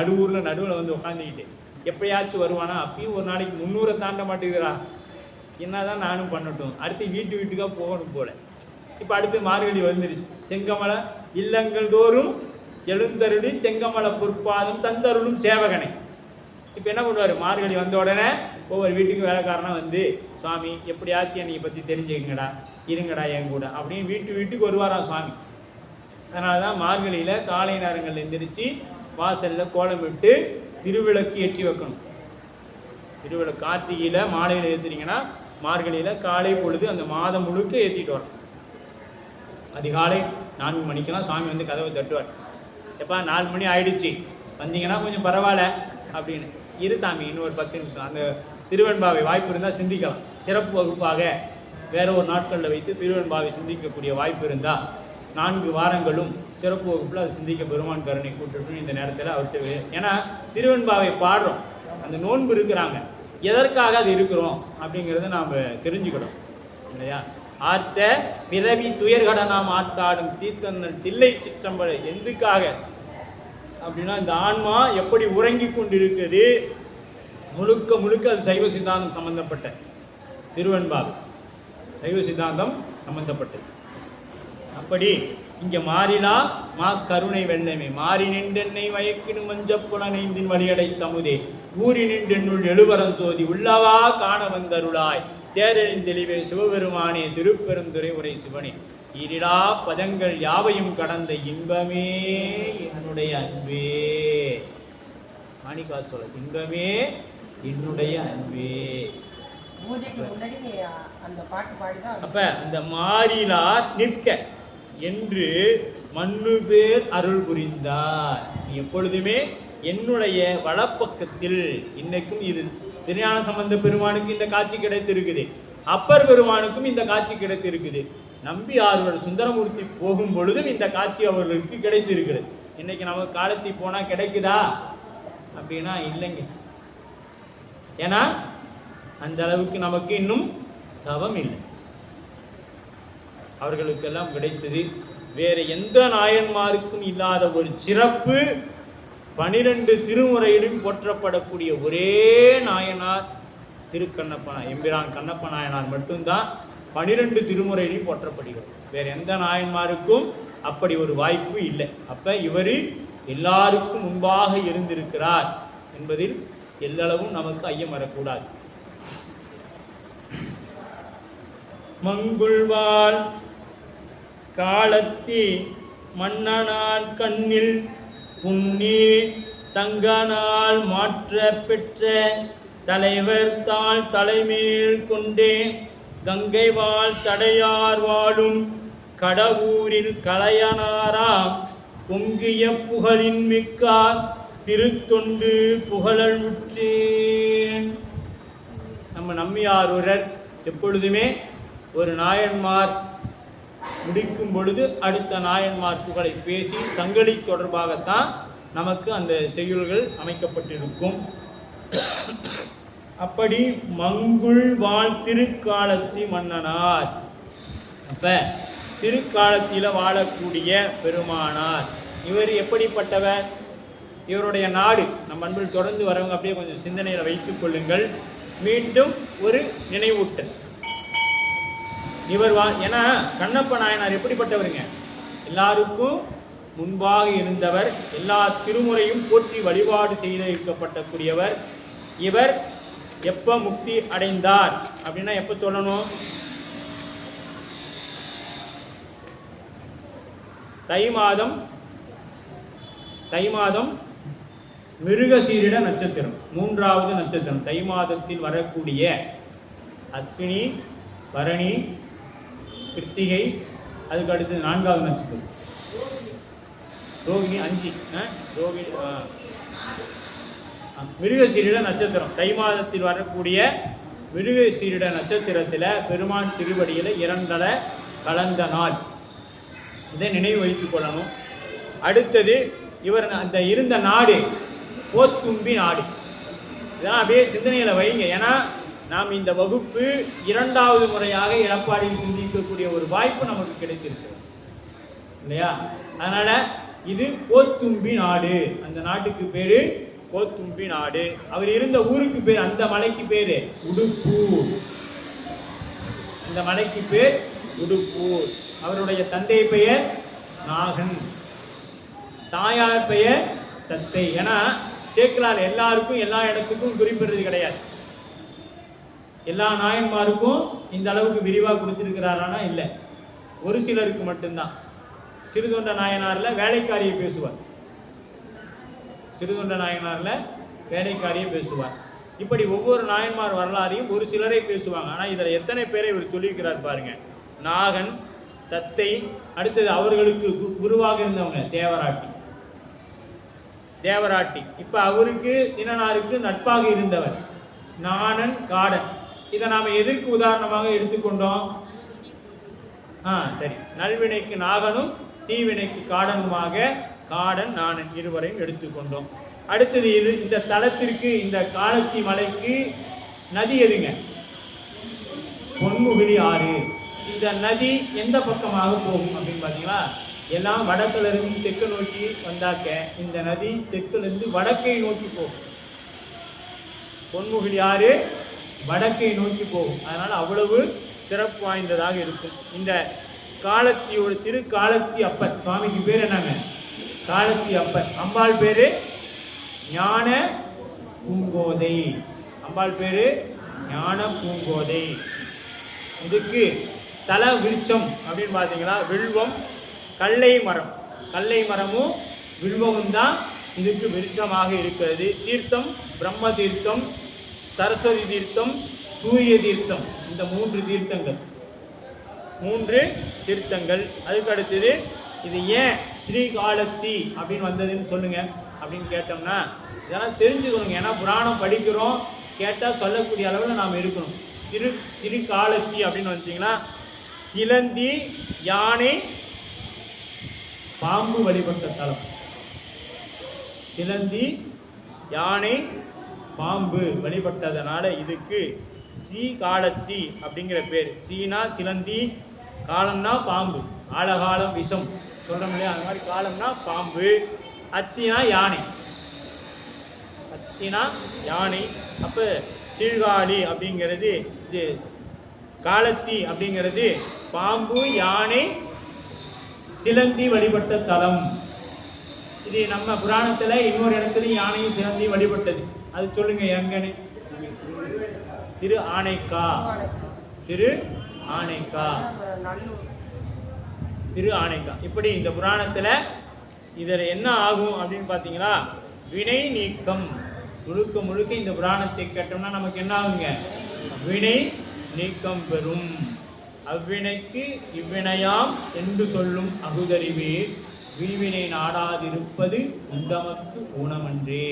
நடுவில் வந்து உட்காந்துக்கிட்டு எப்பயாச்சும் வருவானா, அப்பயும் ஒரு நாளைக்கு 300 தாண்ட மாட்டேங்கிறா, என்னதான் நானும் பண்ணட்டும், அடுத்து வீட்டுக்காக போகணும் போல. இப்போ அடுத்து மார்கழி வந்துருச்சு. செங்கமலை இல்லங்கள் தோறும் எழுந்தருளி செங்கமல பொற்பாதம் தந்தருளும் சேவகனை. இப்போ என்ன பண்ணுவார், மார்கழி வந்த உடனே ஒவ்வொரு வீட்டுக்கு வேலைக்காரனா வந்து, சுவாமி எப்படியாச்சும் என்னை பற்றி தெரிஞ்சுக்கங்கடா, இருங்கடா என் கூட அப்படின்னு வீட்டுக்கு வருவாராம் சுவாமி. அதனால தான் மார்கழியில் காலை நேரங்கள் எந்திரிச்சு வாசலில் கோலமிட்டு திருவிளக்கு ஏற்றி வைக்கணும். திருவிளக்கு கார்த்திகையில் மாலையில் ஏற்றுறீங்கன்னா மார்கழியில் காலை பொழுது அந்த மாதம் முழுக்க ஏற்றிட்டு வரும். அதிகாலை 4 மணிக்கெல்லாம் சுவாமி வந்து கதவை தட்டுவார். எப்பா 4 மணி ஆயிடுச்சு வந்தீங்கன்னா கொஞ்சம் பரவாயில்ல அப்படின்னு. இரு சாமி இன்னும் ஒரு 10 நிமிஷம். அந்த திருவெண்பாவை வாய்ப்பு இருந்தால் சிந்திக்கலாம். சிறப்பு வகுப்பாக வேற ஒரு நாட்களில் வைத்து திருவெண்பாவை சிந்திக்கக்கூடிய வாய்ப்பு இருந்தால் 4 வாரங்களும் சிறப்பு வகுப்பில் அதை சிந்திக்க பெருமான் கருணை கூட்டுட்டு இந்த நேரத்தில் அவர்கிட்ட. ஏன்னா திருவெண்பாவை பாடுறோம், அந்த நோன்பு இருக்கிறாங்க, எதற்காக அது இருக்கிறோம் அப்படிங்கிறத நாம் தெரிஞ்சுக்கணும் இல்லையா. ஆர்த்த பிறவி துயர்கட நாம் ஆர்த்தாடும் தீர்த்தங்கள் தில்லை சிற்றம்பலை. எதுக்காக அப்படின்னா, இந்த ஆன்மா எப்படி உறங்கி கொண்டிருக்குது, முழுக்க அது சைவ சித்தாந்தம் சம்பந்தப்பட்ட திருவெண்பாவை, சைவ சித்தாந்தம் சம்பந்தப்பட்டது. அப்படி இங்கே மாறிலா மா கருணை வெள்ளமே, மாறி நின்றென்னை வயக்கிடும் மஞ்சப்புலனைந்தின் வழியடை தமுதே, ஊறி நின்றென்னுள் எழுவரம் சோதி உள்ளவா காண வந்தருளாய், தேரழின் தெளிவே சிவபெருமானே திருப்பெருந்துறை உரை சிவனே, ஈரிலா பதங்கள் யாவையும் கடந்த இன்பமே என்னுடைய அன்பே. மாணிக்கவாசகர் இன்பமே என்னுடைய அன்பே. அப்ப அந்த மாறிலார் நிற்க என்று மண்ணு பேர் அருள் புரிந்தார். நீ எப்பொழுதுமே என்னுடைய வலப்பக்கத்தில். இன்னைக்கும் இது திருஞான சம்பந்த பெருமானுக்கு இந்த காட்சி கிடைத்திருக்குது, அப்பர் பெருமானுக்கும் இந்த காட்சி கிடைத்திருக்குது, நம்பி ஆர்வலர் சுந்தரமூர்த்தி போகும் பொழுதும் இந்த காட்சி அவர்களுக்கு கிடைத்திருக்கிறது. இன்னைக்கு நமக்கு காலத்தி போனா கிடைக்குதா அப்படின்னா இல்லைங்க. ஏன்னா அந்த அளவுக்கு நமக்கு இன்னும் தவம் இல்லை. அவர்களுக்கெல்லாம் கிடைத்தது வேற எந்த நாயன்மாருக்கும் இல்லாத ஒரு சிறப்பு. 12 திருமுறையிலும் போற்றப்படக்கூடிய ஒரே நாயனார் திருக்கண்ணப்ப எம்பிரான் கண்ணப்ப நாயனார் மட்டும்தான் 12 திருமுறையிலும் போற்றப்படுகிறது. வேற எந்த நாயன்மாருக்கும் அப்படி ஒரு வாய்ப்பு இல்லை. அப்ப இவர் எல்லாருக்கும் முன்பாக இருந்திருக்கிறார் என்பதில் எல்லளவும் நமக்கு ஐயம் வரக்கூடாது. மங்குள்வாள் காலத்தி மன்னனால் கண்ணில் புன்னி தங்கனால் மாற்ற பெற்ற தலைவர் தாள் தலைமேல் கொண்டே கங்கை வாழ் சடையார் வாழும் கடவுரில் கலையனாராம் பொங்கிய புகழின் மிக்கார் திருத்தொண்டு புகழல் உற்றேன். நம்ம நம்பியாரூரர் எப்பொழுதுமே ஒரு நாயன்மார் முடிக்கும் பொழுது அடுத்த நாயன்மார் புகழை பேசி சங்கிலி தொடர்பாகத்தான் நமக்கு அந்த செய்யுள்கள் அமைக்கப்பட்டிருக்கும். அப்படி மங்குள் வாழ் திருக்காலத்தி மன்னனார், அப்ப திருக்காலத்தில வாழக்கூடிய பெருமானார் இவர் எப்படிப்பட்டவர்? இவருடைய நாடு நம் அன்பில் தொடர்ந்து வரவங்க அப்படியே கொஞ்சம் சிந்தனையில் வைத்துக் கொள்ளுங்கள். மீண்டும் ஒரு நினைவூட்டல். இவர் ஏன்னா கண்ணப்ப நாயனார் எப்படிப்பட்டவருங்க? எல்லாருக்கும் முன்பாக இருந்தவர், எல்லா திருமுறையும் போற்றி வழிபாடு செய்து இருக்கப்பட்டக்கூடியவர். இவர் எப்ப முக்தி அடைந்தார் அப்படின்னா எப்ப சொல்லணும்? தை மாதம் மிருகசீரிட நட்சத்திரம், 3வது நட்சத்திரம். தை மாதத்தில் வரக்கூடிய அஸ்வினி, பரணி, கிருத்திகை, அதுக்கு அடுத்து 4வது நட்சத்திரம் ரோகிணி, 5 ரோகிணி, மிருகசீரிட நட்சத்திரம். தை மாதத்தில் வரக்கூடிய மிருகசீரிட நட்சத்திரத்தில் பெருமான் திருவடியில் இரண்டல கலந்த நாள். இதை நினைவு வைத்துக் கொள்ளணும். அடுத்தது இவர் அந்த இருந்த நாடு போத்தும்பி நாடு. இதெல்லாம் அப்படியே சிந்தனையில் வைங்க. ஏன்னா நாம் இந்த வகுப்பு 2வது முறையாக எடப்பாடியில் சிந்திக்கக்கூடிய ஒரு வாய்ப்பு நமக்கு கிடைத்திருக்கு இல்லையா? அதனால இது போத்தும்பி நாடு. அந்த நாட்டுக்கு பேரு போத்தும்பி நாடு. அவர் இருந்த ஊருக்கு பேர், அந்த மலைக்கு பேரு உடுப்பூர். அந்த மலைக்கு பேர் உடுப்பூர். அவருடைய தந்தை பெயர் நாகன், தாயார் பெயர் தத்தை. ஏன்னா சேக்கிழார் எல்லாருக்கும் எல்லா இடத்துக்கும் குறிப்பிடுறது கிடையாது. எல்லா நாயன்மாருக்கும் இந்த அளவுக்கு விரிவாக கொடுத்திருக்கிறாரானா இல்லை, ஒரு சிலருக்கு மட்டும்தான். சிறுதொண்ட நாயனாரில் வேலைக்காரியை பேசுவார், சிறுதொண்ட நாயனாரில் வேலைக்காரியை பேசுவார். இப்படி ஒவ்வொரு நாயன்மார் வரலாறையும் ஒரு சிலரை பேசுவாங்க. ஆனால் இதில் எத்தனை பேரை இவர் சொல்லியிருக்கிறார் பாருங்க. நாகன், தத்தை, அடுத்தது அவர்களுக்கு குருவாக இருந்தவங்க தேவராட்டி. இப்போ அவருக்கு தினனாருக்கு நட்பாக இருந்தவர் நாணன், காடன். இதை நாம் எதற்கு உதாரணமாக எடுத்துக்கொண்டோம்? சரி, நல்வினைக்கு நாகனும் தீவினைக்கு காடனுமாக காடன், நாணன் இருவரையும் எடுத்துக்கொண்டோம். அடுத்தது இந்த தலத்திற்கு, இந்த காலத்தி மலைக்கு நதி எதுங்க? பொன்முகிலி ஆறு. இந்த நதி எந்த பக்கமாக போகும் அப்படின்னு பார்த்தீங்களா? எல்லாம் வடக்குல இருந்து தெற்கு நோக்கி வந்தாக்க இந்த நதி தெற்குலேருந்து வடக்கை நோக்கி போகும். பொன்முகிலி ஆறு வடக்கை நோக்கி போகும். அதனால் அவ்வளவு சிறப்பு வாய்ந்ததாக இருக்கும். இந்த காலத்தியோட திருக்காலத்தி அப்பர் சுவாமிக்கு பேர் என்னங்க? காலத்தி அப்பர். அம்பாள் பேரு ஞான பூங்கோதை. அம்பாள் பேரு ஞான பூங்கோதை. இதுக்கு தல விருட்சம் அப்படின்னு பார்த்தீங்களா, வில்வம், கல்லை மரமும் வில்வமும் தான் இதுக்கு விருட்சமாக இருக்கிறது. தீர்த்தம் பிரம்ம தீர்த்தம், சரஸ்வதி தீர்த்தம், சூரிய தீர்த்தம். இந்த 3 தீர்த்தங்கள். அதுக்கு அடுத்தது இது ஏன் ஸ்ரீகாலத்தி அப்படின்னு வந்ததுன்னு சொல்லுங்க அப்படின்னு கேட்டோம்னா இதெல்லாம் தெரிஞ்சுக்கணுங்க. ஏன்னா புராணம் படிக்கிறோம், கேட்டால் சொல்லக்கூடிய அளவில் நாம் இருக்கணும். திருக்காலத்தி அப்படின்னு வந்துச்சிங்கன்னா சிலந்தி, யானை, பாம்பு வழிபட்ட தலம். சிலந்தி, யானை, பாம்பு வழிபட்டதனால இதுக்கு காலத்தி அப்படிங்கிற பேர். சீனா சிலந்தி, காலம்னா பாம்பு, ஆழகாலம் விஷம் சொல்கிறோம் இல்லையா, அந்த மாதிரி காலம்னா பாம்பு, அத்தினா யானை. அப்போ சீர்காழி அப்படிங்கிறது, இது காலத்தி அப்படிங்கிறது பாம்பு, யானை, சிலந்தி வழிபட்ட தலம். இது நம்ம புராணத்தில் இன்னொரு இடத்துல யானையும் சிலந்தி வழிபட்டது. அது சொல்லுங்க எங்கன்னு? திரு ஆனைக்கா. இப்படி இந்த புராணத்தில் இதில் என்ன ஆகும் அப்படின்னு பார்த்தீங்கன்னா வினை நீக்கம். முழுக்க இந்த புராணத்தை கேட்டோம்னா நமக்கு என்ன ஆகுங்க? வினை நீக்கம் பெறும். அவ்வினைக்கு இவ்வினையாம் என்று சொல்லும் அகுதறிவே வீவினை நாடாதிருப்பது உண்டமக்கு ஊனமன்றே.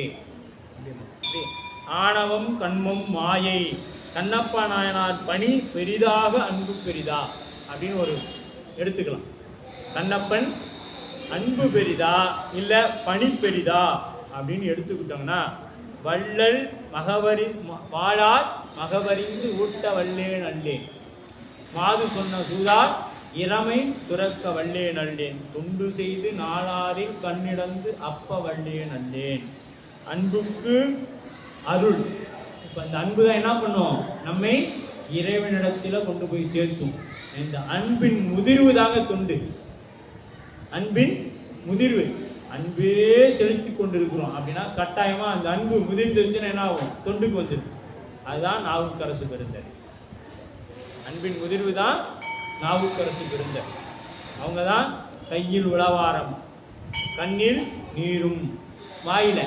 ஆணவம், கண்மம், மாயை கண்ணப்பா நாயனார் பணி பெரிதாக அன்பு பெரிதா அப்படின்னு ஒரு எடுத்துக்கலாம். கண்ணப்பன் அன்பு பெரிதா இல்லை பணி பெரிதா அப்படின்னு எடுத்துக்கிட்டோம்னா, வள்ளல் மகவரி வாழார் மகவரிந்து ஊட்ட வல்லேன் அல்லேன், மாது சொன்ன சூதார் இறமை துறக்க வல்லேன் அல்லேன், தொண்டு செய்து நாளாரில் கண்ணிடந்து அப்ப வல்லேன் அல்லேன். அன்புக்கு அருள். இப்போ இந்த அன்பு தான் என்ன பண்ணும், நம்மை இறைவனிடத்தில் கொண்டு போய் சேர்க்கும். இந்த அன்பின் முதிர்வு தாங்க தொண்டு. அன்பின் முதிர்வு, அன்பே செலுத்தி கொண்டிருக்கிறோம் அப்படின்னா கட்டாயமாக அந்த அன்பு முதிர்ந்துச்சுன்னா என்ன ஆகும், தொண்டுக்கு வந்துடும். அதுதான் நாவுக்கரசு பெருந்தர். அன்பின் முதிர்வு தான் நாவுக்கரசு பெருந்தர். அவங்க தான் கையில் உளவாரம், கண்ணில் நீரும், வாயில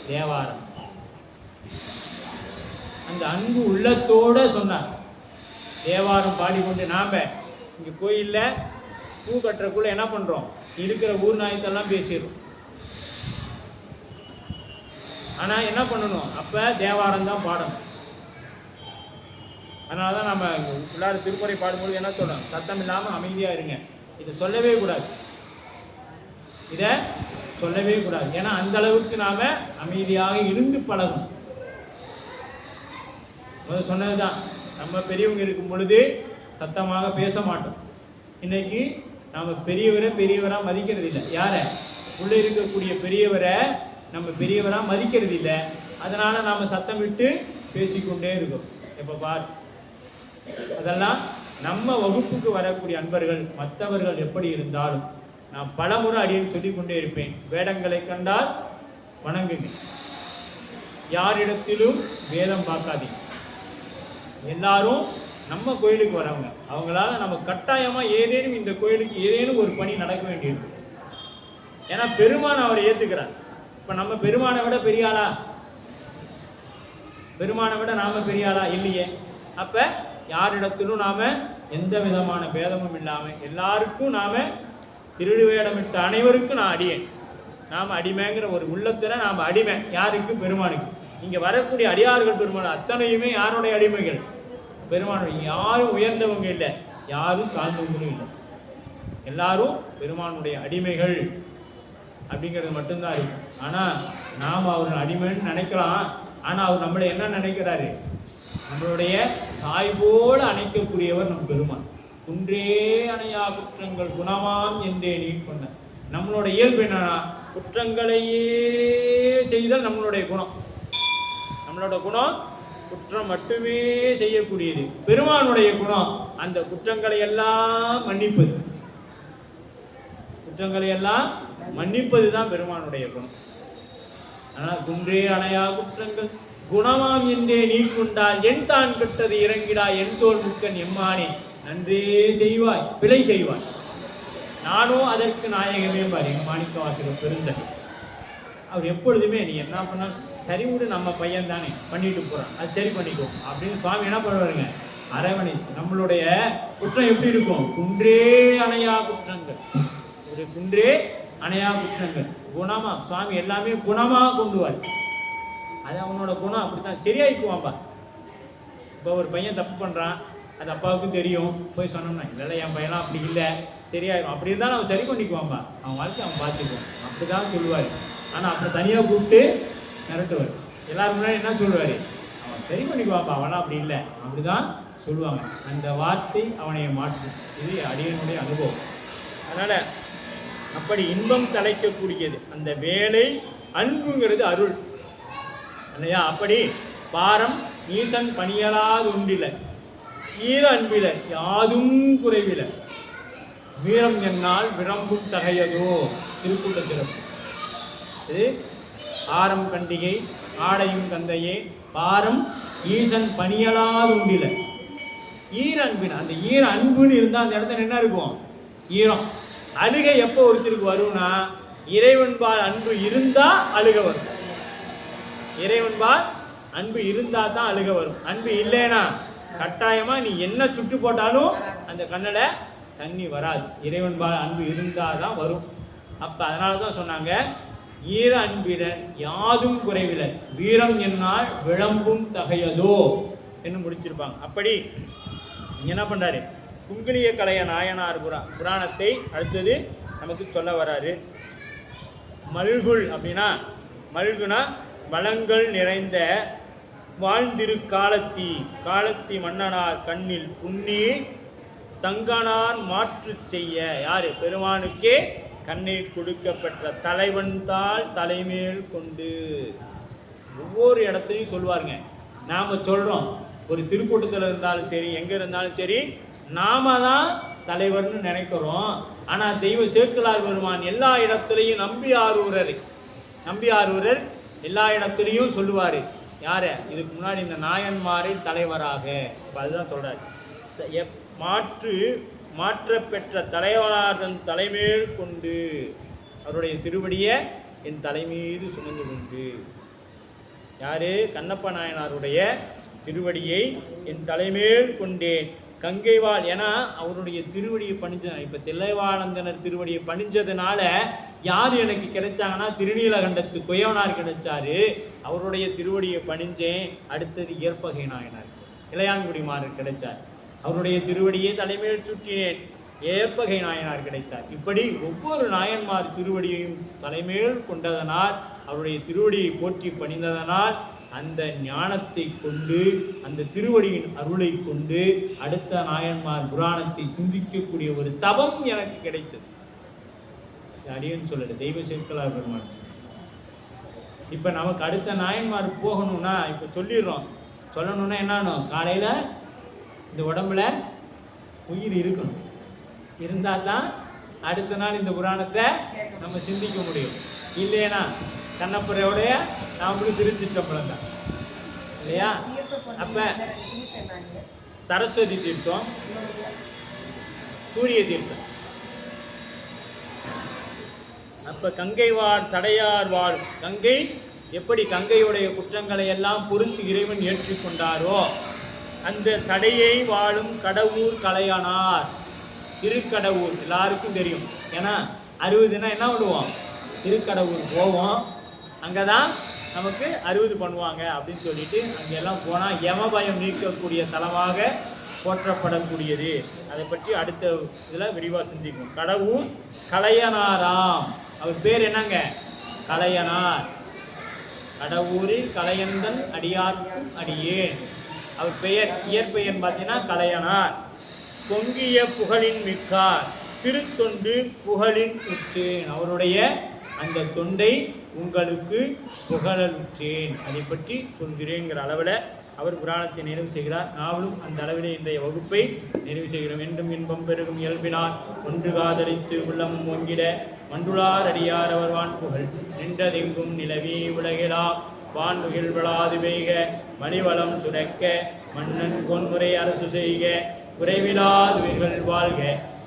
தேவாரம். அந்த அன்பு உள்ளத்தோட சொன்னார். தேவாரம் பாடிக்கொண்டு நாம இங்கே கோயிலில் பூ கட்டுறக்குள்ள என்ன பண்ணுறோம், இருக்கிற ஊர் நாயத்தெல்லாம் பேசிடுறோம். ஆனால் என்ன பண்ணணும், அப்போ தேவாரம் தான் பாடணும். அதனால தான் நம்ம எல்லாரும் திருக்குறை பாடும்போது என்ன சொல்கிறோம், சத்தம் இல்லாமல் அமைதியாக இருங்க. இதை சொல்லவே கூடாது, இதை சொல்லவே கூடாது. ஏன்னா அந்த அளவுக்கு நாம் அமைதியாக இருந்து பழகணும். முதல்ல சொன்னது தான், நம்ம பெரியவங்க இருக்கும் பொழுது சத்தமாக பேச மாட்டோம். இன்னைக்கு நாம் பெரியவராக மதிக்கிறது இல்லை. யாரை, உள்ளே இருக்கக்கூடிய பெரியவரை நம்ம பெரியவராக மதிக்கிறது இல்லை. அதனால் நாம் சத்தம் விட்டு பேசிக்கொண்டே இருக்கோம். எப்போ பார், அதெல்லாம் நம்ம வகுப்புக்கு வரக்கூடிய அன்பர்கள் மற்றவர்கள் எப்படி இருந்தாலும் நான் பலமுறை அடியேன் சொல்லிக்கொண்டே இருப்பேன். வேடங்களை கண்டால் வணங்குங்க, யாரிடத்திலும் வேதம் பார்க்காதீங்க. எல்லாரும் நம்ம கோயிலுக்கு வரவங்க, அவங்களால நம்ம கட்டாயமாக ஏதேனும் இந்த கோயிலுக்கு ஏதேனும் ஒரு பணி நடக்க வேண்டியிருக்கு. ஏன்னா பெருமான் அவரை ஏற்றுக்கிறார். இப்போ நம்ம பெருமானை விட பெரிய ஆளா, பெருமானை விட நாம் பெரிய ஆளா இல்லையே. அப்போ யாரிடத்திலும் நாம் எந்த விதமான பேதமும் இல்லாமல் எல்லாருக்கும் நாம் திருடு வேடமிட்ட அனைவருக்கும் நான் அடியேன், நாம் அடிமைங்கிற ஒரு உள்ளத்தில் நாம் அடிமை. யாருக்கு, பெருமானுக்கு. இங்கே வரக்கூடிய அடியார்கள் பெருமாள் அத்தனையுமே யாருடைய அடிமைகள், பெருமானுடைய. யாரும் உயர்ந்தவங்க இல்லை, யாரும் தாழ்ந்தவங்களும் இல்லை, எல்லாரும் பெருமானுடைய அடிமைகள் அப்படிங்கிறது மட்டும்தான் இருக்கு. ஆனால் நாம் அவர் அடிமைன்னு நினைக்கலாம். ஆனால் அவர் நம்மளை என்ன நினைக்கிறாரு, நம்மளுடைய தாய் போல அணைக்கக்கூடியவர் நம் பெருமான். குன்றே அணையா குற்றங்கள் குணமாம் என்றே நீ கொண்ட. நம்மளோட இயல்பு என்னன்னா, குற்றங்களையே செய்தல் நம்மளுடைய குணம். நம்மளோட குணம் குற்றம் மட்டுமே செய்யக்கூடியது. பெருமானுடைய குணம் அந்த குற்றங்களை எல்லாம் மன்னிப்பது. குற்றங்களை எல்லாம் மன்னிப்பது தான் பெருமானுடைய குணம். ஆனால் குன்றே அணையா குற்றங்கள் குணமாம் என்றே நீ கொண்டால் என் தான் கெட்டது இறங்கிடா என் தோல் முக்கன் எம்மானே நன்றே செய்வாய் பிழை செய்வாய். நானும் அதற்கு நாயகமே பாரு எங்கள் மாணிக்க வாசகர் பெருந்தர். அவர் எப்பொழுதுமே நீ என்ன பண்ணாலும் சரி விடு, நம்ம பையன் தானே பண்ணிட்டு போகிறான், அது சரி பண்ணிக்கோ அப்படின்னு சுவாமி என்ன பண்ணுவாருங்க, அரவணை. நம்மளுடைய குற்றம் எப்படி இருக்கும், குன்றே அணையா குற்றங்கள், ஒரு குன்றே அணையா குற்றங்கள் குணமாக சுவாமி எல்லாமே குணமாக கொண்டுவார். அது அவனோட குணம் அப்படித்தான் சரியாயிக்குவான்பா. இப்போ ஒரு பையன் தப்பு பண்ணுறான், அது அப்பாவுக்கும் தெரியும், போய் சொன்னோம்னா இல்லை என் பையன்லாம் அப்படி இல்லை சரியாயிடும், அப்படி இருந்தாலும் அவன் சரி பண்ணிக்குவான்பா, அவன் வாழ்க்கை அவன் பார்த்துக்குவான் அப்படி தான் சொல்லுவார். ஆனால் அப்புறம் தனியாக கூப்பிட்டு மிரட்டுவார். எல்லாரும் முன்னாடி என்ன சொல்லுவார், அவன் சரி பண்ணிக்குவாப்பா, அவனா அப்படி இல்லை அப்படி தான் சொல்லுவாங்க. அந்த வார்த்தை அவனை மாற்றும். இது அடியனுடைய அனுபவம். அதனால் அப்படி இன்பம் தலைக்கக்கூடியது அந்த வேலை. அன்புங்கிறது அருள் இல்லையா. அப்படி பாரம் ஈசன் பணியலாது உண்டில ஈர அன்பில யாதும் குறைவில வீரம் என்னால் விரம்பும் தகையதோ திருக்குள்ள சிறப்பு. இது ஆரம் கண்டிகை ஆடையும் தந்தையே பாரம் ஈசன் பணியலாது உண்டில ஈர அன்பின். அந்த ஈர அன்புன்னு இருந்தால் அந்த இடத்துல என்ன இருக்கும், ஈரம். அழுகை எப்போ ஒருத்தருக்கு வரும்னா, இறைவன்பால் அன்பு இருந்தால் அழுக வரும். இறைவன்பால் அன்பு இருந்தால் தான் அழுக வரும். அன்பு இல்லைன்னா கட்டாயமாக நீ என்ன சுட்டு போட்டாலும் அந்த கண்ணில் தண்ணி வராது. இறைவன்பால் அன்பு இருந்தால் தான் வரும். அப்போ அதனால தான் சொன்னாங்க, ஈர அன்பில யாதும் குறைவில வீரம் என்னால் விளம்பும் தகையதோ. என்று முடிச்சிருப்பாங்க. அப்படி என்ன பண்ணுறாரு, குங்கிலிய கலைய நாயனார் புராணத்தை அடுத்தது நமக்கு சொல்ல வராரு. மல்குல் அப்படின்னா, மல்குனா வளங்கள் நிறைந்த வாழ்ந்திரு காலத்தி மன்னனார் கண்ணில் புண்ணி தங்கனார் மாற்று செய்ய. யாரு? பெருமானுக்கே கண்ணை கொடுக்கப்பெற்ற தலைவன் தாள் தலைமேல் கொண்டு. ஒவ்வொரு இடத்துலையும் சொல்லுவாருங்க. நாம் சொல்கிறோம், ஒரு திருக்கூட்டத்தில் இருந்தாலும் சரி, எங்கே இருந்தாலும் சரி, நாம தான் தலைவர்னு நினைக்கிறோம். ஆனால் தெய்வ சேக்கிழார் பெருமான் எல்லா இடத்துலையும் நம்பி ஆரூரர் எல்லா இடத்துலையும் சொல்லுவார். யாரை? இதுக்கு முன்னாடி இந்த நாயன்மாரை தலைவராக. அதுதான் சொல்கிறார். மாற்றப்பெற்ற தலைவனார்தன் தலைமேல் கொண்டு, அவருடைய திருவடியை என் தலைமீது சுமந்து கொண்டு. யாரு? கண்ணப்ப நாயனாருடைய திருவடியை என் தலைமேல் கொண்டேன். கங்கைவாள், ஏன்னா அவருடைய திருவடியை பணிஞ்ச, இப்போ தில்லைவாழந்தனர் திருவடியை பணிஞ்சதுனால யார் எனக்கு கிடைச்சாங்கன்னா திருநீலகண்டத்து குயவனார் கிடைச்சாரு. அவருடைய திருவடியை பணிஞ்சேன். அடுத்தது இயற்பகை நாயனார் இளையான்குடிமாறர் கிடைச்சார். அவருடைய திருவடியை தலைமையில் சுற்றினேன். ஏற்பகை நாயனார் கிடைத்தார். இப்படி ஒவ்வொரு நாயன்மார் திருவடியையும் தலைமையில் கொண்டதனால், அவருடைய திருவடியை போற்றி பணிந்ததனால், அந்த ஞானத்தை கொண்டு, அந்த திருவடியின் அருளை கொண்டு அடுத்த நாயன்மார் புராணத்தை சிந்திக்கக்கூடிய ஒரு தவம் எனக்கு கிடைத்தது. அடியன்னு சொல்லல, தெய்வ சேக்கிழார் பெருமான். இப்போ நமக்கு அடுத்த நாயன்மார் போகணும்னா, இப்போ சொல்லிடுறோம், சொல்லணும்னா என்னன்னு, காலையில் இந்த உடம்புல உயிர் இருக்கணும். இருந்தால் தான் அடுத்த நாள் இந்த புராணத்தை நம்ம சிந்திக்க முடியும். இல்லைன்னா கண்ணப்பரையோடைய நாமளும் திருச்சிற்றம்பலம் தான் இல்லையா? அப்போ சரஸ்வதி தீர்த்தம், சூரிய தீர்த்தம். அப்போ கங்கை சடையார் வாழ் கங்கை, எப்படி கங்கையுடைய குற்றங்களை எல்லாம் பொறுத்து இறைவன் ஏற்றுக்கொண்டாரோ, அந்த சடையை வாழும் கடவுர் கலையானார். திருக்கடவுர் எல்லாருக்கும் தெரியும். ஏன்னா 60 தினம் என்ன விடுவோம், திருக்கடவுர் போவோம். அங்கே தான் நமக்கு 60 பண்ணுவாங்க அப்படின்னு சொல்லிட்டு அங்கெல்லாம் போனால் யமபயம் நீக்கக்கூடிய தலமாக போற்றப்படக்கூடியது. அதை பற்றி அடுத்த இதில் விரிவாக சிந்திக்கும். கடவுர் கலையனாராம். அவர் பேர் என்னங்க? கலையனார். கடவுரில் கலையந்தன் அடியார்க்கும் அடியேன். அவர் பெயர், இயற்பெயர் பார்த்தீங்கன்னா கலையனார். பொங்கிய புகழின் மிக்கார், திருத்தொண்டு புகழின் உற்றேன். அவருடைய அந்த தொண்டை உங்களுக்கு புகழலுற்றேன், அதை பற்றி சொல்கிறேங்கிற அளவில் அவர் புராணத்தை நிறைவு செய்கிறார். நாவலும் அந்த அளவிலே இன்றைய வகுப்பை நிறைவு செய்கிறோம். என்றும் இன்பம் பெருகும் இயல்பினார் ஒன்று காதலித்து உள்ளமும் ஒங்கிட மண்டுளார் அடியார் அவர் வான் புகழ் நின்றதெங்கும் நிலவி உலகிலா வான்முகில் விழாது பெய்க மணிவளம் சுரக்க மன்னன் கொன்முறை அரசு செய்க குறைவிலாது உயிர்கள் வாழ்க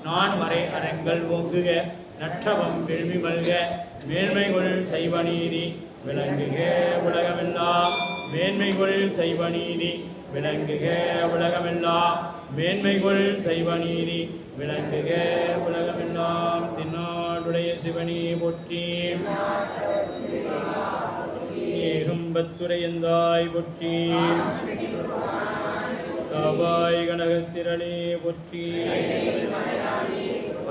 நான் மறை அரங்கள் ஓங்குக நற்றவம் விழுமி மல்க மேன்மைகொள் சைவ நீதி விளங்குக உலகமெல்லாம் மேன்மைகொள் சைவ நீதி விளங்குக உலகமெல்லாம் மேன்மைகொள் சைவ நீதி விளங்குக உலகமெல்லாம். தென்னாடுடைய சிவனே போற்றி, ஏகம்பத்துரையந்தாய் போற்றி, காவாய் கனகத்திரளே போற்றி,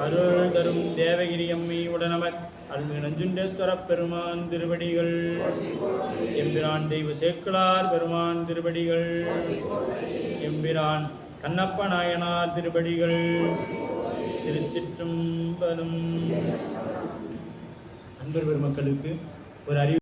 அருள் தரும் தேவகிரி அம்மை உடனவர் அருள்மிகு நஞ்சுண்டேஸ்வரப் பெருமான் திருவடிகள், எம்பிரான் தெய்வ சேக்கிழார் பெருமான் திருவடிகள், எம்பிரான் கண்ணப்ப நாயனார் திருவடிகள். திருச்சிற்றம்பலம். அன்பர் பெருமக்களுக்கு ஒரு அறிவு